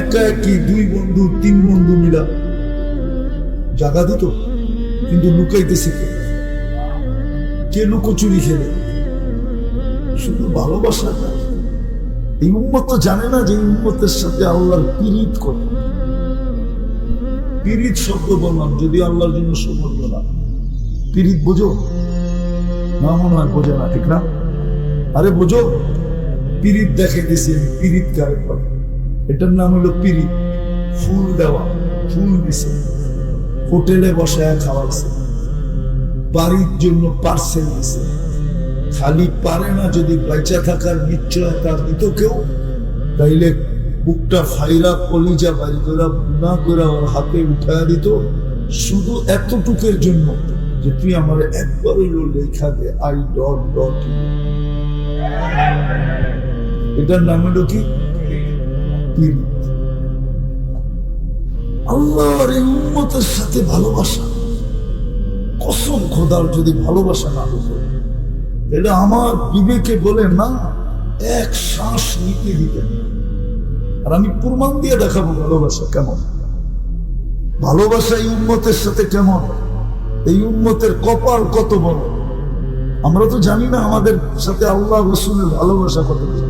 একা একই 2 বন্ধু 3 বন্ধু মিলা জায়গা দিত? কিন্তু লুকাইতেছে কে? কে লুকোচুরি খেলে? শুধু ভালোবাসা না। এই উম্মত তো জানে না যে উম্মতের সাথে আল্লাহর পীড়িত করে। পীড়িত শব্দ বললাম, যদি আল্লাহর জন্য সমর্থ না। পীড়িত বোঝো না? মনে হয় বোঝে না, ঠিক না? আরে বোঝো, পীড়িত দেখাইতেছি আমি। পীড়িত কারে বলে? এটার নাম হলো পীড়িত। ফুল দেওয়া, ফুল দিছে, হোটেলে বসায় খাওয়াইছে, বাড়ির জন্য পার্সেল দিছে। খালি পারে না, যদি বেঁচে থাকার নিশ্চয়তা দিত কেউ, তাইলে বুকটা ফাইরা কলিজা বাড়ি করে গুণা করে ওর হাতে উঠায় দিত, শুধু এতটুকের জন্য যে তুই আমার একবার হইলো লেখা দে, আই ডট ডট। এটার নাম হলো কি? আল্লাহর এই উম্মতের সাথে ভালোবাসা। কসম খোদার, যদি ভালোবাসা না হতো, এটা আমার বিবেকে বলে না এক শ্বাস নিতে দিতেন। আর আমি প্রমাণ দিয়ে দেখাবো ভালোবাসা কেমন। ভালোবাসা এই উম্মতের সাথে কেমন, এই উম্মতের কপাল কত বড়। আমরা তো জানি না আমাদের সাথে আল্লাহ রাসূলের ভালোবাসা কত বড়।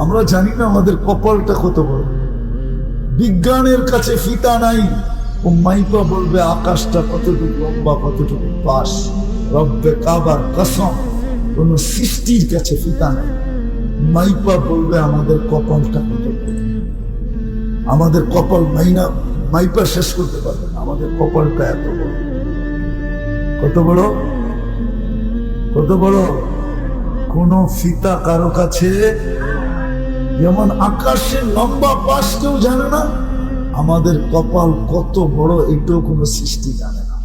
আমরা জানি না আমাদের কপালটা কত বড়। বিজ্ঞানের কাছে ফিতা নাই, ও মাইপা বলবে আকাশটা কতটুকু লম্বা, কতটুকু পাশ। রব্বে কাবার কসম, কোন সৃষ্টির কাছে ফিতা নাই। মাইপা বলবে আমাদের কপালটা কত বড়। আমাদের কপাল মাইনা মাইপা শেষ করতে পারবে না। আমাদের কপালটা এত বড়, কত বড়, কত বড়। কোন ফিতা কারো কাছে, যেমন আকাশের লম্বা পাশ কেউ জানে না, আমাদের কপাল কত বড় এটাও কোন সৃষ্টি জানে না।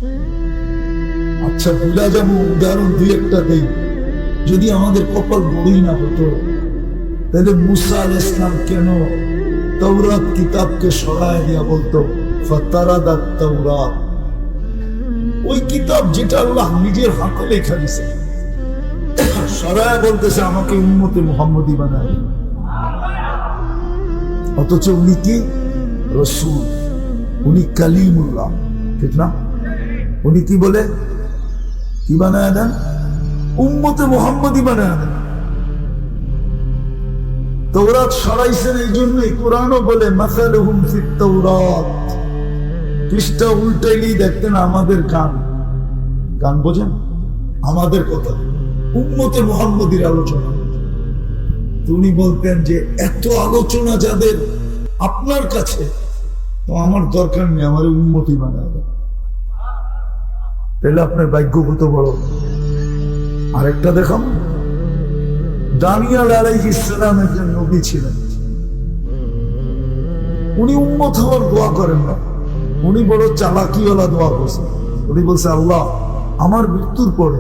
আচ্ছা বুঝা যাবো, উদাহরণ দুই একটা দেই। যদি আমাদের কপাল বড়ই না হতো, তাহলে মুসা আলাইহিস সালাম কেন তাওরাত কিতাবকে সরায় দিয়া বলতো ফাতারাদাত তাওরাত? ওই কিতাব যেটা আল্লাহ নিজের হাতে লেখা দিয়েছে, সরায় বলতেছে আমাকে উম্মতে মুহাম্মদী বানায়। অথচ উনি কি রাসূল, উনি কালিমুল্লাহ, ঠিক না? উনি কি বলে, কি বানায় দেন? উম্মতে মুহাম্মদী বানায় দেন। তাওরাত সরাইছেন এই জন্যই, কোরআনও বলে মাসালুহুম ফিত তাওরাত। পৃষ্ঠা উল্টাইলেই দেখতেন আমাদের গান, গান বোঝেন, আমাদের কথা, উম্মতে মুহাম্মদীর আলোচনা। উনি বলতেন যে এত আলোচনা যাদের আপনার কাছে, তো আমার দরকার নেই, আমার উম্মতি বানায় দেন। তাহলে আপনার ভাগ্য কত বড়। আরেকটা দেখাম, দানিয়েল আলাইহিস সালাম একজন নবী ছিলেন। উনি উম্মত হওয়ার দোয়া করেন না, উনি বড় চালাকিওয়ালা দোয়া করছেন। উনি বলছে আল্লাহ আমার মৃত্যুর পরে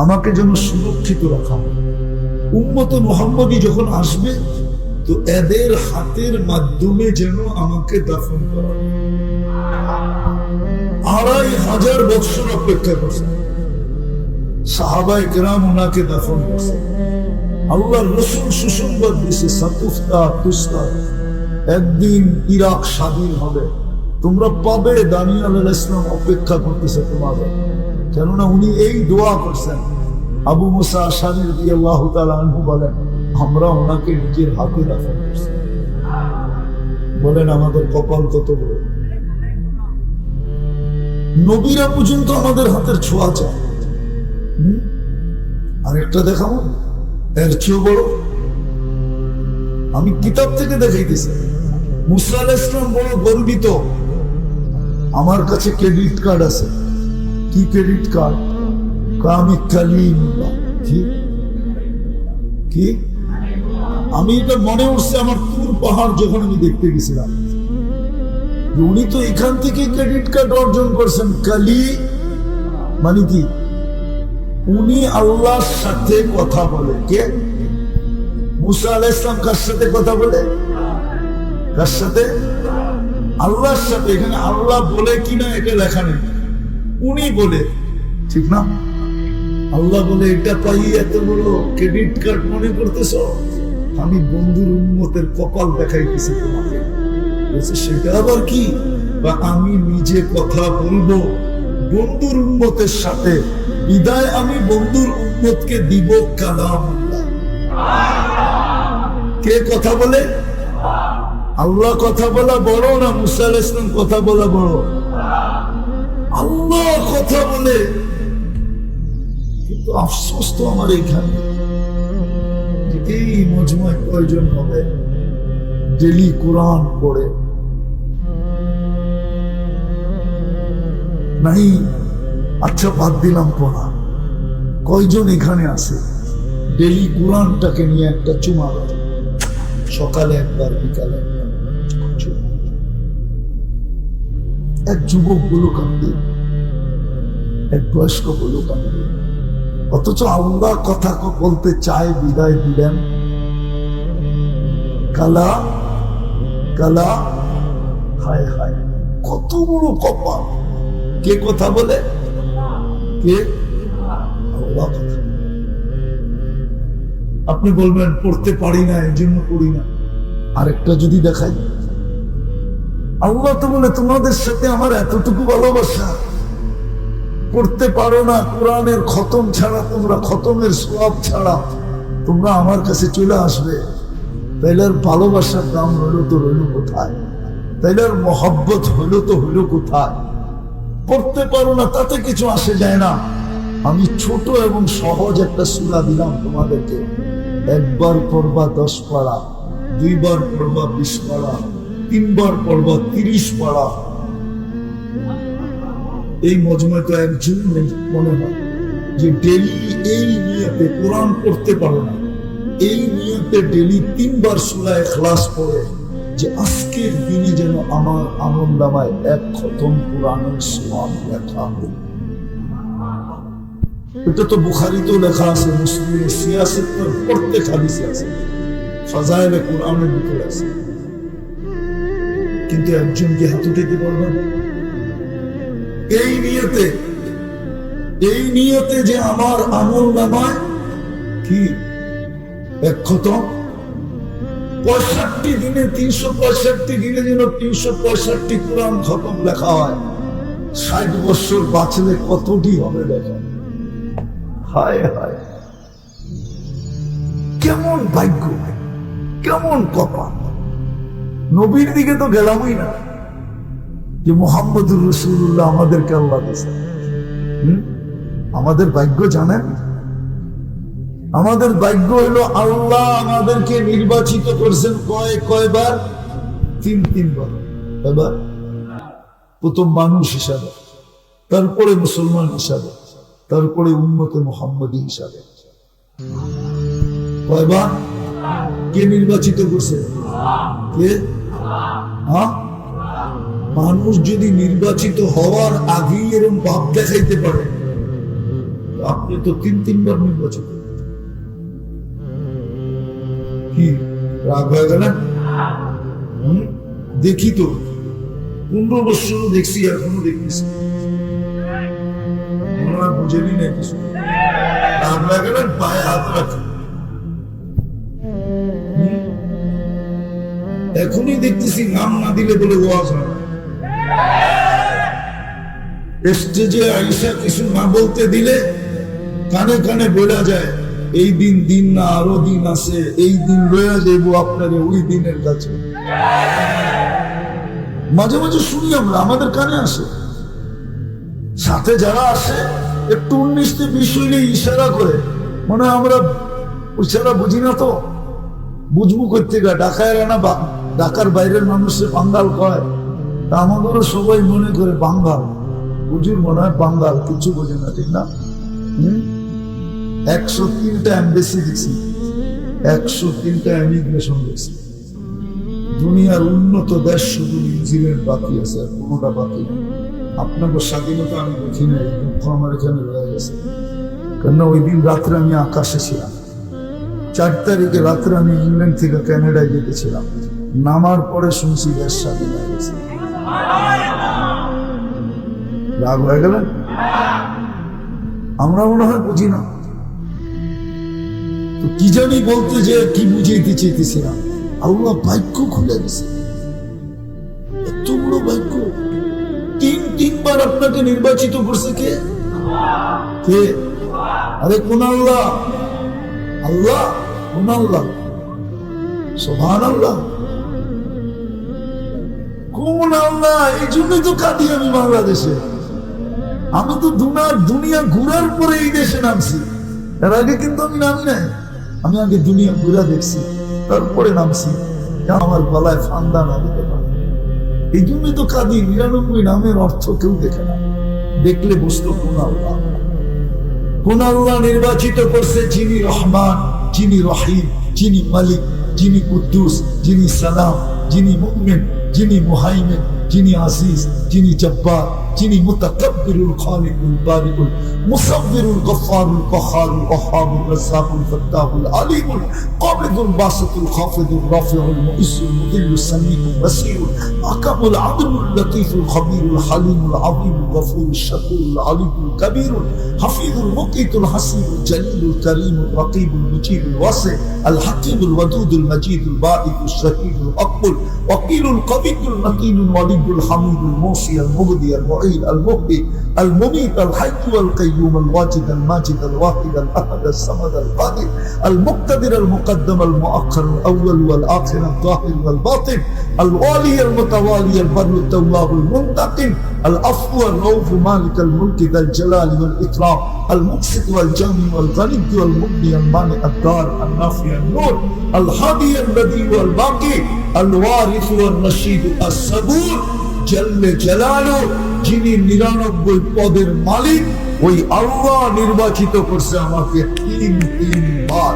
আমাকে যেন সুরক্ষিত রাখা হয়। উম্মতে মুহাম্মদী যখন আসবে তো এদের হাতের মাধ্যমে যেন আমাকে দাফন করা হয়। ২৫০০ বছর অপেক্ষা করছে, সাহাবায়ে কেরাম ওনাকে দাফন করছে। আল্লাহর রাসূল সুসংবাদ দিয়েছে সাতুফতা তুস্তা, একদিন ইরাক স্বাধীন হবে, তোমরা পাবে। দানিয়েল আলাইহিস সালাম অপেক্ষা করতেছে তোমাদের, কেননা উনি এই দোয়া করছেন। আবু মুসা আশআরী রাদিয়াল্লাহু তাআলা আনহু বলেন আমরা ওনাকে নিজের হাতে দাফন করছি। বলেন আমাদের কপাল কত বড়। নবীরা পর্যন্ত আমাদের হাতের ছোঁয়া চায়। আরেকটা দেখাবো, এর চেয়েও বড়। আমি কিতাব থেকে দেখাইতেছি, মুসা আলাইহিস সালাম বড় গর্বিত, আমার কাছে ক্রেডিট কার্ড আছে। কি ক্রেডিট কার্ড? আমি কালিমুল্লাহ। কি আমি এটা মনে উঠছে আমার তুর পাহাড় যখন আমি দেখতে গেছিলাম, উনি তো এখান থেকে ক্রেডিট কার্ড অর্জন করছেন। কালি মানে কি? উনি আল্লাহর সাথে কথা বলে। কে? মুসা আলাইহিস সালাম কার সাথে কথা বলে? কার সাথে? আল্লাহর সাথে। এখানে আল্লাহ বলে কিনা এটা লেখা নেই, উনি বলে, ঠিক না? আল্লাহ বলে এটা পাই এত বড় ক্রেডিট কার্ড মনে করতেছ? আমি বন্ধুর উম্মতের কপাল দেখাইতেছি তোমাকে। বলছে সেটা আবার কি? বা আমি নিজে কথা বলবো বন্ধুর উম্মতের সাথে, বিদায় আমি বন্ধুর উম্মতকে দিব কালামুল্লাহ। কে কথা বলে? আল্লাহ কথা বলা বড় না মুসা আলাইহিস সালাম কথা বলা বড়? আল্লাহ কথা বলে। কিন্তু আফসোস তো আমার এইখানে, এই মজমুয়ায় কয়জন হবে ডেলি কোরআন পড়ে? নাই। আচ্ছা বাদ দিলাম পড়া, কয়জন এখানে আছে ডেলি কোরআনটাকে নিয়ে একটা চুমা দেয়? সকালে একবার, বিকালে একবার। এক যুবক বলো কান্দে, এক বয়স্ক বলো কান্দে, অথচ আল্লাহ কথা বলতে চায়, বিদায় দিলেন। কালা কালা, হায় হায়, কত বড় কপাল। কে কথা বলে? কে? আল্লাহ কথা। আপনি বলবেন পড়তে পারি না এই জন্য পড়ি না। আরেকটা যদি দেখাই, আল্লাহ তো বলে তোমাদের সাথে আমার এতটুকু ভালোবাসা, পড়তে পারো না কোরআনের খতম ছাড়া, তোমরা খতমের সওয়াব ছাড়া তোমরা আমার কাছে চলে আসবে, তাইলে আর ভালোবাসার দাম হইল তো রইল কোথায়? তাইলে আর মহব্বত হইল তো হইল কোথায়? পড়তে পারো না তাতে কিছু আসে যায় না। আমি ছোট এবং সহজ একটা সূরা দিলাম তোমাদেরকে, একবার পড়বা 10 পারা, দুইবার পড়বা 20 পারা, তিনবার পড়বা 30 পারা, এই মজমায় তো একজন নেই মনে হয় যে ডেলি এই নিয়তে কোরআন পড়তে পারো না, এই নিয়তে ডেলি 3 বার সূরা ইখলাস পড়ে যে আজকের দিনে যেন আমার আমলনামায় 1 খতম কোরআনের সওয়াব লেখা হবে। এটা তো বুখারীতেও লেখা আছে, মুসলিমে সিয়াসত প্রত্যেক হাদিসে আছে, ফাজাইলে কোরআনের ভিতরে আছে। কিন্তু একজন কি হাত উঠাইতে পারবে না এই নিয়তে যে আমার আমলনামায় কি 1 খতম 65 দিনে 365 দিনে যেন 365 কোরআন খতম লেখা হয়। 60 বছর বাঁচলে কতটি হবে দেখা। হায় হায়, কেমন ভাগ্য, কেমন কপাল। নবীর দিকে তো গেলামই না যে মুহাম্মদুর রাসূলুল্লাহ আমাদেরকে আল্লাহ দিয়েছে। আমাদের ভাগ্য জানেন, আমাদের ভাগ্য হলো আল্লাহ আমাদেরকে নির্বাচিত করছেন কয়বার? 3 বার। এবার প্রথম মানুষ হিসাবে, তারপরে মুসলমান হিসাবে, তারপরে উম্মতে মুহাম্মদী হিসাবে। কয়বার? কে নির্বাচিত করছে? কে? মানুষ যদি নির্বাচিত হওয়ার আগেই এরকম ভাব দেখাইতে পারে, আপনি তো 3 বার নির্বাচিত। কি রাগ হয়ে গেলেন? দেখি তো 15 বছর দেখছি, এখনো দেখতেছি, মনে হয় বুঝেনি না কিছু। রাগ হয়ে গেলেন, পায়ে হাত রাখেন। এখনই দেখতেছি নাম না দিলে বলে ওয়াজ হয় না। স্টেজে আইসা কিছু না বলতে দিলে কানে কানে বলা যায় এই দিন না আরো দিন আছে, এই দিন রয়ে যাবো আপনারে ওই দিনের কাছে। মাঝে মাঝে শুনি আমরা, আমাদের কানে আসে। সাথে যারা আসে একটু 19-20 হইলে ইশারা করে, মনে হয় আমরা ইশারা বুঝি না, তো বুঝবো করতে গা ঢাকায় না, ঢাকার বাইরের মানুষের বাঙ্গাল কয়, তা আমাদেরও সবাই মনে করে বাঙ্গাল, বুঝুর মনে হয় বাঙ্গাল, কিছু বোঝে না, ঠিক না? 103টা এমবেসি দেখছি, 103টা ইমিগ্রেশন দেখছি। দুনিয়ার উন্নত দেশ শুধু নিউজিল্যান্ড বাকি আছে, আর কোনোটা বাকি নেই। আপনাকে স্বাধীনতা আমি দেখি না, এই দুঃখ আমার এখানে রয়ে গেছে। কেননা ওই দিন রাত্রে আমি আকাশে ছিলাম, 4 তারিখে রাত্রে আমি ইংল্যান্ড থেকে ক্যানাডায় যেতেছিলাম, নামার পরে শুনছি দেশ স্বাধীন হয়ে গেছে। রাগ হয়ে গেলেন? আমরা মনে হয় বুঝি না, তো কি জানি বলতে যে কি বুঝাইতে চেয়েছিলাম। আল্লাহ বাক্য খুলে গেছে, এত বড় বাক্য। 3 বার আপনাকে নির্বাচিত করছে কে? কে? আরে কোন আল্লাহ? আল্লাহ কোন আল্লাহ? সুবহানাল্লাহ, কোন আল্লাহ? এই জন্যই তো কাঁদি আমি বাংলাদেশে। আমি তো দুনিয়া ঘুরার পরে এই দেশে নামছি, এর আগে কিন্তু আমি নামি নাই। আমি আগে দুনিয়া ঘুরা দেখছি, তারপরে নামছি, আমার গলায় ফান্দা না দিতে পারে। এই জন্যই তো কাঁদি। 99 নামের অর্থ কেউ দেখে না, দেখলে বুঝতো কোন আল্লাহ। কোন আল্লাহ নির্বাচিত করছে? যিনি রহমান, যিনি রহিম, যিনি মালিক, যিনি কুদ্দুস, যিনি সালাম, যিনি মুমিন, যিনি মুহাইমিন, যিনি আজিজ, যিনি জব্বার, যিনি মুতাকাব্বিরুল খালিকুল বারিকুল মুসাব্বিরুল গফফারুল কাহ্হারুল ওয়াহ্হাবুর রাজ্জাকুল ফাত্তাহুল আলিমুল কাবিদুল বাসিতুল খাফিদুর রাফিউল মুইসুল মুদিল্লুস সামিউল বাসীরুল আকামুল আদলুল লতীফুল খবীরুল হালিমুল আযীমুল গফুরুশ শাকুরুল আলিমুল কবীরুল হাফিজুল মুকিতুল হাসিবুল জলিলুল করিমুল রকিবুল মুজিবুল ওয়াসি আল হাকিমুল ওয়াদুদুল মজিদুল বাঈদুশ শাহীদুল আকবুল ওয়াকিলুল কবিরুল মাকিনুল ওয়ালিদুল হামিদুল মুসি আল মুবদি আল المبدي المميت الحي والقيوم الواجد الماجد الواحد الأحد الصمد القادر المقتدر المقدم المؤخر الأول والآخر الظاهر والباطن الوالي المتوالي البر التواب المنتقم العفو الرؤوف مالك الملك ذا الجلال والإكرام المقسط والجامع والغني والمغني المانع الدار النافع النور الهادي الذي والباقي الوارث والرشيد الصبور জাল্লে জালালু, যিনি 99 পদের মালিক, ওই আল্লাহ নির্বাচিত করছে আমাকে 3 বার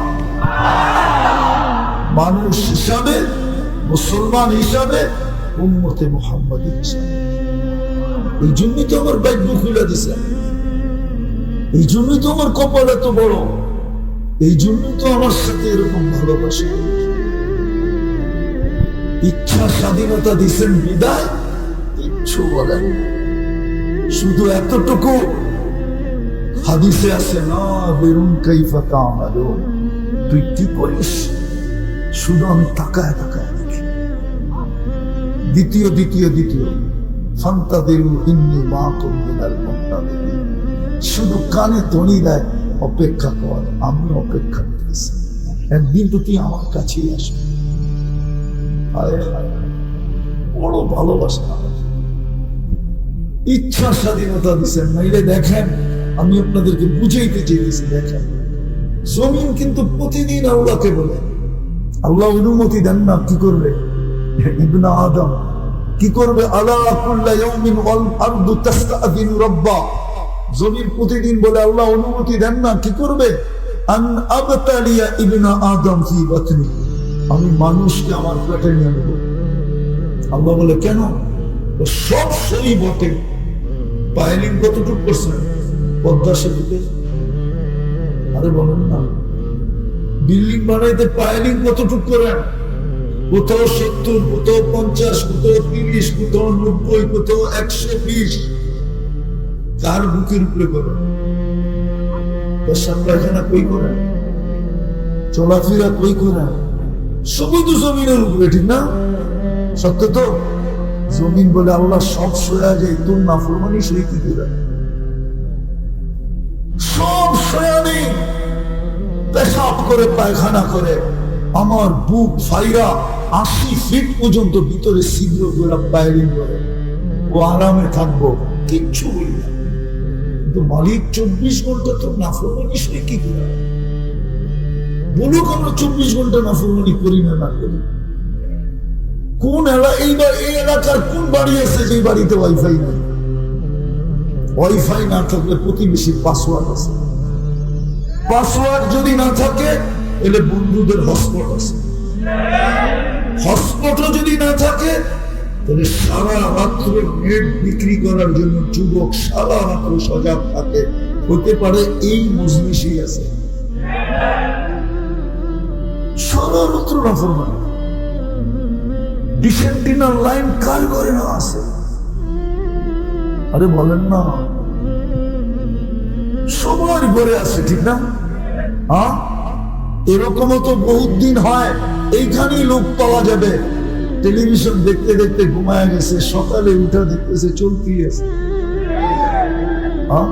মানুষ হিসাবে, মুসলমান হিসাবে, উম্মতে মুহাম্মদী হিসাবে। এই জন্যই তো আমার ভাগ্য খুলে দিছে, এই জন্যই তো আমার কপাল এত বড়, এই জন্যই তো আমার সাথে এরকম ভালোবাসা। ইচ্ছা স্বাধীনতা দিচ্ছেন বিদায়, কিচ্ছু বলেন, শুধু এতটুকু হাদিসে আছে, না বেরুন কাইফা তা'মালুন, তুই কি করিস শুধু আমি তাকায় তাকায় দেখি। দ্বিতীয় ফান্তাদিরু ইন্নী মাআকুম মিনাল মুনতাদিরিন, শুধু কানে ধ্বনি দেয়, অপেক্ষা কর, আমি অপেক্ষা করতেছি, একদিন তো তুই আমার কাছেই আসবি। বড় ভালোবাসা, ইচ্ছা স্বাধীনতা দিচ্ছেন। নাইলে দেখেন, আমি আপনাদেরকে বুঝাইতে চেয়েছি, দেখেন জমিন কিন্তু প্রতিদিন আল্লাহকে বলে, আল্লাহ অনুমতি দেন না, কি করবে ইবনে আদম, কি করবে, আলা কুল্লা ইয়াউমিন ওয়াল আরদু তাস্তাযিনু রাব্বা, জমিন প্রতিদিন বলে, আল্লাহ অনুমতি দেন না, কি করবে, আন আবতালিয়া ইবনে আদম ফি বাতনি, আমি মানুষকে আমার পেটে নিয়ে নেব। আল্লাহ বলে কেন, সব সেই বটে, পাইলিং কতটুকু করছেন পদ্মা সেতুতে, আরে বলেন না, বিল্ডিং বানাইতে পাইলিং কতটুকু করেন, কোথাও 70, কোথাও 50, কোথাও 30, কোথাও 90, কোথাও 120, তার বুকের উপরে করেন, পায়খানা কই করেন, চলাফেরা কই করেন, সবই তো জমিনের উপরে, ঠিক না? সত্য তো? জমিন বলে আল্লাহ সব সয়া যায়, তোর নাফরমানি সই কি করে, সব সয়া নেই, পেশাব করে পায়খানা করে, আমার বুক ফাইরা 80 ফিট পর্যন্ত ভিতরে ছিদ্র করে বাইরে করে, ও আরামে থাকবো, কিচ্ছু বলি না। কিন্তু মালিক 24 ঘন্টা তো নাফরমানি সই কি করে, বলুক আমরা 24 ঘন্টা নাফরমানি করি না, না করি। কোন এই এলাকার কোন বাড়ি আছে যে বাড়িতে ওয়াইফাই নেই? ওয়াইফাই না থাকলে প্রতিবেশীর পাসওয়ার্ড আছে, পাসওয়ার্ড যদি না থাকে তাহলে বন্ধুদের হটস্পট আছে, হটস্পটও যদি না থাকে তাহলে সারা রাত্র নেট বিক্রি করার জন্য যুবক সারা রাত্র সজাগ থাকে, হতে পারে এই মজলিসেই আছে, সারা রাত্র নাফরমানি। ডিসেন্টিনার লাইন কার করে না আছে, আরে বলেন না, সবার ঘরে আছে, ঠিক না? হ্যাঁ, এরকমও তো বহুত দিন হয়, এইখানেই লোক পাওয়া যাবে, টেলিভিশন দেখতে দেখতে ঘুমায় গেছে, সকালে উঠা দেখতেছে চলতেই আছে। হ্যাঁ,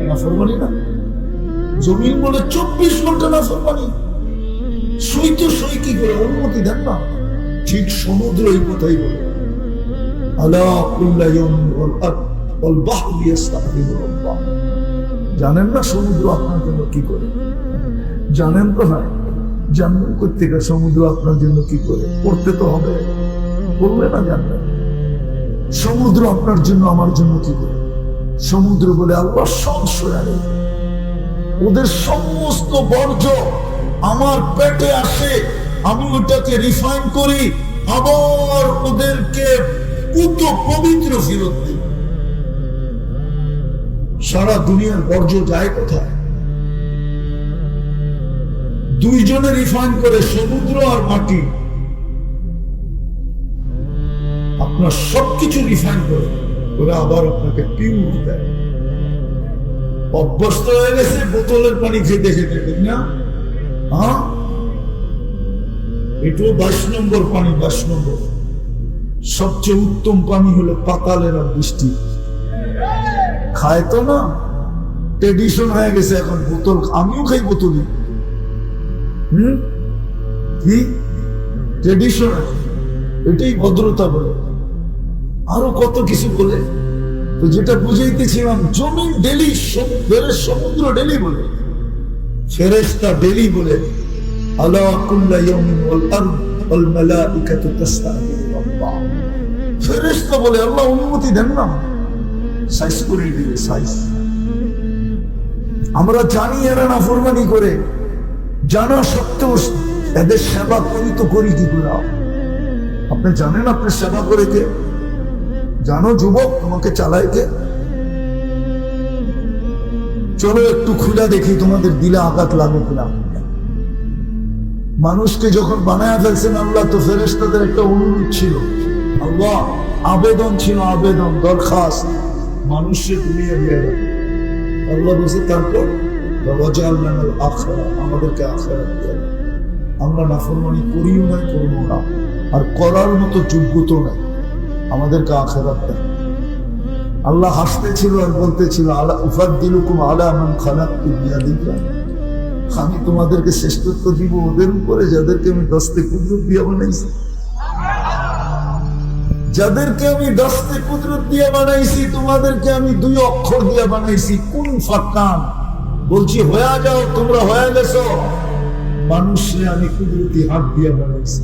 নাফরমানি না? জমিন বলে 24 ঘন্টা নাফরমানি, সই তো সই কি করে, অনুমতি দেন না। ঠিক সমুদ্র এই কথাই বলে, আলা কুল্লা ইয়াউমিন ওয়াল বাহরু ইস্তাগফিরু রাব্বাহ, জানেন না সমুদ্র আপনার জন্য কি করে? জানেন তো না, জানবেন কোথেকে সমুদ্র আপনার জন্য কি করে? করতে তো হবে, বললে না জানবেন। সমুদ্র আপনার জন্য আমার জন্য কি করে? সমুদ্র বলে আল্লাহ সব সয়া নেই, ওদের সমস্ত বর্জ্য আমার পেটে আসে, আমি ওটাকে রিফাইন করি, আবার ওদেরকে পুত পবিত্র ফেরত দিই। সারা দুনিয়ার বর্জ্য যায় কোথায়? দুইজনে রিফাইন করে, সমুদ্র আর মাটি। আপনার সবকিছু রিফাইন করে ওরা আবার আপনাকে পিউর দেয়। অভ্যস্ত হয়ে গেছে বোতলের পানি খেতে খেতে, ঠিক না? হ্যাঁ, এটাও 22 নম্বর পানি, 22 নম্বর। সবচেয়ে উত্তম পানি হলো পাতালের আর বৃষ্টি। খায় তো না, ট্রেডিশন হয়ে গেছে এখন বোতল, আমিও খাই বোতলই। কি ট্রেডিশন, এটাই ভদ্রতা বলে, আরো কত কিছু বলে। তো যেটা বুঝাইতেছিলাম, জমিন ডেলি, সমুদ্র ডেলি বলে, ফেরেশতা ডেলি বলে, আলা কুল্লা ইয়াউমিন ওয়াল আরদ ওয়াল মালাইকাতু তাস্তাগফিরু রাব্বাহ, ফেরেশতা বলে আল্লাহ অনুমতি দেন না, সাইজ করে দিবে সাইজ। আমরা জানি এরা নাফরমানি করে, জানা সত্ত্বেও এদের সেবা করি তো করি কি করে? আপনি জানেন আপনি সেবা করে কে? জানো যুবক তোমাকে চালায় কে? চলো একটু খুলে দেখি তোমাদের দিলে আঘাত লাগে কিনা। মানুষকে যখন বানায় ফেলছেন আল্লাহ, তো ফেরেশতাদের একটা অনুরোধ ছিল, আল্লাহ আবেদন ছিল, আবেদন দরখাস্ত, মানুষের দুনিয়া দিয়ে দেন। আল্লাহ বলছে তারপর আমাদেরকে আখিরাত দিয়ে দেন। আমরা নাফরমানি করিও না, করবো না, আর করার মতো যোগ্যতা নাই, আমাদেরকে আখিরাত দেন। আল্লাহ হাসতেছিল আর বলতেছিল আলা উফাদ্দিলুকুম আলা মান খালাকতু বিয়াদিকা, আমি তোমাদেরকে শ্রেষ্ঠত্ব দিব ওদের উপরে যাদেরকে আমি দস্তে কুদরত দিয়ে বানাইছি। যাদেরকে আমি দস্তে কুদরত দিয়ে বানাইছি, তোমাদেরকে আমি 2 অক্ষর দিয়ে বানাইছি, কুন ফাকান। বলছি হয়ে যাও, তোমরা হয়ে গেছো। মানুষরে আমি কুদরতি হাত দিয়ে বানাইছি।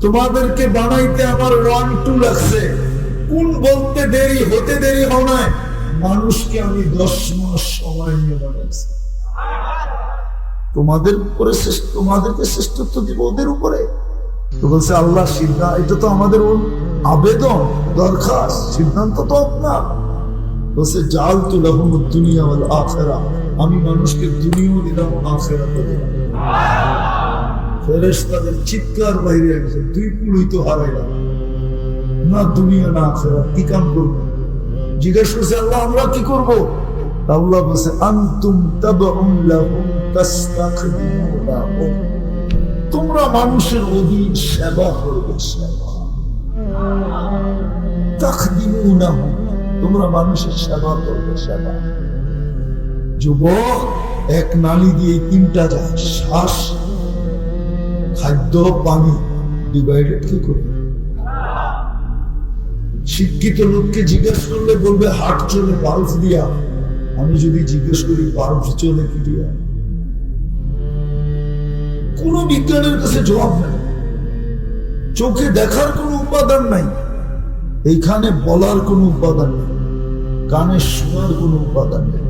তোমাদেরকে বানাইতে আমার 1-2 লাগছে। কোন বলতে দেরি হতে দেরি হয়, মানুষকে আমি 10 মাস সময় নিয়ে বানাইছি। তোমাদের উপরে তোমাদেরকে শ্রেষ্ঠত্ব দিব ওদের উপরে। তো বলছে আল্লাহ সিদ্ধান্ত, এটা তো আমাদের আবেদন দরখাস্ত, সিদ্ধান্ত তো আপনার। বলছে জালতু লাহুমুদ দুনিয়া ওয়াল আখিরাহ, আমি মানুষকে দুনিয়াও দিলাম আখিরাতও দিলাম। ফেরেশতাদের চিৎকার বাইরে একজন 2 পুলই তো হারাইলাম, না দুনিয়া না আখিরাত, কি কাম করবো? জিজ্ঞেস করছে আল্লাহ আমরা কি করবো? আল্লাহ বলছে আনতুম তাবউন লাহুম তাস্তাখদিমুনাহুম, তোমরা মানুষের অধীন সেবা করবে, সেবা তাখদিমুনাহুম, তোমরা মানুষের সেবা করবে, সেবা। যুবক, এক নালী দিয়ে 3টা যায়, শ্বাস, খাদ্য, পানি, ডিভাইডেড কি করবে? শিক্ষিত লোককে জিজ্ঞেস করলে বলবে হাট চলে বাল্ব দিয়া। আমি যদি জিজ্ঞেস করি বাল্ব চলে কি দিয়া, কোন বিজ্ঞানের কাছে জবাব নাই। চোখে দেখার কোন উপাদান নাই, এইখানে বলার কোন উপাদান নেই, কানে শোনার কোন উপাদান নেই।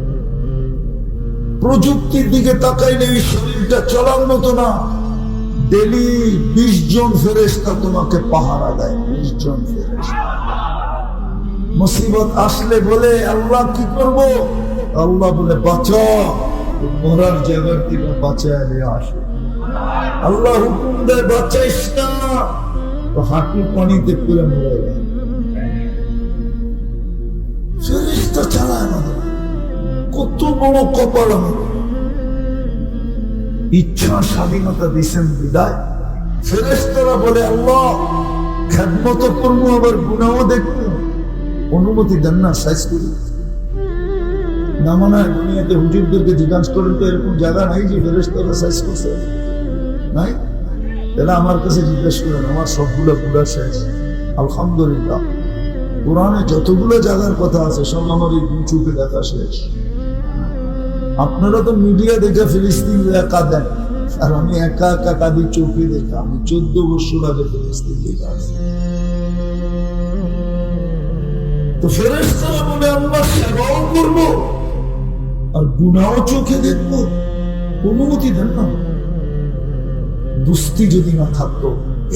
প্রযুক্তির দিকে তাকাইলে এই শরীরটা চলার মতো না। ডেলি 20 জন ফেরেশতা তোমাকে পাহারা দেয়, 20 জন ফেরেশতা। মুসিবত আসলে বলে আল্লাহ কি করব? আল্লাহ বলে বাঁচাও, মরার জায়গার থেকে বাঁচায় নিয়ে আসে। আল্লাহ হুকুম দেয় বাঁচাইস না, তো হাঁটু পানিতে পুরে মরে যায়। ফেরেশতা চালায় আমাদের, কত বড় কপাল আমাদের। ইচ্ছা স্বাধীনতা দিচ্ছেন বিদায়। ফেরেশতারা বলে আল্লাহ খেদমত করবো, আবার গুনাহও দেখবো, অনুমতি দেন না, সাইজ করি না। মনে হয় দুনিয়াতে হুজুরদেরকে জিজ্ঞাসা করেন তো এরকম জায়গা নাই যে ফেরেশতারা সাইজ করছে, নাই? তাহলে আমার কাছে জিজ্ঞেস করেন, আমার সবগুলো পুরা শেষ আলহামদুলিল্লাহ। কোরআনে যতগুলো জায়গার কথা আছে সব আমার এই 2 চোখে দেখা শেষ। আপনারা তো মিডিয়া দেখে ফিলিস্তিন একা দেন, আর আমি একা একা কাঁদি চোখে দেখা। আমি 14 বছর আগে ফিলিস্তিন দেখা আসি। তো ফেরেশতারা বলে আমরা সেবাও করবো আর গুনাহ চোখে দেখবো, অনুমতি দেন না। দুস্তি যদি না থাকতো,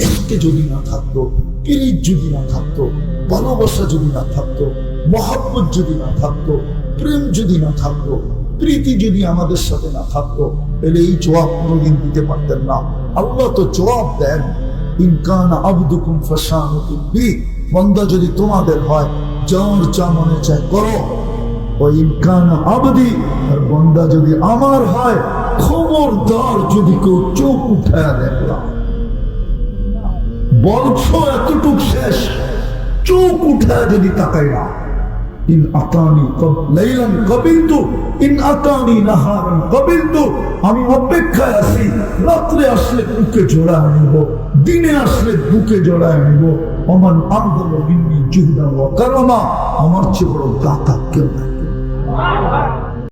ইশকে যদি না থাকতো, পিরিত যদি না থাকতো, ভালোবাসা যদি না থাকতো, মহব্বত যদি না থাকতো, প্রেম যদি না থাকতো, প্রীতি যদি আমাদের সাথে না থাকতো, তাহলে এই জবাব কোনোদিন দিতে পারতেন না। আল্লাহ তো জবাব দেন, ইন কানা আবদুকুম ফাশানুকুম বি, বান্দা যদি তোমাদের হয় যার যা মনে চায় করো। ও ইন কানা আবদি, আর বান্দা যদি আমার হয় খবরদার যদি কেউ চোখ উঠায় দেখলাম। বলছো এতটুক শেষ, চোখ উঠায় যদি তাকাই না। ইন আতানি লাইলান কাবিলতু, ইন আতানি নাহারান কাবিলতু, আমি অপেক্ষায় আছি, রাত্রে আসলে বুকে জড়ায় নিব, দিনে আসলে বুকে জড়ায় নিব। ওমান আনদাল মিন্নি জুহদান ওয়া কারামা, আমার চেয়ে বড় দাতা কেউ নাই।